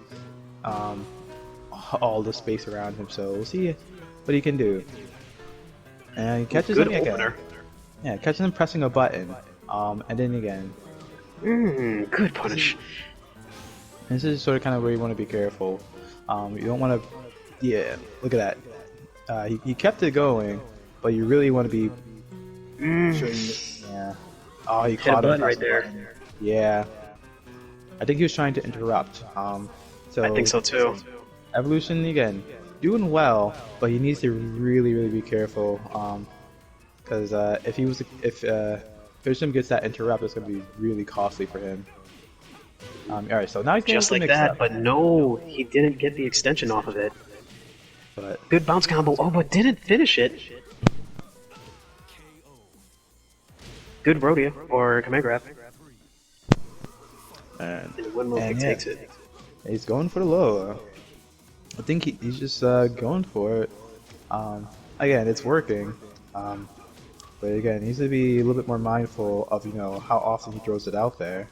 all the space around him. So we'll see what he can do. And he catches him again. Yeah, catches him pressing a button. And then again. Good punish. This is sort of kind of where you want to be careful. You don't want to. Yeah, look at that. He kept it going, but you really want to be. Yeah. Oh, he caught him right there. Yeah. I think he was trying to interrupt. So I think so too. Evolution again, doing well, but he needs to really, really be careful. Because if Finishim gets that interrupt, it's going to be really costly for him. Alright, so now he's just like that, but no, he didn't get the extension off of it. But good bounce combo, but didn't finish it. Good Rodeo, or command grab. And one move takes it. He's going for the low. I think he's just going for it. Again, it's working. But again, he needs to be a little bit more mindful of how often he throws it out there.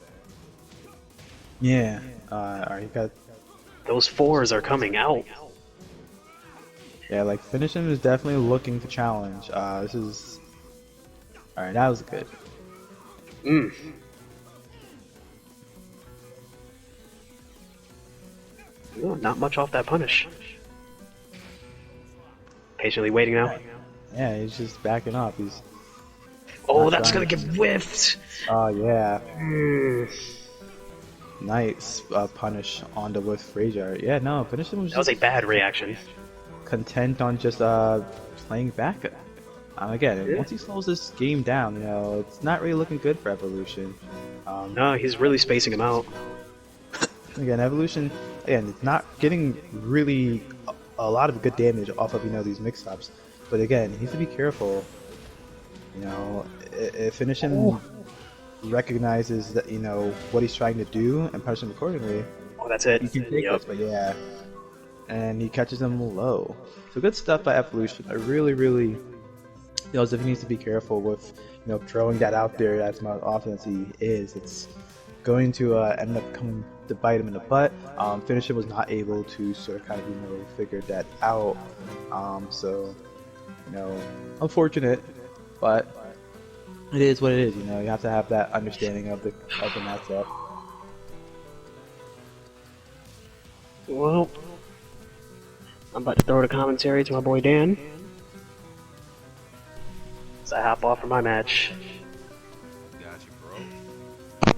Yeah. Alright, he got. Those 4s are coming out. Yeah, like Finishim is definitely looking to challenge. This is. Alright, that was good. Ooh, not much off that punish. Patiently waiting now. Yeah, he's just backing up. He's. Oh, that's gonna get whiffed! Oh, yeah. Nice punish on the with Frazier. Yeah, no, finishing was That was a just bad reaction. content on just playing back. Again, Yeah. once he slows this game down, you know, it's not really looking good for Evolution. No, he's really spacing him out. Again, Evolution, again, it's not getting really a lot of good damage off of, you know, these mix-ups. But again, he needs to be careful. You know, if Finish him recognizes that, you know, what he's trying to do and punish him accordingly, Oh, that's it. you can take Yep. this, but yeah. And he catches him low. So good stuff by Evolution. I really feels if he needs to be careful with, you know, throwing that out there as much often as he is. It's going to end up coming to bite him in the butt. Finisher was not able to sort of kind of, you know, figure that out. So, you know, unfortunate, but it is what it is. You know, you have to have that understanding of the matchup. Well, I'm about to throw the commentary to my boy Dan. So I hop off for my match. Got you, bro.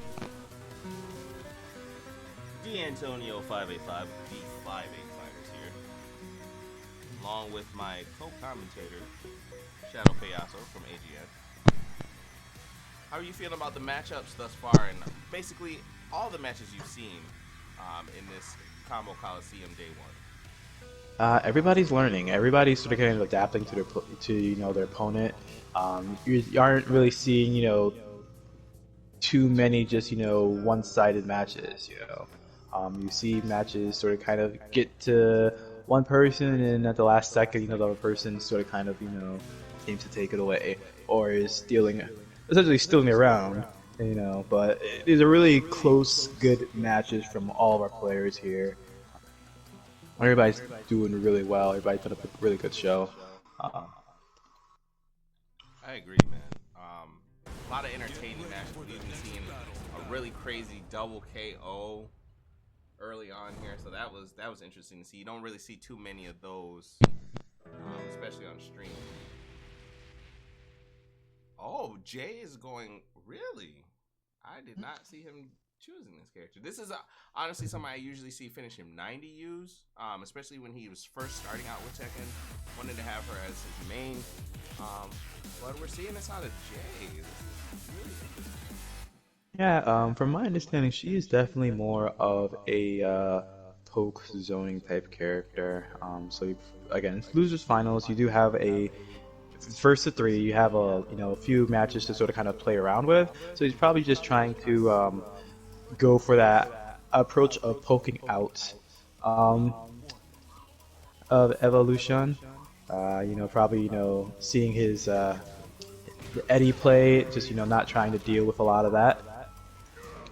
D'Antonio 585, the 585ers here. Along with my co-commentator, Shadow Payaso from AGN. How are you feeling about the matchups thus far and basically all the matches you've seen in this Combo Coliseum Day 1? Everybody's learning. Everybody's sort of kind of adapting to you know, their opponent. You aren't really seeing, you know, too many just, you know, one-sided matches. You know, you see matches sort of kind of get to one person, and at the last second, you know, the other person sort of kind of, you know, seems to take it away or is essentially stealing around. You know, but these are really close, good matches from all of our players here. Everybody's doing really well. Everybody put up a really good show. I agree, man. A lot of entertaining matches. We've even seen a really crazy double KO early on here, so that was interesting to see. You don't really see too many of those, especially on stream. Oh, Jay is going really. I did not see him choosing this character. This is honestly something I usually see finish him 90 use, especially when he was first starting out with Tekken. Wanted to have her as his main, but we're seeing this out of Jay. This is really interesting. Yeah, from my understanding, she is definitely more of a poke zoning type character. Again, it's losers finals. You do have a first to three. You have a few matches to sort of kind of play around with. So he's probably just trying to go for that approach of poking out of Evolution. Probably seeing his Eddie play, just not trying to deal with a lot of that.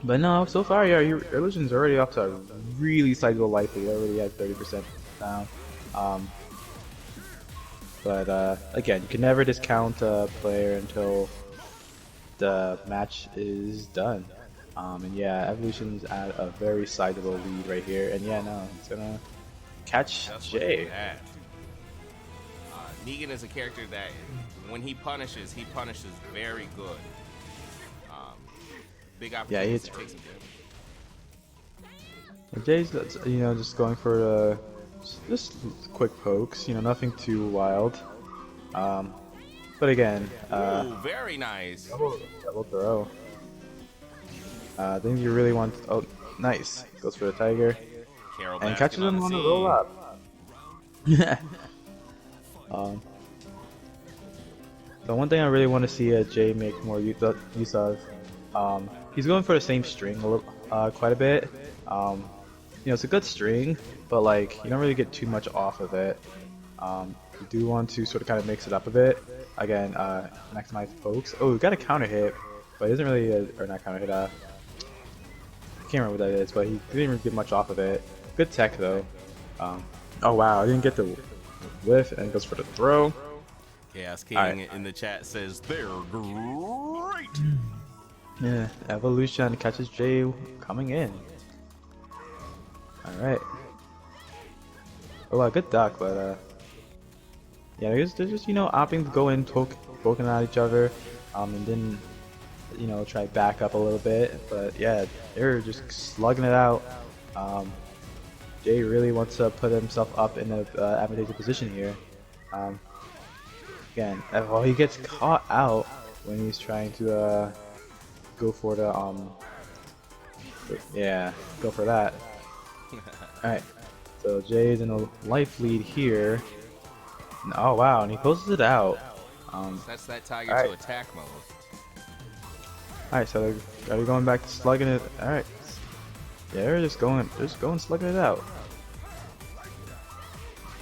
But no, so far, yeah, your Evolution's already off to a really sizable life lead. Already at 30% now. But again, you can never discount a player until the match is done. And yeah, Evolution's at a very sizable lead right here. And yeah, no, it's gonna catch Jay. Negan is a character that, when he punishes very good. Big opportunity to take some damage. Jay's, just going for just quick pokes. Nothing too wild. But again, ooh, very nice. Double throw. I think you really want. Oh, nice. Goes for the tiger. Carol And Baskin catches him on the roll up. Yeah. The one thing I really want to see Jay make more use of, he's going for the same string quite a bit. It's a good string, but like you don't really get too much off of it. You do want to sort of kind of mix it up a bit. Again, maximize pokes. Oh, we got a counter hit, but it isn't really or not counter hit. I can't remember what that is, but he didn't really get much off of it. Good tech though. Oh wow, I didn't get the whiff, and it goes for the throw. Chaos King in the chat says they're great. Yeah, Evolution catches Jay coming in. Alright. Oh wow, good duck, but yeah, they're just opting to go in, poking at each other, and then try back up a little bit. But yeah, they're just slugging it out. Jay really wants to put himself up in an advantageous position here. Again, well, he gets caught out when he's trying to go for the yeah, go for that. Alright, so Jay's in a life lead here. Oh wow, and he closes it out. That's that Tiger Alright. to attack mode. Alright, so they're going back to slugging it. Alright. Yeah, they're just going slugging it out.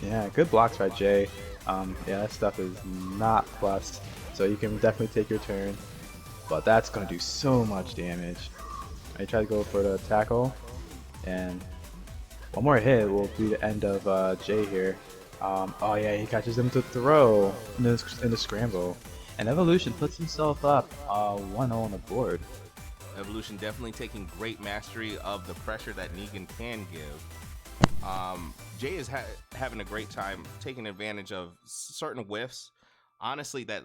Yeah, good blocks by Jay. Yeah, that stuff is not plus, so you can definitely take your turn. But that's gonna do so much damage. I try to go for the tackle, and one more hit will be the end of Jay here. Oh yeah, he catches him to throw in the scramble, and Evolution puts himself up 1-0 on the board. Evolution definitely taking great mastery of the pressure that Negan can give. Jay is having a great time taking advantage of certain whiffs. Honestly, that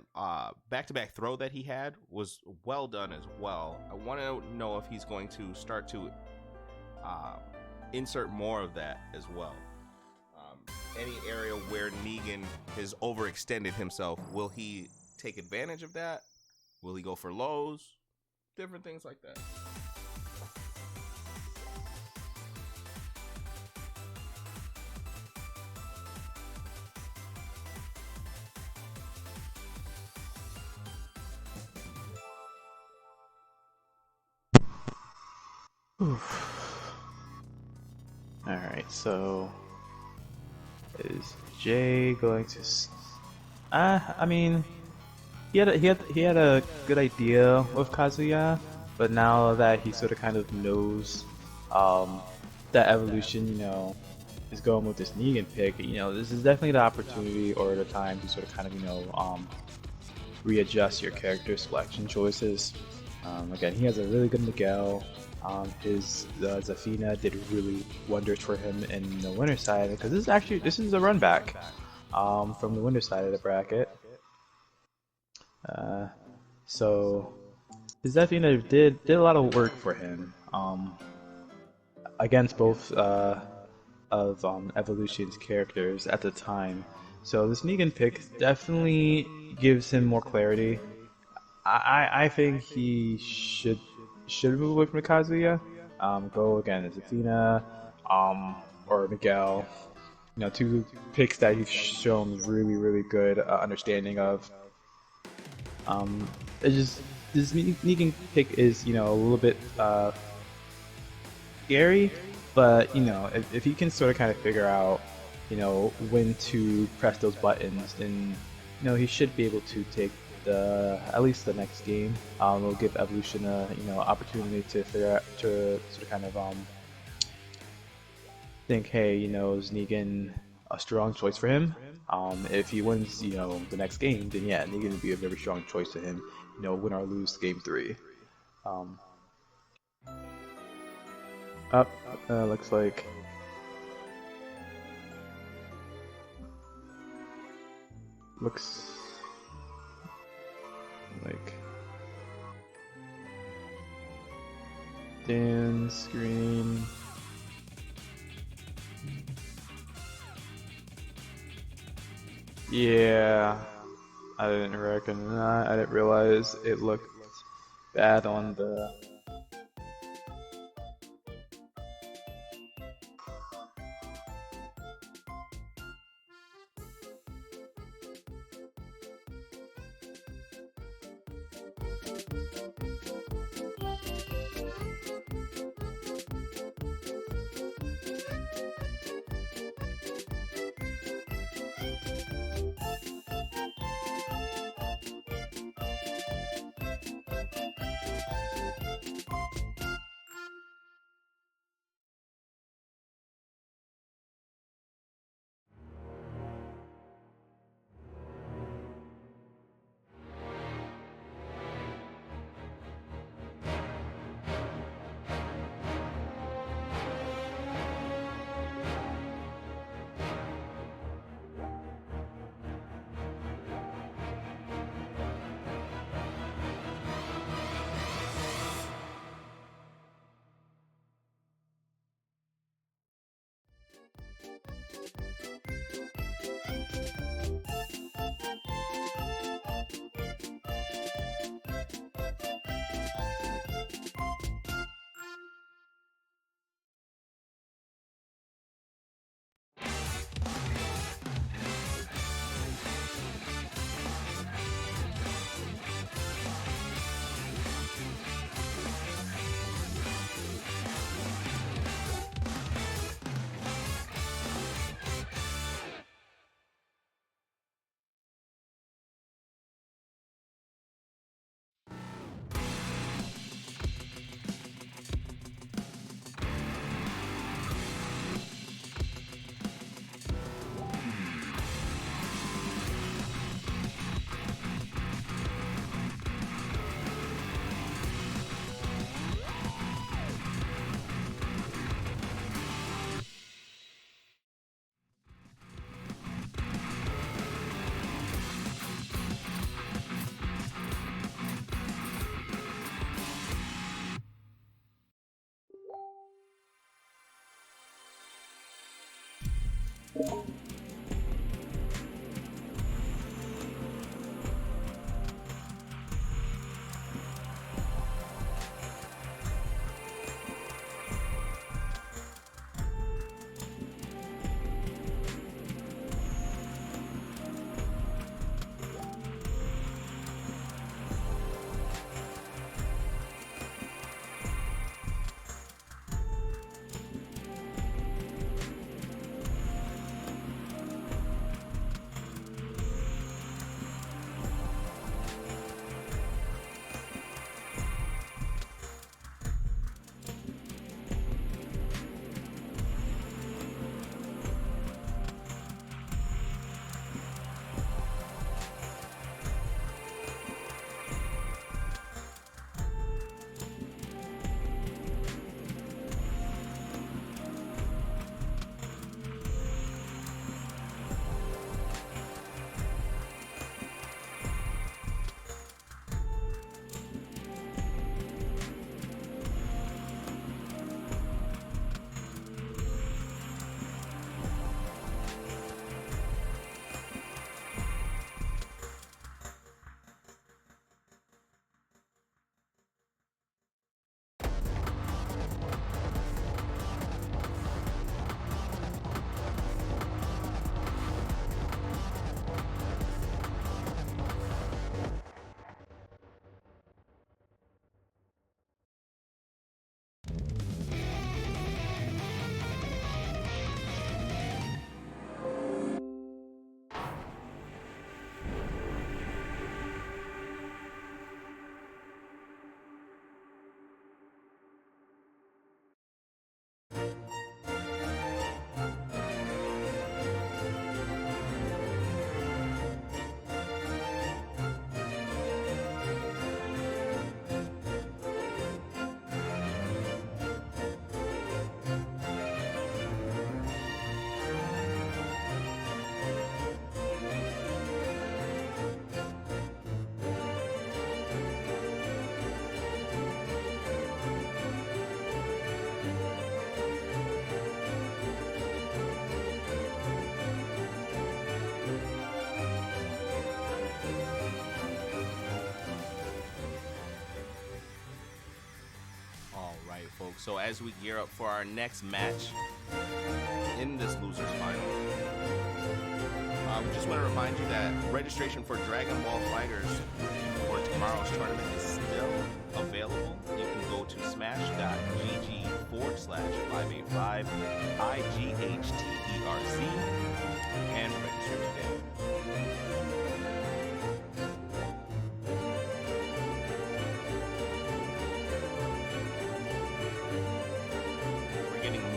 back-to-back throw that he had was well done as well. I want to know if he's going to start to insert more of that as well. Any area where Negan has overextended himself, will he take advantage of that? Will he go for lows? Different things like that. Alright, so is Jay going to? I mean, he had a good idea with Kazuya, but now that he sort of kind of knows that Evolution, is going with this Negan pick, this is definitely the opportunity or the time to sort of kind of readjust your character selection choices. Again, he has a really good Miguel. His Zafina did really wonders for him in the winner side, because this is a run back from the winner side of the bracket. So his Zafina did a lot of work for him against both of Evolution's characters at the time. So this Negan pick definitely gives him more clarity. I think he should move away from Kazuya. Go again as Athena, or Miguel. Two picks that he's shown really good understanding of. It's just this Negan pick is a little bit scary, but if he can sort of kind of figure out when to press those buttons, then he should be able to take at least the next game. Will give Evolution a opportunity to figure out, to sort of kind of think, hey, is Negan a strong choice for him? If he wins the next game, then yeah, Negan would be a very strong choice to him. Win or lose game 3. Looks like Dan screen. Yeah, I didn't recognize. I didn't realize it looked bad on the. folks. So as we gear up for our next match in this losers final, we just want to remind you that registration for Dragon Ball Fighters for tomorrow's tournament is still available. You can go to smash.gg/585ighterZ and register today.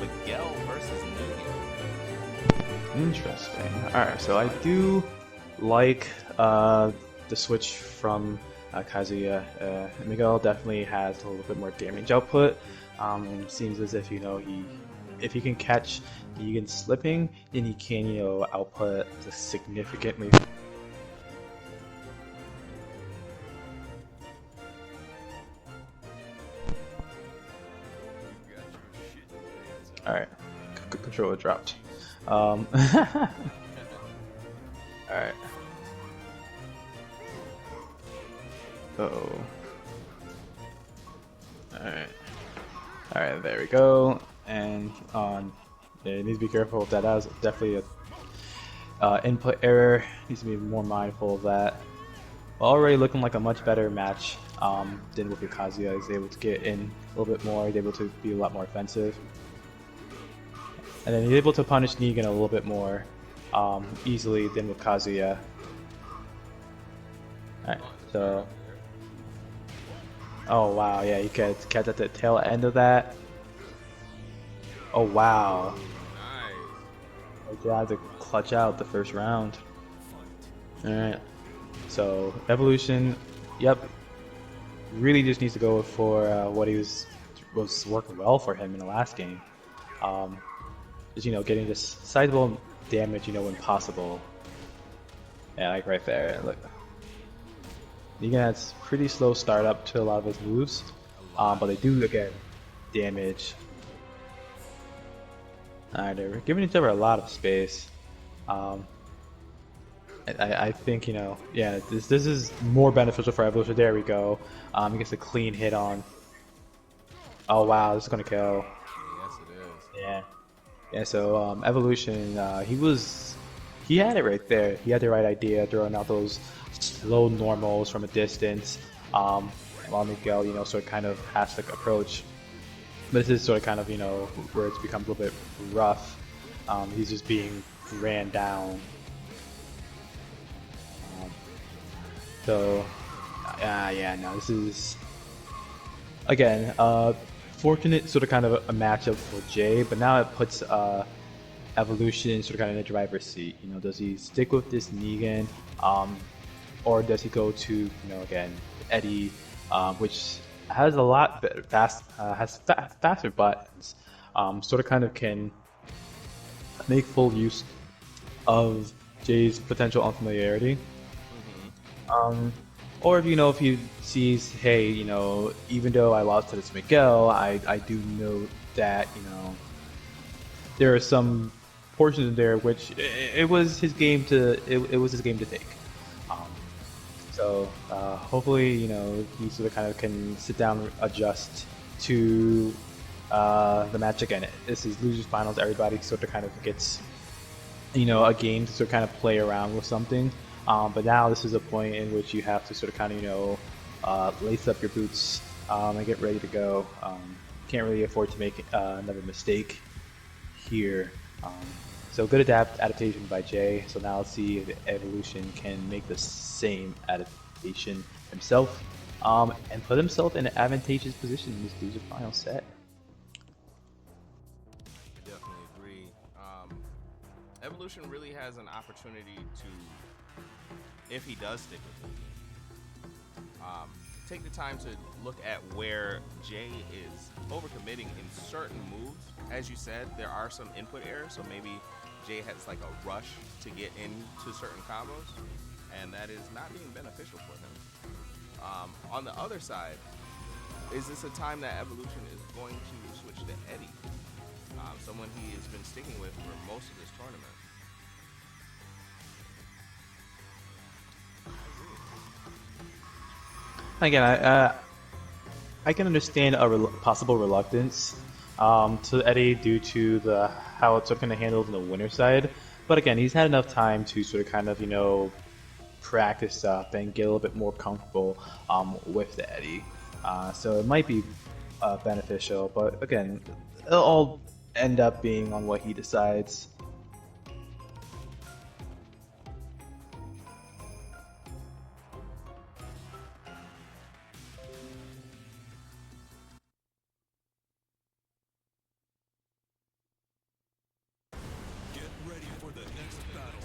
Miguel versus Negan. Interesting. Alright, so I do like the switch from Kazuya. Miguel definitely has a little bit more damage output. Seems as if, if he can catch Negan slipping, then he can, output the significantly. Alright, controller dropped. Alright. Uh-oh. Alright. Alright, there we go. And yeah, you need to be careful of that. That was definitely a input error. Needs to be more mindful of that. Already looking like a much better match than with Kazuya. He's able to get in a little bit more. He's able to be a lot more offensive. And then he's able to punish Negan a little bit more easily than with Kazuya. Alright, so... Oh wow, yeah, you catch at the tail end of that. Oh wow. Nice. I had to clutch out the first round. Alright, so Evolution, yep. Really just needs to go for what he was working well for him in the last game. Is getting this sizable damage, when possible. Yeah, like right there. Look, Negan has pretty slow startup to a lot of his moves, but they do again damage. Alright, they're giving each other a lot of space. Um, I think, you know, yeah, this is more beneficial for Evolution. There we go. He gets a clean hit on. Oh wow, this is gonna kill. Yes, it is. Yeah. Yeah, so Evolution, he had it right there. He had the right idea, throwing out those slow normals from a distance. While Miguel, you know, sort of kind of has to approach. But this is sort of kind of, you know, where it's become a little bit rough. He's just being ran down. So, yeah, no, this is, again, fortunate sort of kind of a matchup for Jay, but now it puts Evolution sort of kind of in the driver's seat. You know, does he stick with this Negan, or does he go to, you know, again, Eddie, which has a lot faster buttons, sort of kind of can make full use of Jay's potential unfamiliarity. Or if, you know, if he sees, hey, you know, even though I lost to this Miguel, I do know that, you know, there are some portions in there which it was his game to take. So hopefully, you know, he sort of kind of can sit down and adjust to the match again. This is losers finals. Everybody sort of kind of gets, you know, a game to sort of kind of play around with something. But now this is a point in which you have to sort of kind of, you know, lace up your boots and get ready to go. Can't really afford to make another mistake here. So good adaptation by Jay. So now let's see if Evolution can make the same adaptation himself and put himself in an advantageous position in this loser final set. I definitely agree. Evolution really has an opportunity to, if he does stick with it, take the time to look at where Jay is overcommitting in certain moves. As you said, there are some input errors, so maybe Jay has like a rush to get into certain combos, and that is not being beneficial for him. On the other side, is this a time that Evolution is going to switch to Eddie, someone he has been sticking with for most of this tournament? Again, I can understand a possible reluctance to Eddie due to how it's sort of kind of handled in the winner side. But again, he's had enough time to sort of kind of, you know, practice up and get a little bit more comfortable with the Eddie. So it might be beneficial, but again, it'll all end up being on what he decides. Get ready for the next battle.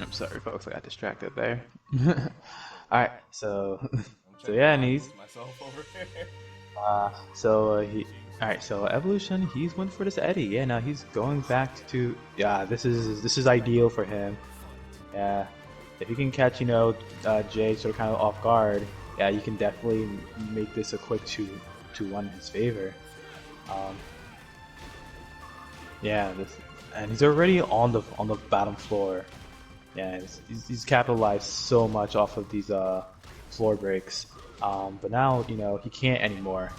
I'm sorry, folks. I got distracted there. All right, so yeah, and he's myself over here. all right. So Evolution, he's went for this Eddie. Yeah, now he's going back to This is ideal for him. Yeah, if you can catch, you know, Jay sort of kind of off guard, yeah, you can definitely make this a quick 2-1 in his favor. Yeah, and he's already on the bottom floor. Yeah, he's capitalized so much off of these floor breaks, but now, you know, he can't anymore.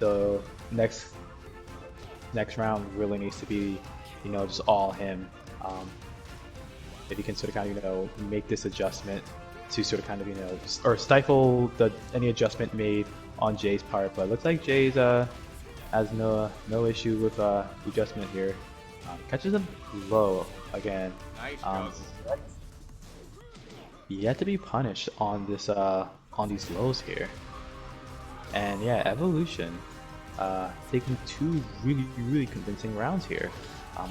The next round really needs to be, you know, just all him. If he can sort of kind of, you know, make this adjustment to sort of kind of, you know, or stifle any adjustment made on Jay's part. But it looks like Jay's has no issue with adjustment here. Catches him low again. Nice juggle. yet to be punished on this on these lows here. And yeah, Evolution taking two really convincing rounds here.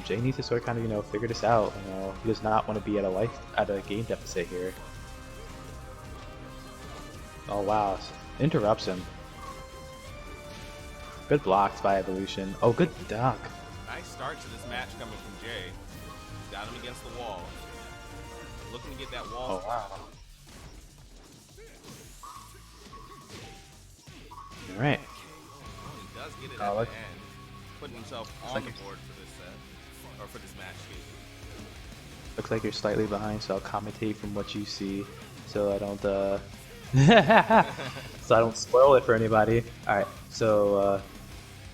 Jay needs to sort of kind of, you know, figure this out. You know, he does not want to be at a game deficit here. Oh wow, interrupts him. Good blocks by Evolution. Oh, good duck. Nice start to this match coming from Jay. Got him against the wall. Looking to get that wall. Oh wow. All right. He does get it Oh, at the end, putting himself on the board for this set, or for this match. Looks like you're slightly behind, so I'll commentate from what you see, so I don't so I don't spoil it for anybody. All right, so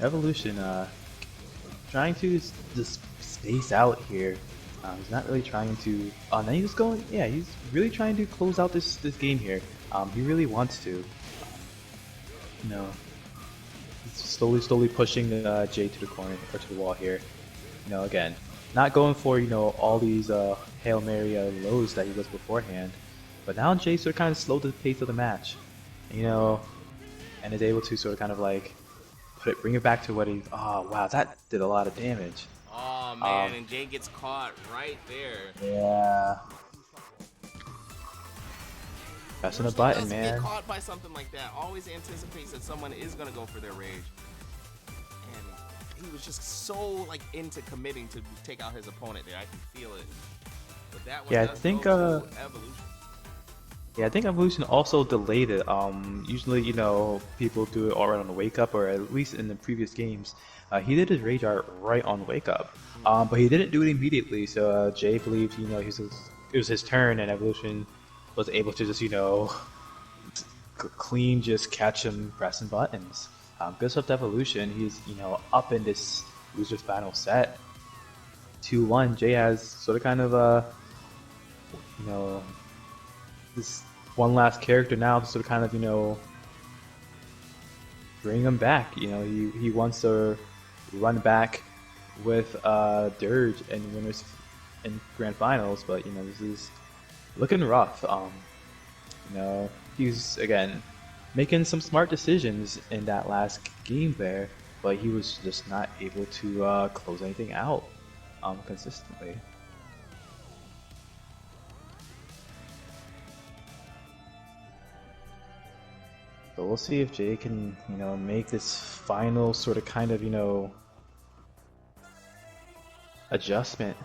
Evolution trying to just space out here. He's not really trying to. Now he's going. Yeah, he's really trying to close out this game here. He really wants to. You know, he's slowly pushing Jay to the corner or to the wall here. You know, again, not going for, you know, all these Hail Mary lows that he was beforehand, but now Jay sort of kind of slowed the pace of the match, you know, and is able to sort of kind of like bring it back to what he. Oh wow, that did a lot of damage. Oh man, and Jay gets caught right there. Yeah. Pressing a button, doesn't man. get caught by something like that. Always anticipates that someone is gonna go for their rage, and he was just so like into committing to take out his opponent there. I can feel it. But that one Yeah, I does think go to Evolution. Yeah, I think Evolution also delayed it. Usually, you know, people do it alright on the wake up, or at least in the previous games. He did his rage art right on wake up, but he didn't do it immediately. So Jay believed, you know, it was his turn, and Evolution was able to just, you know, clean just catch him pressing buttons. Good stuff to Evolution. He's, you know, up in this loser's final set. 2-1. Jay has sort of kind of you know, this one last character now to sort of kind of, you know, bring him back. You know, he wants to run back with Dirge and winners in grand finals, but you know, this is looking rough. You know, he's again making some smart decisions in that last game there, but he was just not able to close anything out consistently. So we'll see if Jay can, you know, make this final sort of kind of, you know, adjustment.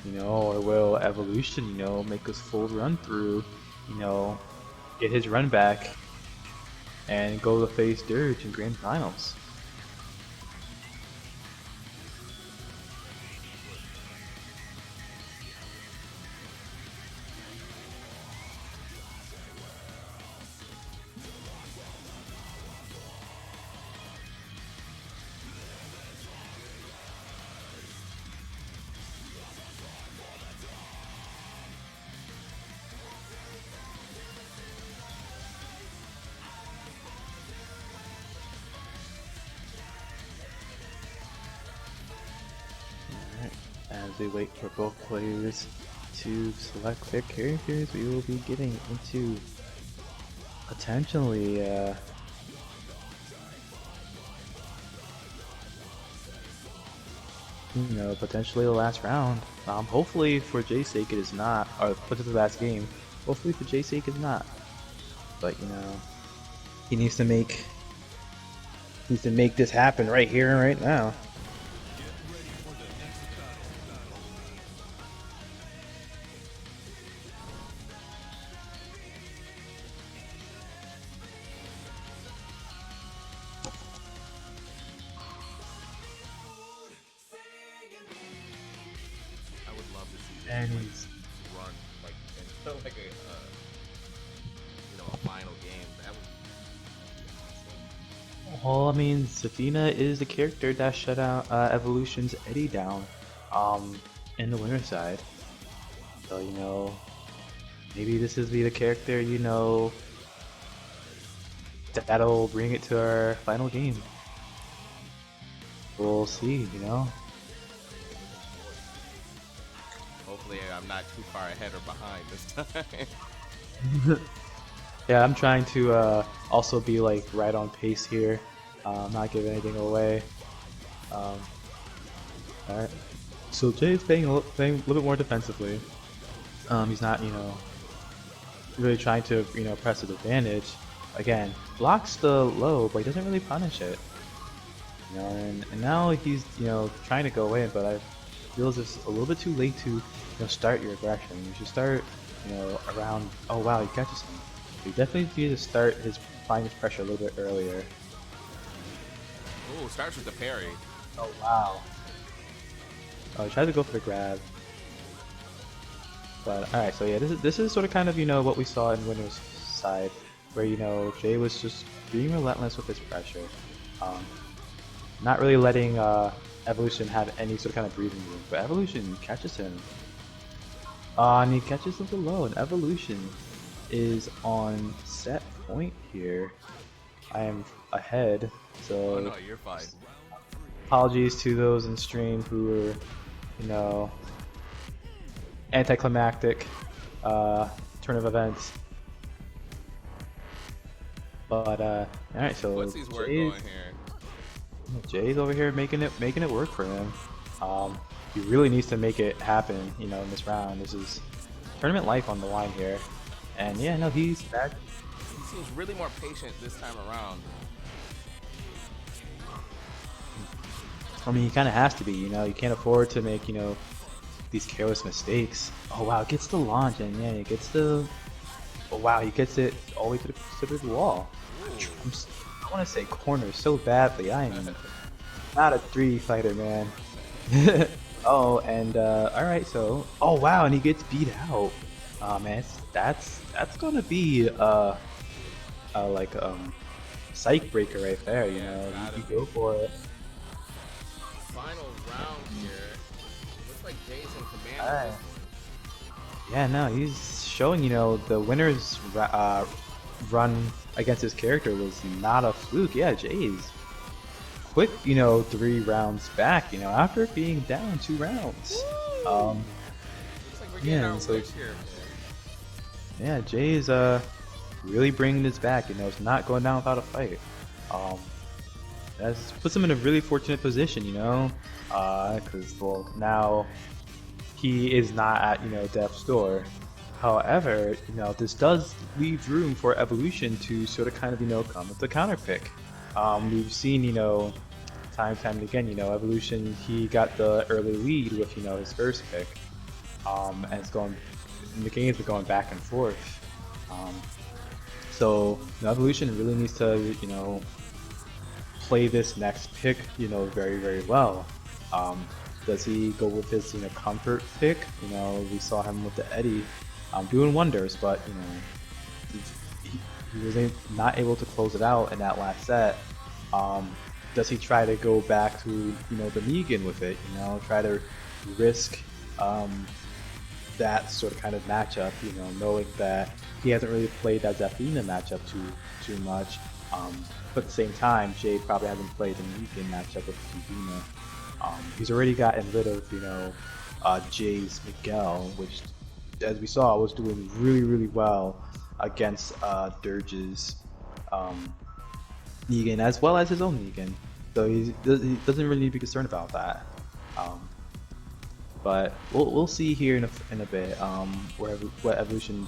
You know, or will Evolution, you know, make this full run through, you know, get his run back and go to face Dirge in grand finals. As we wait for both players to select their characters, we will be getting into potentially you know, potentially the last round. Hopefully for Jay's sake it is not, or potentially the last game. Hopefully for Jay's sake it's not. But you know, he needs to make this happen right here and right now. And he's Run like into like a you know, a final game. That would well, I mean, Safina is the character that shut out Evolution's Eddie down in the winner's side. So, you know, maybe this is the character, you know, that'll bring it to our final game. We'll see, you know. hopefully I'm not too far ahead or behind this time. Yeah, I'm trying to also be like right on pace here, not give anything away. Alright, so Jay's playing a little bit more defensively. He's not, really trying to, press his advantage. Again, blocks the low, but he doesn't really punish it. And now he's, trying to go in, but I feel it's a little bit too late to, start your aggression. You should start, around. Oh wow, he catches him. You definitely need to start applying his pressure a little bit earlier. Ooh, starts with the parry. Oh wow. Oh, he tried to go for the grab. But alright, so yeah, this is sort of kind of what we saw in Winner's side, where Jay was just being relentless with his pressure, not really letting Evolution have any sort of kind of breathing room. But Evolution catches him, and he catches him below, and Evolution is on set point here. I am ahead, so Oh no, you're fine. apologies to those in stream who were, anticlimactic turn of events. But alright, so What's his work going here? Jay's over here making it work for him. He really needs to make it happen, in this round. This is tournament life on the line here. And yeah, no, he's back. He seems really more patient this time around. I mean, he kind of has to be, you can't afford to make, these careless mistakes. Oh wow, gets the launch, and yeah, he gets the. Oh wow, he gets it all the way to the Pacific wall. I want to say corner so badly. I am not a 3D fighter, man. Oh, and all right, so oh wow, and he gets beat out. Man, that's gonna be like psych breaker right there. You go for it. Final round here. Looks like Jay's in command. Alright. Yeah, no, he's showing, the winner's run against his character was not a fluke. Yeah, Jay's quick, 3 rounds back, after being down 2 rounds. Looks like we're getting our so wish here. yeah, Jay's really bringing this back. It's not going down without a fight. That puts him in a really fortunate position, because well, now he is not at death's door. However, this does leave room for Evolution to sort of kind of come with the counter pick. We've seen time and again, Evolution, he got the early lead with his first pick, and the games are going back and forth. So Evolution really needs to play this next pick very, very well. Does he go with his comfort pick? We saw him with the Eddie doing wonders, but he was not able to close it out in that last set. Does he try to go back to the Negan with it? Try to risk that sort of kind of matchup, knowing that he hasn't really played that Zafina matchup too much. But at the same time, Jay probably hasn't played the Negan matchup with Zafina. He's already gotten rid of Jay's Miguel, which, as we saw, was doing really, really well against Dirge's Negan, as well as his own Negan. So he doesn't really need to be concerned about that. But we'll see here in a bit what Evolution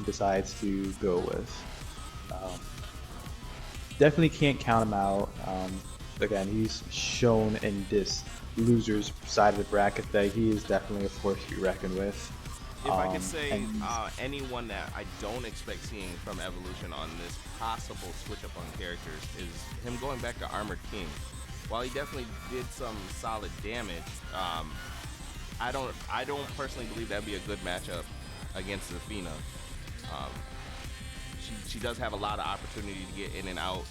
decides to go with. Definitely can't count him out. Again, he's shown in this loser's side of the bracket that he is definitely a force to be reckoned with. If I could say anyone that I don't expect seeing from Evolution on this possible switch up on characters is him going back to Armored King. While he definitely did some solid damage, I don't personally believe that'd be a good matchup against Zafina. She does have a lot of opportunity to get in and out.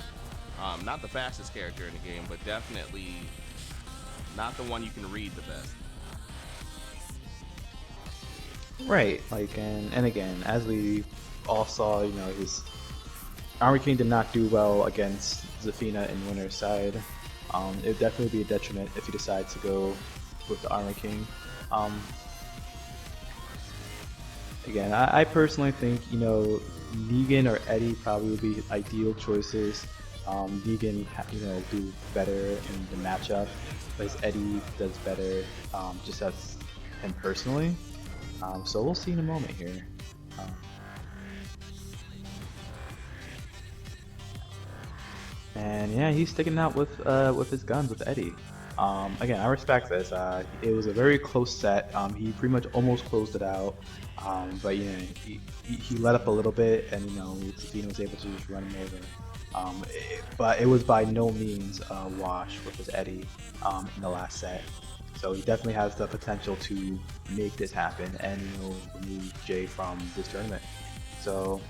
Not the fastest character in the game, but definitely not the one you can read the best. Right, like, and again, as we all saw, his Armored King did not do well against Zafina in Winner's side. It would definitely be a detriment if he decides to go with the Armor King. Again, I personally think, you know, Negan or Eddie probably would be ideal choices. Negan, you know, do better in the matchup, whereas Eddie does better just as him personally. So we'll see in a moment here. And yeah, he's sticking out with his guns with Eddie. Again, I respect this. It was a very close set. He pretty much almost closed it out, but you know, he let up a little bit, and you know, Zafina was able to just run him over. But it was by no means a wash with his Eddie in the last set. So he definitely has the potential to make this happen and, you know, remove Jay from this tournament. So,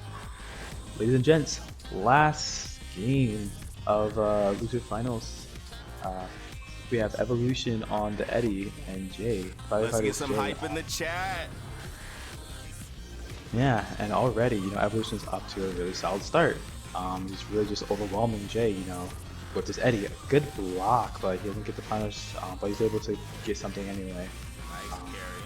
ladies and gents, last game of loser finals. We have Evolution on the Eddie and Jay. Let's get some hype in the chat. Yeah, and already, you know, Evolution's up to a really solid start. He's really just overwhelming Jay, you know, with this Eddie. A good block, but he doesn't get the punish, but he's able to get something anyway. Nice carry.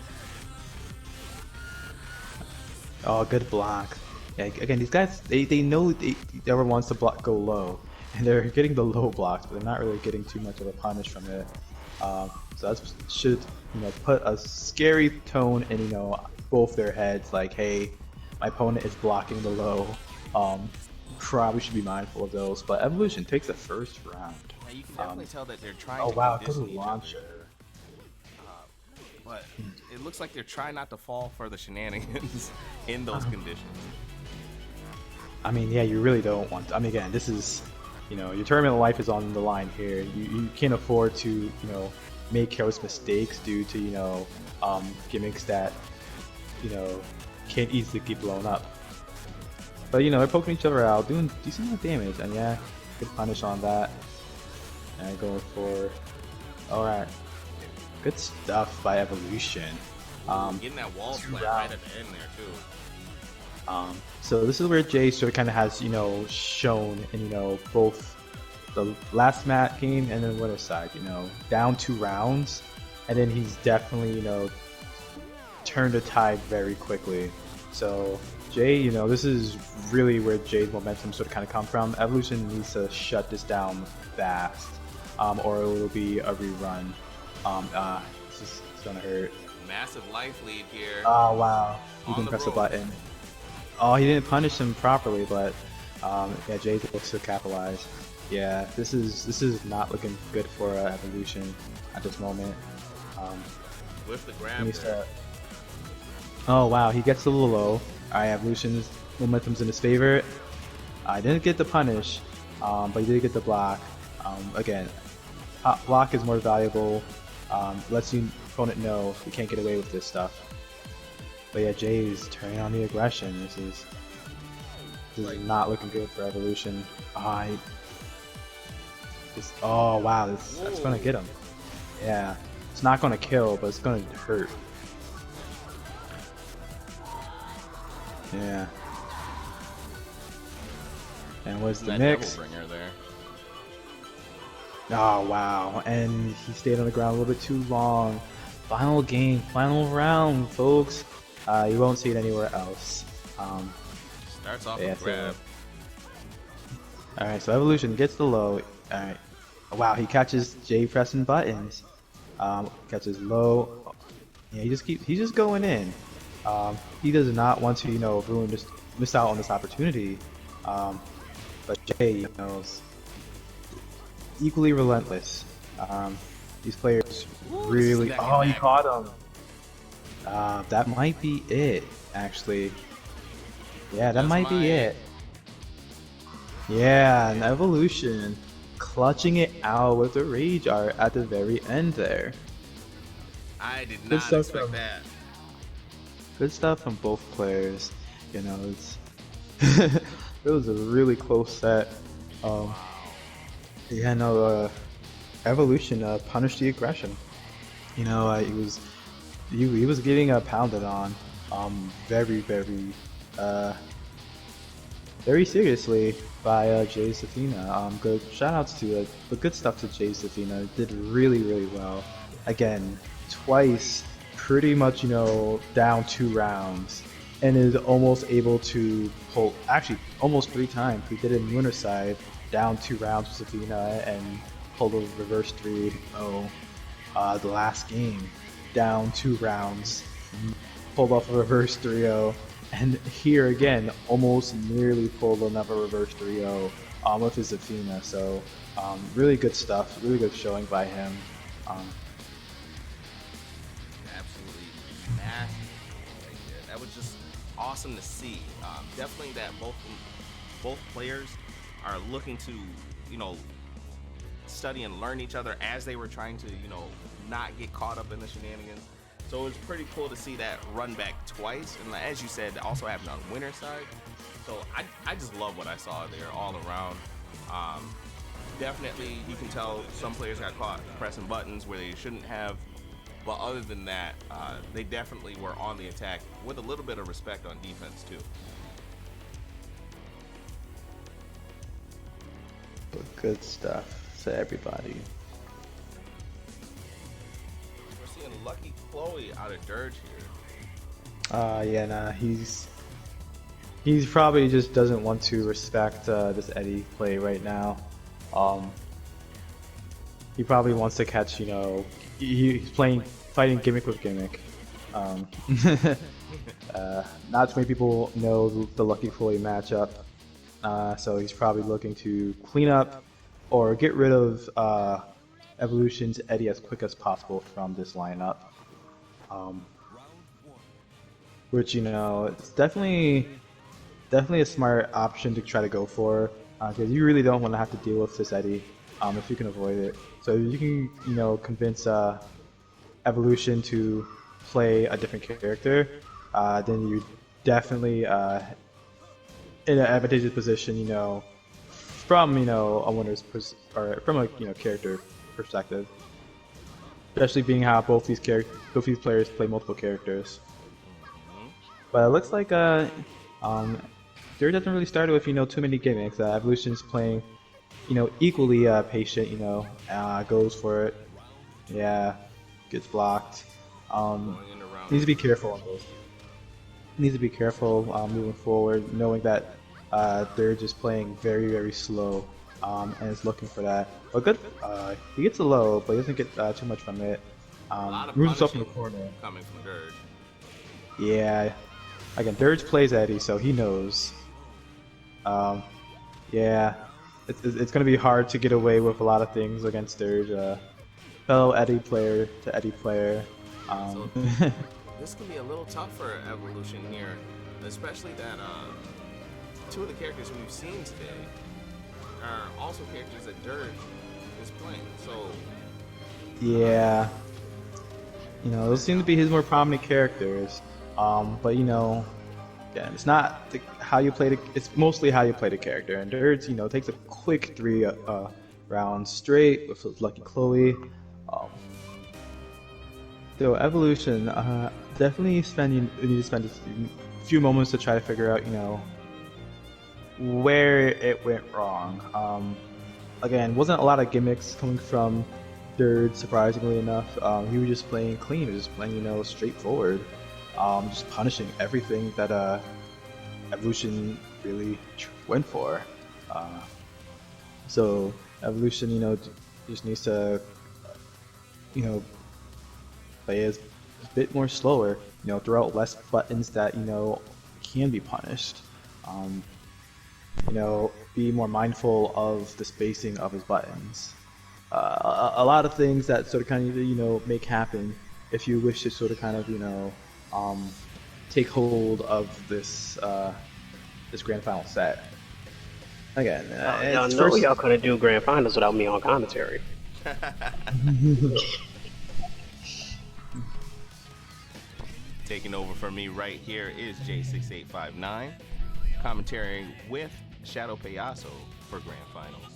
Oh, good block. Yeah, again, these guys, they know they never wants to block go low, and they're getting the low blocks, but they're not really getting too much of a punish from it. So that should, you know, put a scary tone in, you know, both their heads, like, hey, my opponent is blocking the low. Probably should be mindful of those. But Evolution takes the first round. Yeah, you can definitely tell that they're trying oh to wow, condition good each launcher. other. But it looks like they're trying not to fall for the shenanigans in those conditions. I mean, yeah, you really don't want to. I mean, again, this is, you know, your tournament life is on the line here. You can't afford to, you know, make careless mistakes due to, you know, gimmicks that, you know, can't easily get blown up. But, you know, they're poking each other out, doing decent amount of damage, and yeah, good punish on that. And going for, alright, good stuff by Evolution. Getting that wall slam right at the end there, too. So this is where Jay sort of kind of has, you know, shown in, you know, both the last mat game and then winner's side, you know, down 2 rounds, and then he's definitely, you know, turned the tide very quickly. So Jay, you know, this is really where Jay's momentum sort of kind of come from. Evolution needs to shut this down fast, or it will be a rerun. This is gonna hurt. Massive life lead here. Oh wow, he didn't press the button. Oh, he didn't punish him properly, but yeah, Jay looks to capitalize. Yeah, this is not looking good for Evolution at this moment. With the grab there. Oh wow, he gets a little low. Alright, Evolution's momentum's in his favor. I didn't get the punish, but he did get the block. Again, block is more valuable. Lets your opponent know you can't get away with this stuff. But yeah, Jay's turning on the aggression. This is not looking good for Evolution. Oh wow, that's gonna get him. Yeah, it's not gonna kill, but it's gonna hurt. Yeah. And what's the mix? There. Oh wow, and he stayed on the ground a little bit too long. Final game, final round, folks. You won't see it anywhere else. Starts off yeah, with grab. Alright, so Evolution gets the low. Alright. Wow, he catches Jay pressing buttons. Catches low. Yeah, he's just going in. He does not want to, you know, miss out on this opportunity. But Jay, you know, is equally relentless. These players really. Oh, he caught him. That might be it, actually. Yeah, that might be it. Yeah, an Evolution clutching it out with the Rage Art at the very end there. I did not expect that. Good stuff from both players. You know, it's it was a really close set. Yeah, no, Evolution punished the aggression. You know, he was getting pounded on, very seriously by Jay Safina. Good shout outs to the good stuff to Jay Safina. Did really well. Again, twice, pretty much, down 2 rounds, and is almost able to pull, actually, almost 3 times. He did it in winner side, down 2 rounds with Savina, and pulled a reverse 3-0 the last game, down 2 rounds, pulled off a reverse 3-0, and here again, almost nearly pulled another reverse 3-0 with his Athena. So really good stuff, really good showing by him. Absolutely massive right there. That was just awesome to see. Definitely that both players are looking to, study and learn each other as they were trying to, not get caught up in the shenanigans. So it was pretty cool to see that run back twice. And as you said, that also happened on the winner side. So I just love what I saw there all around. Definitely, you can tell some players got caught pressing buttons where they shouldn't have. But other than that, they definitely were on the attack with a little bit of respect on defense too. Good stuff to everybody. We're seeing Lucky Chloe out of Dirge here. Yeah, nah, he's probably just doesn't want to respect this Eddie play right now. He probably wants to catch, he's fighting gimmick with gimmick. Not too many people know the Lucky Chloe matchup, so he's probably looking to clean up or get rid of Evolution's Eddie as quick as possible from this lineup. Which, it's definitely a smart option to try to go for, because you really don't want to have to deal with this Eddie if you can avoid it. So if you can, convince Evolution to play a different character, then you definitely in an advantageous position, from a winner's or from a character perspective, especially being how both these players play multiple characters. But it looks like Dirge doesn't really start with too many gimmicks. Evolution's playing equally patient. Goes for it. Yeah, gets blocked. Needs to be careful on those. Needs to be careful moving forward, knowing that they're just playing very, very slow, and is looking for that. But good, he gets a low, but he doesn't get too much from it. Moves himself in the corner. Coming from Dirge. Yeah, again, Dirge plays Eddie, so he knows. Yeah, it's gonna be hard to get away with a lot of things against Dirge. Fellow Eddie player to Eddie player. So this can be a little tough for Evolution here, especially that two of the characters we've seen today are also characters that Dirge is playing. So yeah, those seem to be his more prominent characters. But again, it's not how you play it's mostly how you play the character. And Dirge, takes a quick 3 rounds straight with Lucky Chloe. So Evolution, definitely you need to spend a few moments to try to figure out, where it went wrong. Again, wasn't a lot of gimmicks coming from Dirge, surprisingly enough. He was just playing clean, he was just playing, straightforward. Just punishing everything that Evolution really went for. So Evolution, just needs to, play a bit more slower. Throw out less buttons that can be punished. Be more mindful of the spacing of his buttons. A lot of things that sort of kind of make happen if you wish to sort of kind of take hold of this this grand final set. Again, y'all know y'all couldn't do grand finals without me on commentary. taking over for me right here is J6859, commentary with Shadow Payaso for grand finals.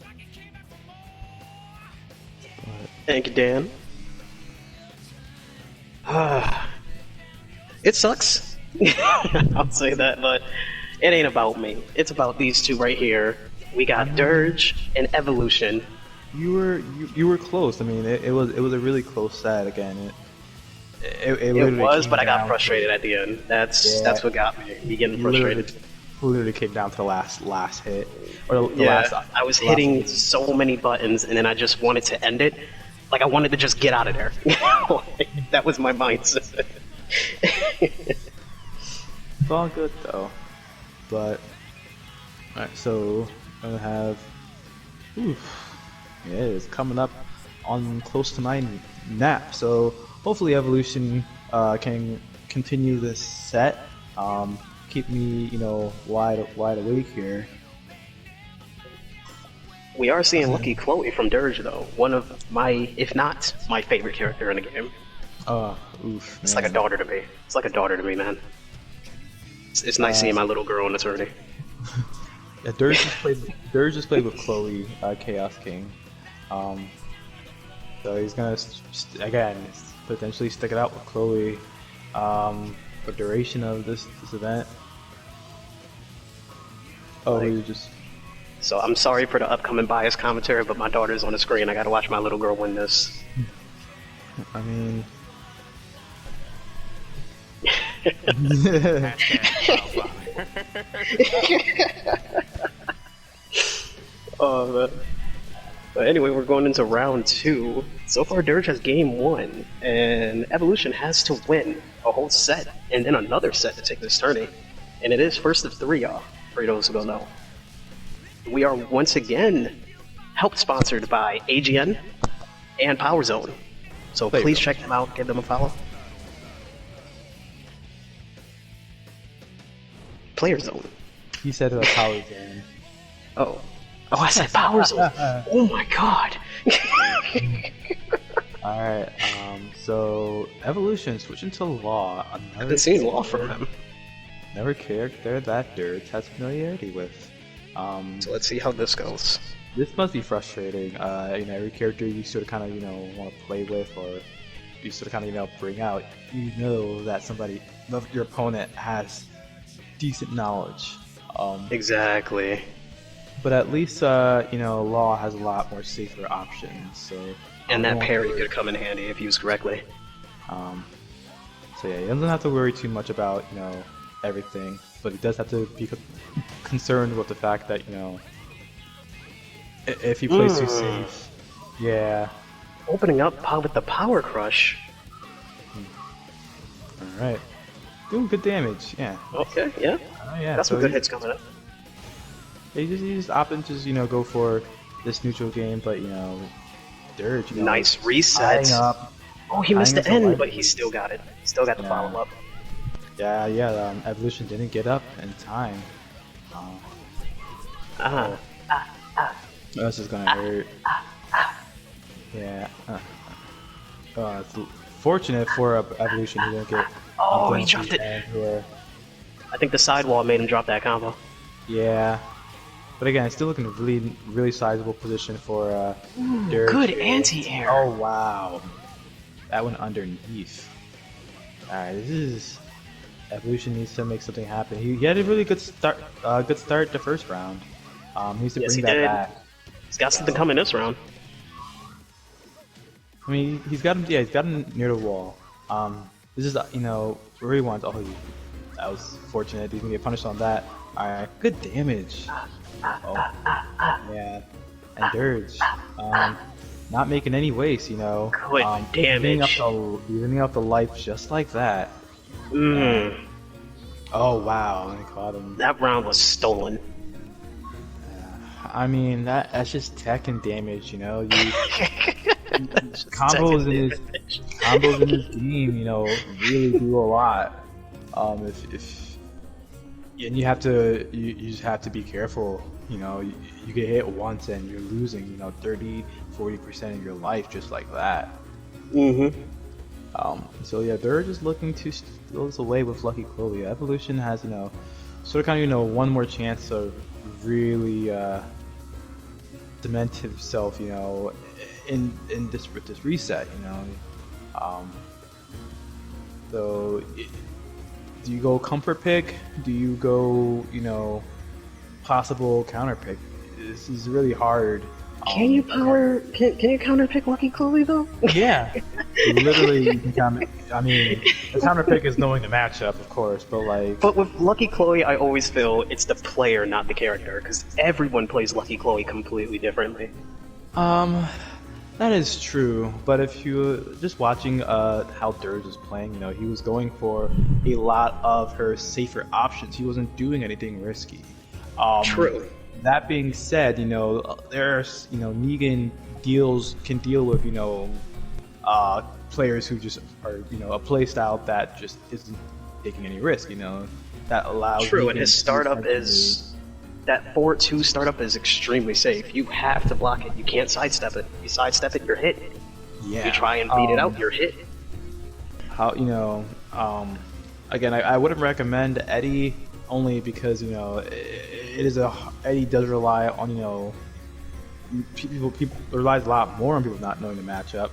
Thank you, Dan. It sucks. I'll say that, but it ain't about me. It's about these two right here. We got Dirge and Evolution. You were close. I mean, it was a really close set again. It literally was, came but I got down frustrated to, at the end. That's Yeah. what got me getting frustrated. literally came down to the last hit, or the Yeah, last. I was the last hitting hit. so many buttons, and then I just wanted to end it. Like I wanted to just get out of there. Like, that was my mindset. It's all good though. But alright, so I'm gonna have. Oof, yeah, it's coming up on close to my nap. So hopefully Evolution can continue this set. Keep me, wide awake here. We are seeing Lucky Chloe from Dirge, though. One of my, if not my favorite character in the game. Oof. It's like a daughter to me. It's like a daughter to me, man. It's nice seeing my little girl in the tourney. Yeah, Dirge just played with Chloe, Chaos King. So he's gonna again potentially stick it out with Chloe for duration of this event. Oh, Like- you just So I'm sorry for the upcoming bias commentary, but my daughter's on the screen. I gotta watch my little girl win this. I mean. But anyway, we're going into round 2. So far, Dirge has game 1, and Evolution has to win a whole set and then another set to take this tourney. And it is first of 3, y'all, for those who don't know. We are once again help sponsored by AGN and Power Zone. So There you please go. check them out, give them a follow. Player Zone. He said Power Zone. Oh, I said Power Zone. Oh my god. Alright, so Evolution switching to Law. I haven't seen Law from him. Another character that Dirt has familiarity with. So let's see how this goes. This must be frustrating. Every character you sort of kind of, want to play with, or you sort of kind of, bring out, that your opponent has decent knowledge. Exactly. But at least, Law has a lot more safer options. So And I that don't parry worry. could come in handy if used correctly. So yeah, he doesn't have to worry too much about, everything. But he does have to be concerned with the fact that, if he plays too safe. Yeah. Opening up with the Power Crush. Alright. Doing good damage, yeah. Okay, yeah. Yeah, That's so some good he- hits coming up. He just opted to go for this neutral game, but Dirge, Nice reset. tying up. Oh, he missed tying the up end, life but he lead. still got it. Still got the Yeah. follow up. Yeah. Evolution didn't get up in time. This is gonna hurt. Yeah. It's fortunate for Evolution he didn't get. Oh, up he to dropped the it. end here. I think the sidewall made him drop that combo. Yeah. But again, still looking really, really sizable position for Dirge. Good anti-air. Oh wow, that went underneath. All right, this is Evolution needs to make something happen. He had a really good start. The first round. He needs to Yes, bring he that did. back. He's got something coming this round. I mean, he's got him. Yeah, he's got him near the wall. This is where he wants. Oh, that was fortunate. He's gonna get punished on that. All right, good damage. Oh, yeah, and Dirge, not making any waste. Good Evening damage. evening up the life just like that. Oh wow, I caught him. That round was stolen. I mean, that's just Tekken damage, You Just combos second in his game, really do a lot. If and you just have to be careful. You get hit once and you're losing, 30-40% of your life just like that. So yeah, they're just looking to steal this away with Lucky Chloe. Evolution has, sort of kind of, one more chance to really cement himself, in this with this reset, So, do you go comfort pick? Do you go, possible counter pick? This is really hard. Can you counter pick Lucky Chloe though? Yeah, literally, you can counter. I mean, the counter pick is knowing the matchup, of course, but like. But with Lucky Chloe, I always feel it's the player, not the character, because everyone plays Lucky Chloe completely differently. That is true, but if you just watching how Dirge was playing, you know, he was going for a lot of her safer options. He wasn't doing anything risky. True. That being said, you know, there's, you know, Negan can deal with, you know, players who just are, you know, a play style that just isn't taking any risk, you know, that allows. True, Negan and his to startup is that 4-2 startup is extremely safe. You have to block it. You can't sidestep it. You sidestep it, you're hit. Yeah. You try and beat it out, you're hit. How, you know, again, I wouldn't recommend Eddie only because, you know, Eddie does rely on, you know, people relies a lot more on people not knowing the matchup.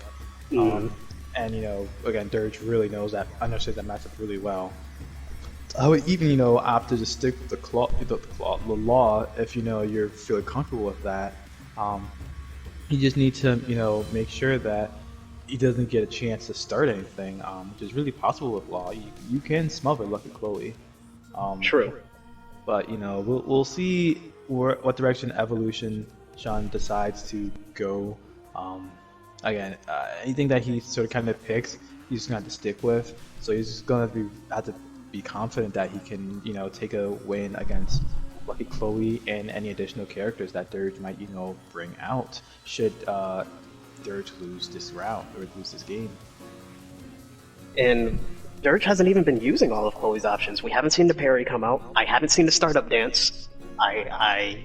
And, you know, again, Dirge really understands that matchup really well. I would even, you know, opt to just stick with the law if, you know, you're feeling comfortable with that. You just need to, you know, make sure that he doesn't get a chance to start anything, which is really possible with law. You can smother Lucky Chloe. True. But, you know, we'll see what direction Evolution Sean decides to go. Again, anything that he sort of kind of picks, he's just going to have to stick with. So he's just going to have to be confident that he can, you know, take a win against Lucky Chloe and any additional characters that Dirge might, you know, bring out should Dirge lose this round or lose this game. And Dirge hasn't even been using all of Chloe's options. We haven't seen the parry come out. I haven't seen the startup dance. I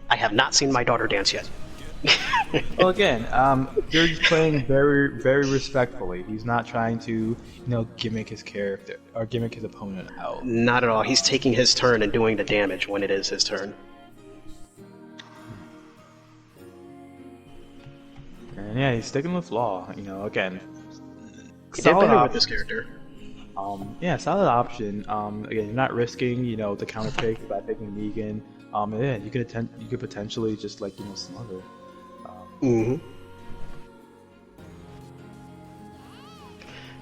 have not seen my daughter dance yet. Well, again, Dirge is playing very, very respectfully. He's not trying to, you know, gimmick his character or gimmick his opponent out. Not at all. He's taking his turn and doing the damage when it is his turn. And yeah, he's sticking with law. You know, again, He did better with this character. Yeah, solid option. Again, you're not risking, you know, the counter pick by picking Negan. Yeah, you could potentially just, like, you know, smother. And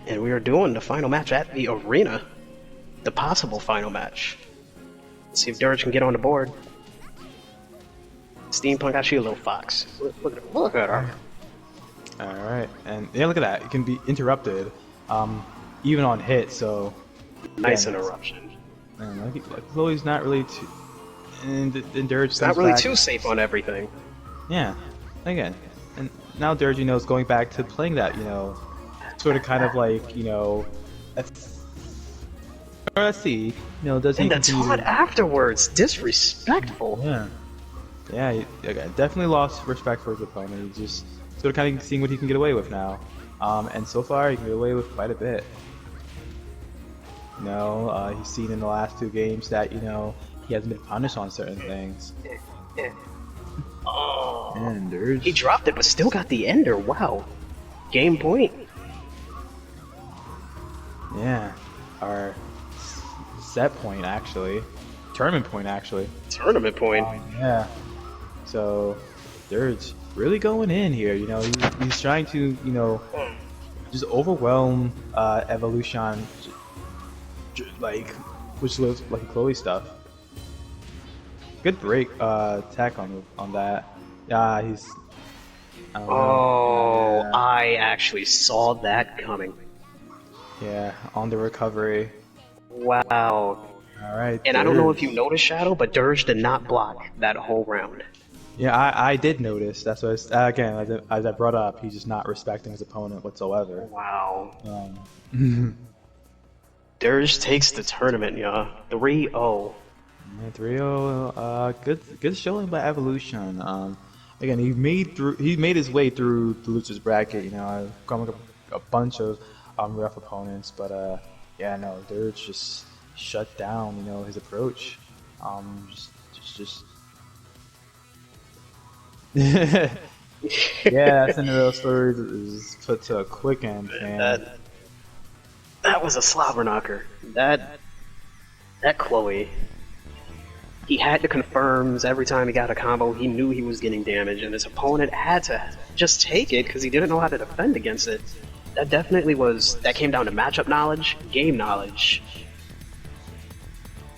we are doing the final match at the arena. The possible final match. Let's see if Dirge can get on the board. Steampunk got you a little fox. Look at her. Alright, and yeah, look at that. It can be interrupted, even on hit, so... Nice yeah, interruption. Man, Chloe's not really too... And Dirge It's not really too safe on everything. Yeah, again. And now Dirge, you know, is going back to playing that, you know, sort of kind of like, you know... Let's see, you know, does he And the continue taunt afterwards, disrespectful. Yeah. Yeah, again, definitely lost respect for his opponent. He's just sort of kind of seeing what he can get away with now. And so far, he can get away with quite a bit. You know, he's seen in the last 2 games that, you know, he hasn't been punished on certain things. Oh. And Dirge. He dropped it, but still got the ender. Wow. Game point. Yeah. Our set point, actually. Tournament point, actually. Tournament point. Yeah. So, Dirge really going in here, you know, he's trying to, you know, just overwhelm Evolution, like, which looks like Chloe stuff. Good break attack on that. Yeah, he's... Oh, I actually saw that coming. Yeah, on the recovery. Wow. Alright. And I don't know if you noticed, Shadow, but Dirge did not block that whole round. Yeah, I did notice. That's what again, as I brought up, he's just not respecting his opponent whatsoever. Wow. Dirge takes the tournament, yeah. 3-0. 3-0. Good showing by Evolution. Again, he made his way through the losers bracket. You know, coming up a bunch of rough opponents, but yeah, no, Dirge just shut down. You know, his approach. Just. Yeah, Cinderella story is put to a quick end, man. That was a slobber knocker. That Chloe. He had to confirm every time he got a combo. He knew he was getting damage, and his opponent had to just take it because he didn't know how to defend against it. that definitely was. That came down to matchup knowledge, game knowledge,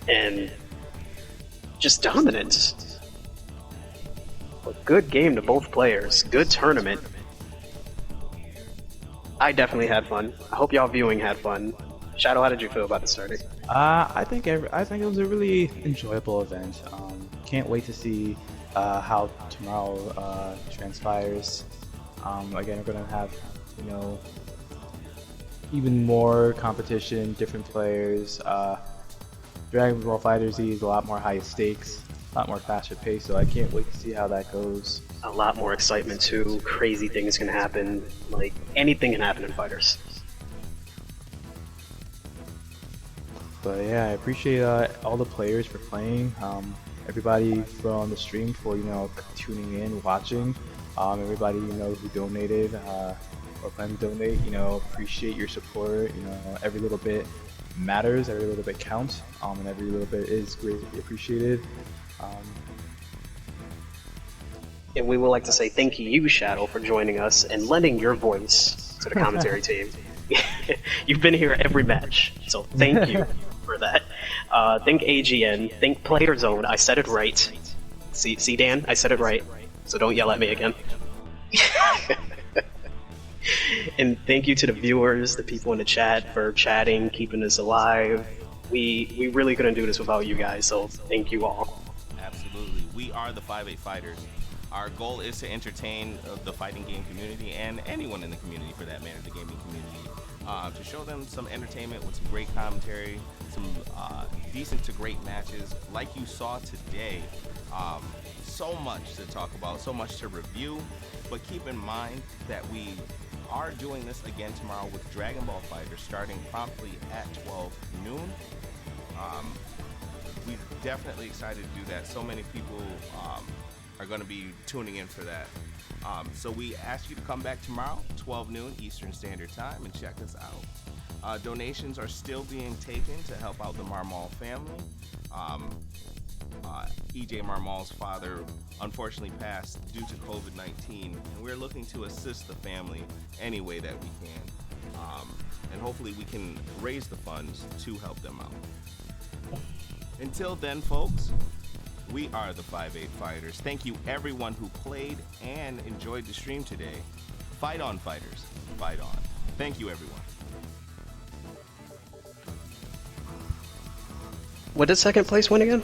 and just dominance. A good game to both players. Good tournament. I definitely had fun. I hope y'all viewing had fun. Shadow, how did you feel about the starting? I think it was a really enjoyable event. Can't wait to see how tomorrow transpires. Again, we're gonna have, you know, even more competition, different players. Dragon Ball FighterZ is a lot more high stakes, a lot more faster pace. So I can't wait to see how that goes. A lot more excitement too. Crazy things can happen. Like anything can happen in fighters. But yeah, I appreciate all the players for playing. Everybody from the stream for, you know, tuning in, watching. Everybody, you know, who donated or plan to donate, you know, appreciate your support. You know, every little bit matters, every little bit counts, and every little bit is greatly appreciated. And we would like to say thank you, Shadow, for joining us and lending your voice to the commentary team. You've been here every match, so thank you for that. Thank AGN, thank Player Zone, I said it right. See, Dan, I said it right, so don't yell at me again. And thank you to the viewers, the people in the chat for chatting, keeping us alive. We really couldn't do this without you guys, so thank you all. Absolutely. We are the 5-8 Fighters. Our goal is to entertain the fighting game community and anyone in the community, for that matter, the gaming community, to show them some entertainment with some great commentary, some decent to great matches like you saw today. So much to talk about, so much to review, but keep in mind that we are doing this again tomorrow with Dragon Ball FighterZ starting promptly at 12 noon. We're definitely excited to do that. So many people are going to be tuning in for that. So we ask you to come back tomorrow, 12 noon Eastern Standard Time, and check us out. Donations are still being taken to help out the Marmal family. EJ Marmal's father unfortunately passed due to COVID-19, and we're looking to assist the family any way that we can. And hopefully we can raise the funds to help them out. Until then, folks, we are the 5-8 Fighters. Thank you everyone who played and enjoyed the stream today. Fight on, fighters. Fight on. Thank you, everyone. What did second place win again?